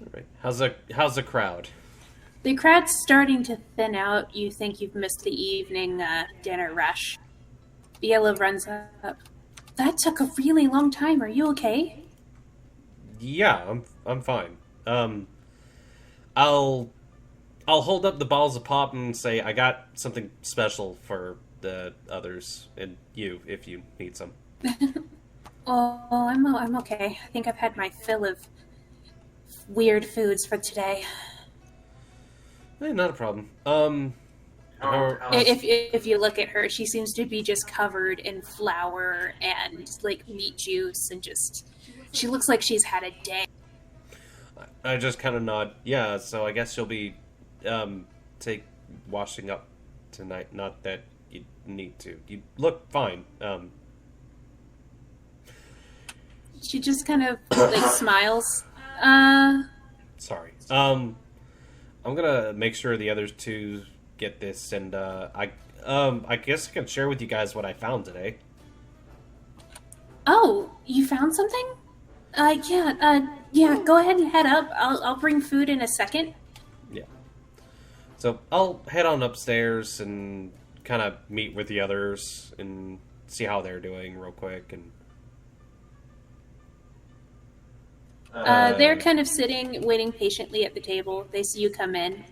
All right. How's the crowd? The crowd's starting to thin out. You think you've missed the evening dinner rush. Biela runs up. That took a really long time. Are you okay? Yeah, I'm fine. I'll hold up the bottles of pop and say I got something special for the others and you if you need some. Oh, I'm okay. I think I've had my fill of weird foods for today. Not a problem. If you look at her, she seems to be just covered in flour and like meat juice and just she looks like she's had a day. I just kind of nod. Yeah, so I guess you'll be take washing up tonight. Not that you need to. You look fine. She just kind of like smiles. Sorry. I'm gonna make sure the other two get this, and I guess I can share with you guys what I found today. Oh, you found something? Yeah. Go ahead and head up. I'll bring food in a second. Yeah. So I'll head on upstairs and kind of meet with the others and see how they're doing real quick. And They're kind of sitting, waiting patiently at the table. They see you come in.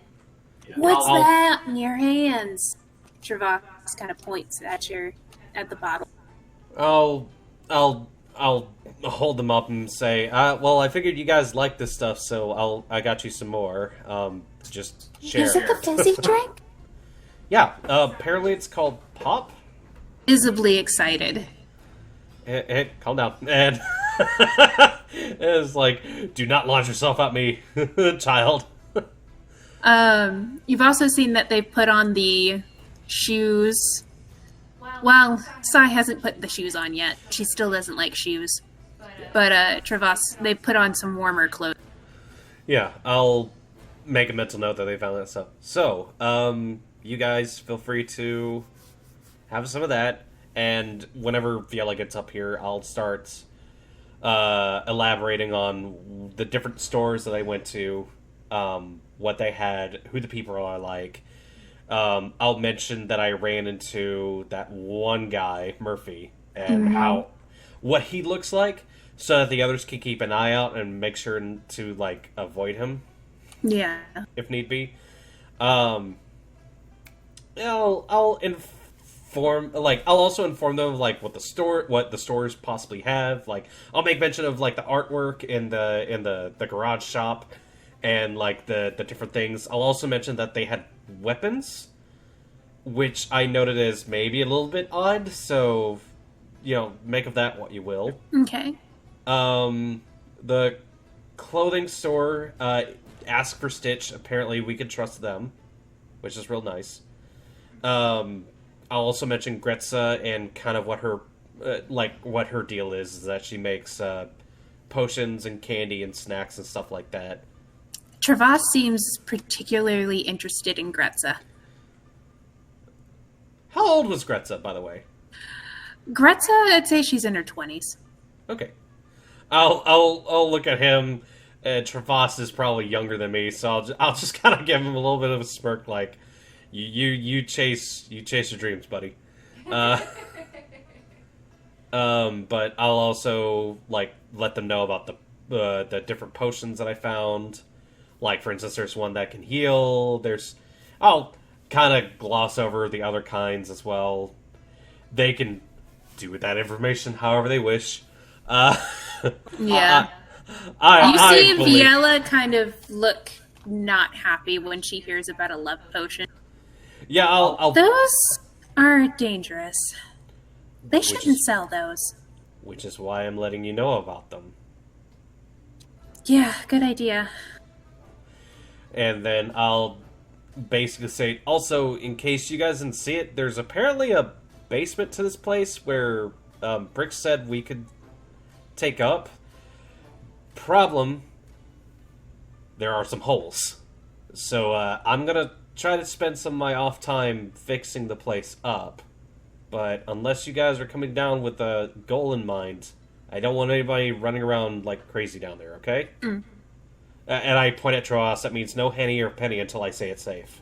yeah, What's that in your hands? Travax kind of points at the bottle. I'll hold them up and say, well, I figured you guys like this stuff, so I got you some more. Just share. Is it the fizzy drink? Yeah. Apparently it's called Pop. Visibly excited. Hey, calm down. And it's like, do not launch yourself at me, child. You've also seen that they've put on the shoes. Well, Sai hasn't put the shoes on yet. She still doesn't like shoes. But Travas, they put on some warmer clothes. Yeah, I'll make a mental note that they found that stuff. So, you guys feel free to have some of that. And whenever Viella gets up here, I'll start elaborating on the different stores that I went to, what they had, who the people are like. I'll mention that I ran into that one guy, Murphy, and what he looks like, so that the others can keep an eye out and make sure to like avoid him. Yeah. If need be. I'll also inform them of like what the stores possibly have. Like I'll make mention of like the artwork in the garage shop and like the different things. I'll also mention that they had weapons, which I noted as maybe a little bit odd, so make of that what you will. Okay. The clothing store asked for Stitch. Apparently we can trust them, which is real nice. I'll also mention Gretza and kind of what her deal is that she makes potions and candy and snacks and stuff like that. Travas seems particularly interested in Gretza. How old was Gretza, by the way? Gretza, I'd say she's in her 20s. Okay. I'll look at him. Travas is probably younger than me, so I'll just kind of give him a little bit of a smirk, like, you chase your dreams, buddy. But I'll also like let them know about the different potions that I found. Like, for instance, there's one that can heal. I'll kind of gloss over the other kinds as well. They can do with that information however they wish. Yeah. You see Viella kind of look not happy when she hears about a love potion. Yeah, I'll. Those are dangerous. They shouldn't sell those. Which is why I'm letting you know about them. Yeah, good idea. And then I'll basically say, also, in case you guys didn't see it, there's apparently a basement to this place where Brick said we could take up. Problem, there are some holes. So I'm gonna try to spend some of my off time fixing the place up. But unless you guys are coming down with a goal in mind, I don't want anybody running around like crazy down there, okay? And I point at Troas. That means no Henny or Penny until I say it's safe.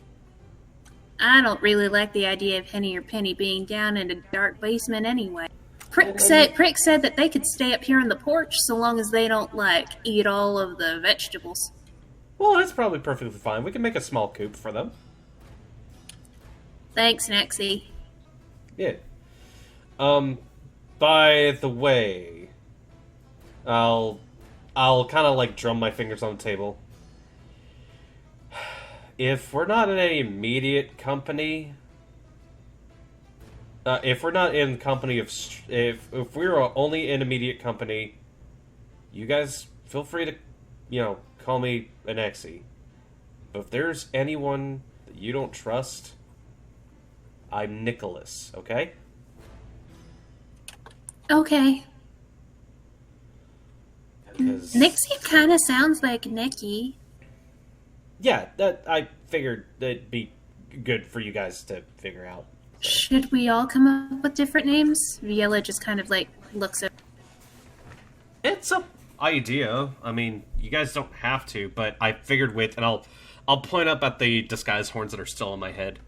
I don't really like the idea of Henny or Penny being down in a dark basement anyway. Prick said that they could stay up here on the porch so long as they don't, like, eat all of the vegetables. Well, that's probably perfectly fine. We can make a small coop for them. Thanks, Nexie. Yeah. By the way, I'll kind of like drum my fingers on the table. If we're not in any immediate company, if we're not in company of, if we're only in immediate company, you guys feel free to, call me an Exie. But if there's anyone that you don't trust, I'm Nicholas, okay? Okay. 'Cause- Nixie kind of sounds like Nicky. Yeah, that I figured that'd be good for you guys to figure out. So. Should we all come up with different names? Viela just kind of like looks at. It's a idea. I mean, you guys don't have to, but I figured with, and I'll point up at the disguise horns that are still in my head.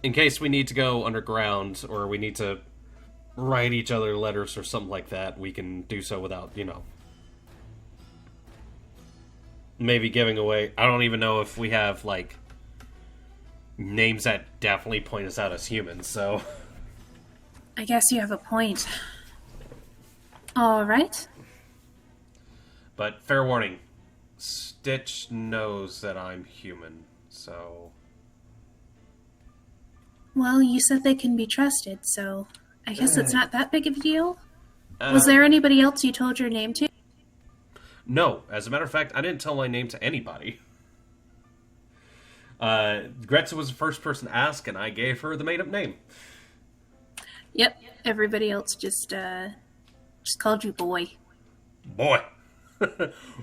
In case we need to go underground, or we need to write each other letters or something like that, we can do so without, maybe giving away. I don't even know if we have, like, names that definitely point us out as humans, so. I guess you have a point. All right. But fair warning, Stitch knows that I'm human, so. Well, you said they can be trusted, so I guess it's not that big of a deal. Was there anybody else you told your name to? No, as a matter of fact, I didn't tell my name to anybody. Gretza was the first person to ask, and I gave her the made-up name. Yep. Everybody else just called you boy. Boy.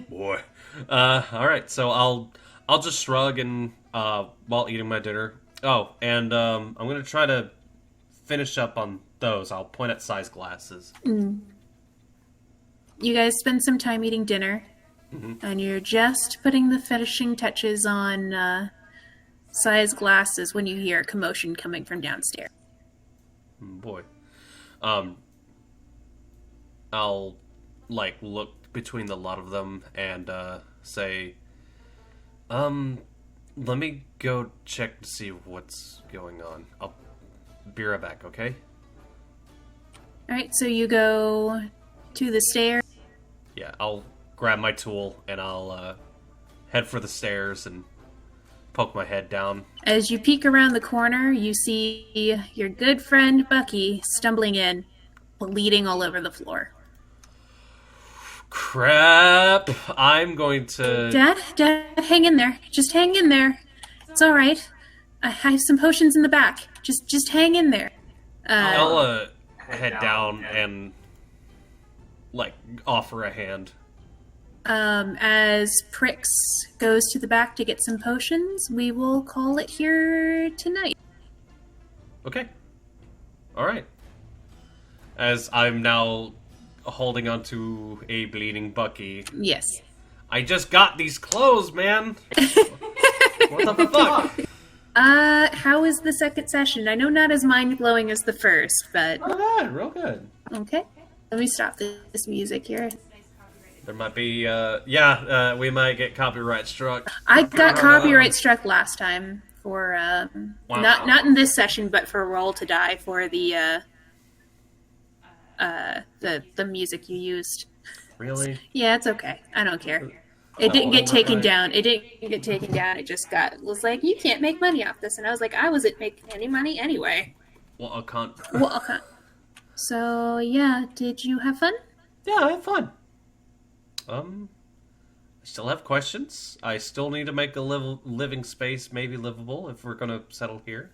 Boy. Alright, so I'll just shrug and, while eating my dinner. Oh, and, I'm gonna try to finish up on those. I'll point at size glasses. You guys spend some time eating dinner, and you're just putting the finishing touches on size glasses when you hear a commotion coming from downstairs. Boy. I'll, like, look between the lot of them and, say, let me go check to see what's going on. I'll be right back, okay? Alright, so you go to the stairs. Yeah, I'll grab my tool and I'll, head for the stairs and poke my head down. As you peek around the corner, you see your good friend Bucky stumbling in, bleeding all over the floor. Crap! I'm going to... Dad, hang in there. Just hang in there. It's alright. I have some potions in the back. Just hang in there. I'll, head down and, like, offer a hand. As Prix goes to the back to get some potions, we will call it here tonight. Okay. Alright. As I'm now holding onto a bleeding Bucky. Yes. I just got these clothes, man! What the fuck? How is the second session? I know not as mind-blowing as the first, but... Real good. Okay. Let me stop this music here. There might be, we might get copyright struck. I got copyright struck last time for, Wow. not in this session, but for Roll to Die for the music you used. Really? Yeah, it's okay. I don't care. It didn't get taken down. It didn't get taken down. It just was like, you can't make money off this. And I was like, I wasn't making any money anyway. What a cunt. Well, okay. So, yeah, did you have fun? Yeah, I had fun. I still have questions. I still need to make a living space maybe livable if we're gonna settle here.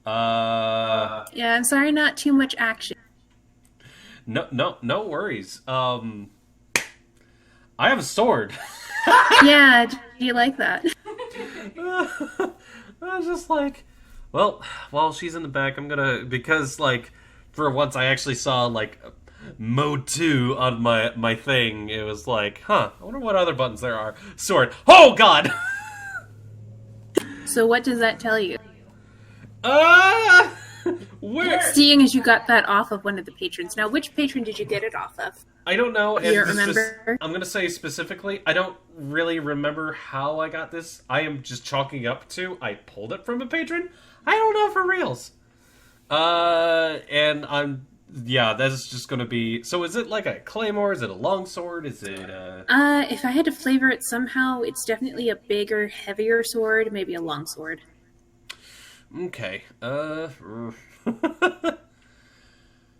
Yeah, I'm sorry, not too much action. No worries. I have a sword. Yeah, do you like that? I was just like, well, while she's in the back, I'm gonna, because like for once I actually saw like mode 2 on my thing. It was like, I wonder what other buttons there are. Sword. Oh God. So what does that tell you? uh where? Seeing as you got that off of one of the patrons. Now, which patron did you get it off of? I don't know. You don't remember? I'm gonna say specifically, I don't really remember how I got this. I am just chalking up to I pulled it from a patron. I don't know for reals. And that's just gonna be. So is it like a claymore? Is it a longsword? Is it If I had to flavor it somehow, it's definitely a bigger, heavier sword, maybe a longsword. Okay.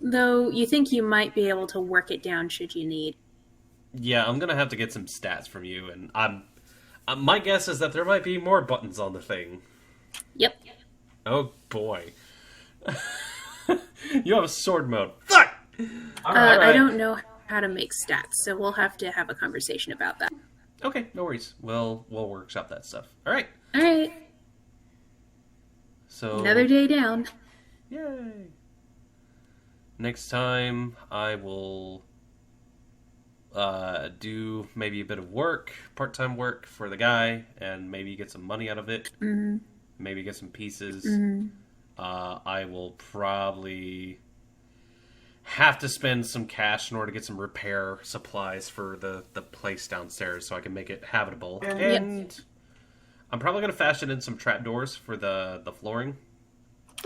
Though you think you might be able to work it down should you need. Yeah, I'm gonna have to get some stats from you, and my guess is that there might be more buttons on the thing. Yep. Oh boy. You have a sword mode. Fuck! All right. I don't know how to make stats, so we'll have to have a conversation about that. Okay, no worries. We'll workshop that stuff. All right. All right. So Another day down. Yay! Next time I will do maybe a bit of work, part-time work for the guy, and maybe get some money out of it. Mm-hmm. Maybe get some pieces. Mm-hmm. I will probably have to spend some cash in order to get some repair supplies for the place downstairs so I can make it habitable. And I'm probably going to fashion in some trapdoors for the flooring.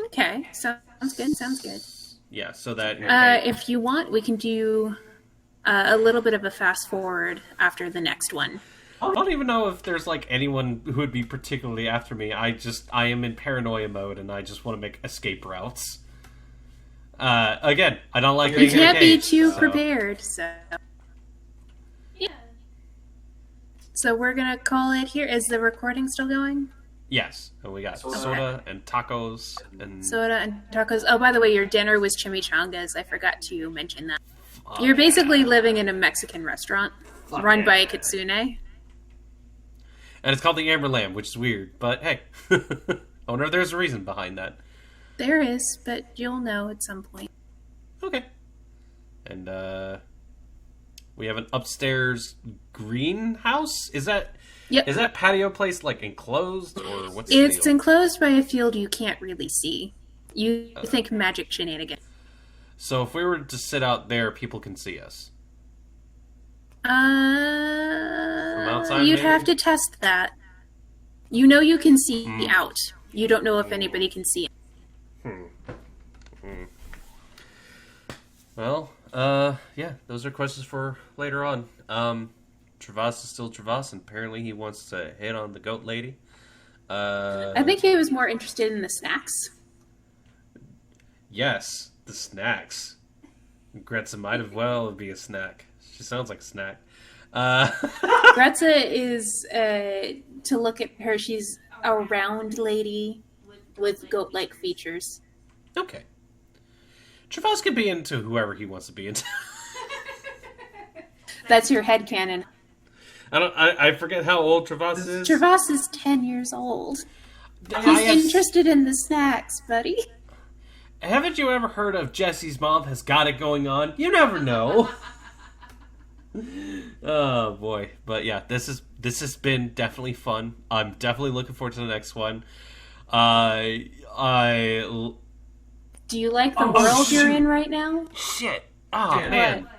Okay, sounds good. Sounds good. Yeah, so that... If you want, we can do a little bit of a fast forward after the next one. I don't even know if there's like anyone who would be particularly after me. I am in paranoia mode and I just want to make escape routes. Again, I don't like being You can't be engaged, too so. prepared, so... Yeah. So we're gonna call it here. Is the recording still going? Yes, and we got soda and tacos and... Soda and tacos. Oh, by the way, your dinner was chimichangas. I forgot to mention that. You're basically living in a Mexican restaurant run by a kitsune. And it's called the Amber Lamb, which is weird, but hey. I wonder if there's a reason behind that. There is, but you'll know at some point. Okay. And, we have an upstairs greenhouse? Is that... Yep. Is that patio place, like, enclosed, or what's the It's deal? enclosed by a field you can't really see. You think magic shenanigans. So if we were to sit out there, people can see us. outside, You'd maybe? have to test that. You know you can see out. You don't know if anybody can see. Well, yeah, those are questions for later on. Travas is still Travas, and apparently he wants to hit on the goat lady. I think he was more interested in the snacks. Yes, the snacks. Gretza might as well be a snack. She sounds like a snack. Gretza is, to look at her, she's a round lady with goat-like features. Okay. Travas could be into whoever he wants to be into. That's your headcanon. I forget how old Travas is. Travas is 10 years old. I He's interested in the snacks, buddy. Haven't you ever heard of Jesse's mom has got it going on? You never know. Oh boy, but yeah, this has been definitely fun. I'm definitely looking forward to the next one. Do you like the world you're in right now? Shit. Oh man. What?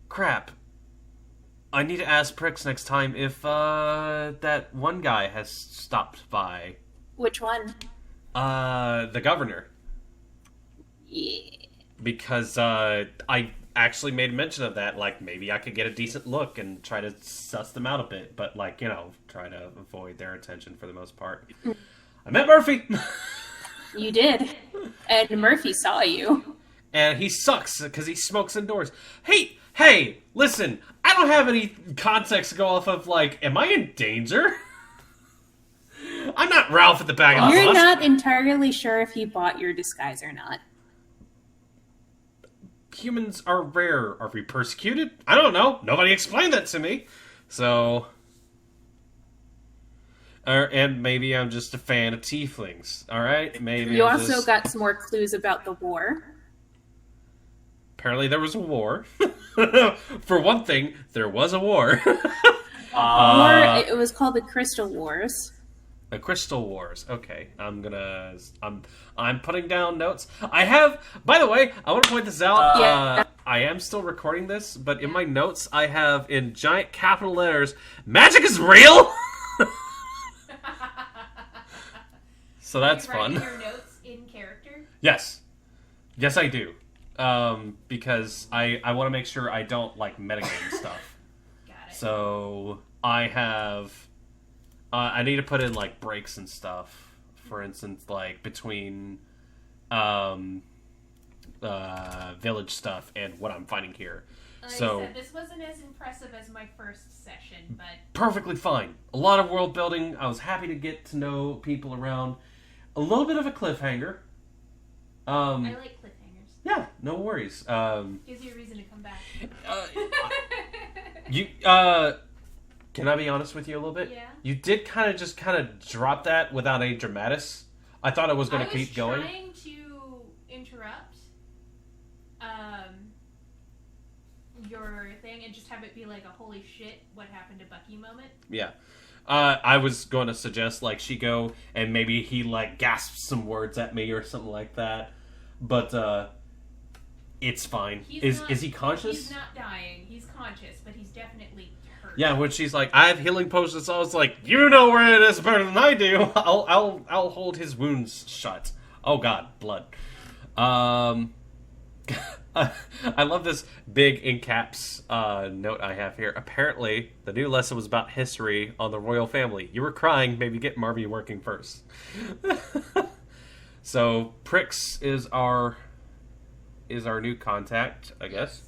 Crap. I need to ask Pricks next time if that one guy has stopped by. Which one? The governor. Yeah. Because I actually made mention of that. Like, maybe I could get a decent look and try to suss them out a bit. But, like, you know, try to avoid their attention for the most part. I met Murphy! You did. And Murphy saw you. And he sucks because he smokes indoors. Hey, listen, I don't have any context to go off of. Like, am I in danger? I'm not Ralph at the back of the You're bus. not entirely sure if he bought your disguise or not. Humans are rare. Are we persecuted? I don't know. Nobody explained that to me. So... and maybe I'm just a fan of tieflings. Alright? Maybe You I'm also just... got some more clues about the war. Apparently there was a war. For one thing, there was a war. It was called the Crystal Wars. The Crystal Wars. Okay, I'm putting down notes. I have, by the way, I want to point this out. Yeah. I am still recording this, but in my notes I have in giant capital letters, "Magic is real." So that's Are you fun. writing your notes in character? Yes, yes, I do. Because I want to make sure I don't like metagame stuff. Got it. So I have. I need to put in like breaks and stuff. For instance, like between village stuff and what I'm finding here. Like So I said, this wasn't as impressive as my first session, but perfectly fine. A lot of world building. I was happy to get to know people around. A little bit of a cliffhanger. I like cliffhangers. Yeah, no worries. Gives you a reason to come back. You can I be honest with you a little bit? Yeah. You did kind of drop that without any dramatis. I thought it was going to keep going. I was trying to interrupt your thing and just have it be like a holy shit, what happened to Bucky moment. Yeah. I was going to suggest like she go and maybe he like gasps some words at me or something like that. But it's fine. Is he conscious? He's not dying. He's conscious, but he's definitely hurt. Yeah, when she's like, I have healing potions, I was like, you know where it is better than I do. I'll hold his wounds shut. Oh god, blood. I love this big in caps note I have here. Apparently, the new lesson was about history on the royal family. You were crying, maybe get Marby working first. So Prix is our new contact, I guess.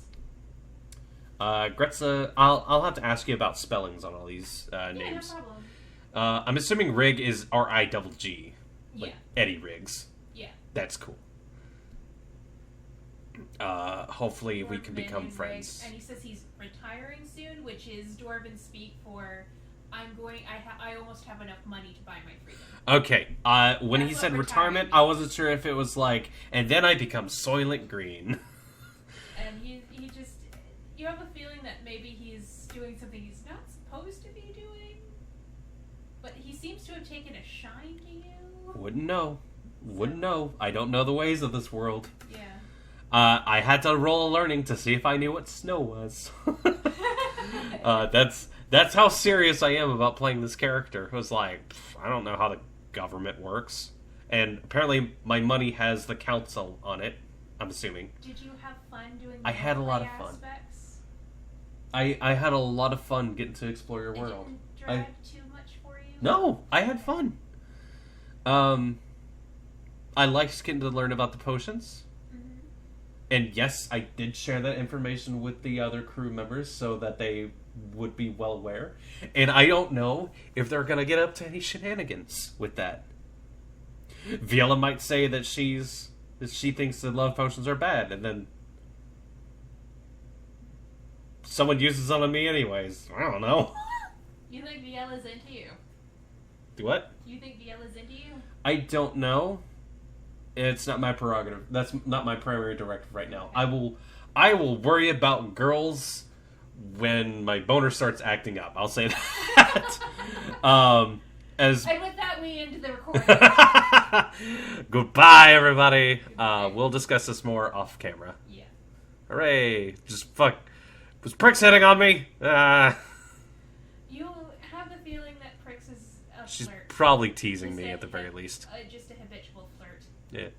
Gretza, I'll have to ask you about spellings on all these names. No problem. I'm assuming Rig is R-I-G-G. Like Yeah. Eddie Riggs. Yeah. That's cool. Hopefully we can Dwarven become and friends. Rig, and he says he's retiring soon, which is Dwarven speak for I almost have enough money to buy my freedom. Okay, when he That's said what retirement, retiring I wasn't sure if it was like, and then I become Soylent Green. And he just, you have a feeling that maybe he's doing something he's not supposed to be doing, but he seems to have taken a shine to you. Wouldn't know. I don't know the ways of this world. Yeah. I had to roll a learning to see if I knew what snow was. That's how serious I am about playing this character. It was like, I don't know how the government works. And apparently my money has the council on it, I'm assuming. Did you have fun doing I had a lot of fun. aspects? I had a lot of fun getting to explore your It world. didn't drag too much for you? No, I had fun. I liked getting to learn about the potions. Mm-hmm. And yes, I did share that information with the other crew members so that they would be well aware. And I don't know if they're going to get up to any shenanigans with that. Viola might say that she thinks that love potions are bad, and then someone uses them on me anyways. I don't know. You think Viola's into you? Do what? You think Viola's into you? I don't know. It's not my prerogative. That's not my primary directive right now. I will worry about girls when my boner starts acting up. I'll say that. And with that, we end the recording. Goodbye, everybody. We'll discuss this more off camera. Yeah. Hooray! Just fuck. Was Prix hitting on me? You have the feeling that Prix is a She's flirt. probably teasing me at the very least. Just a habitual flirt. Yeah.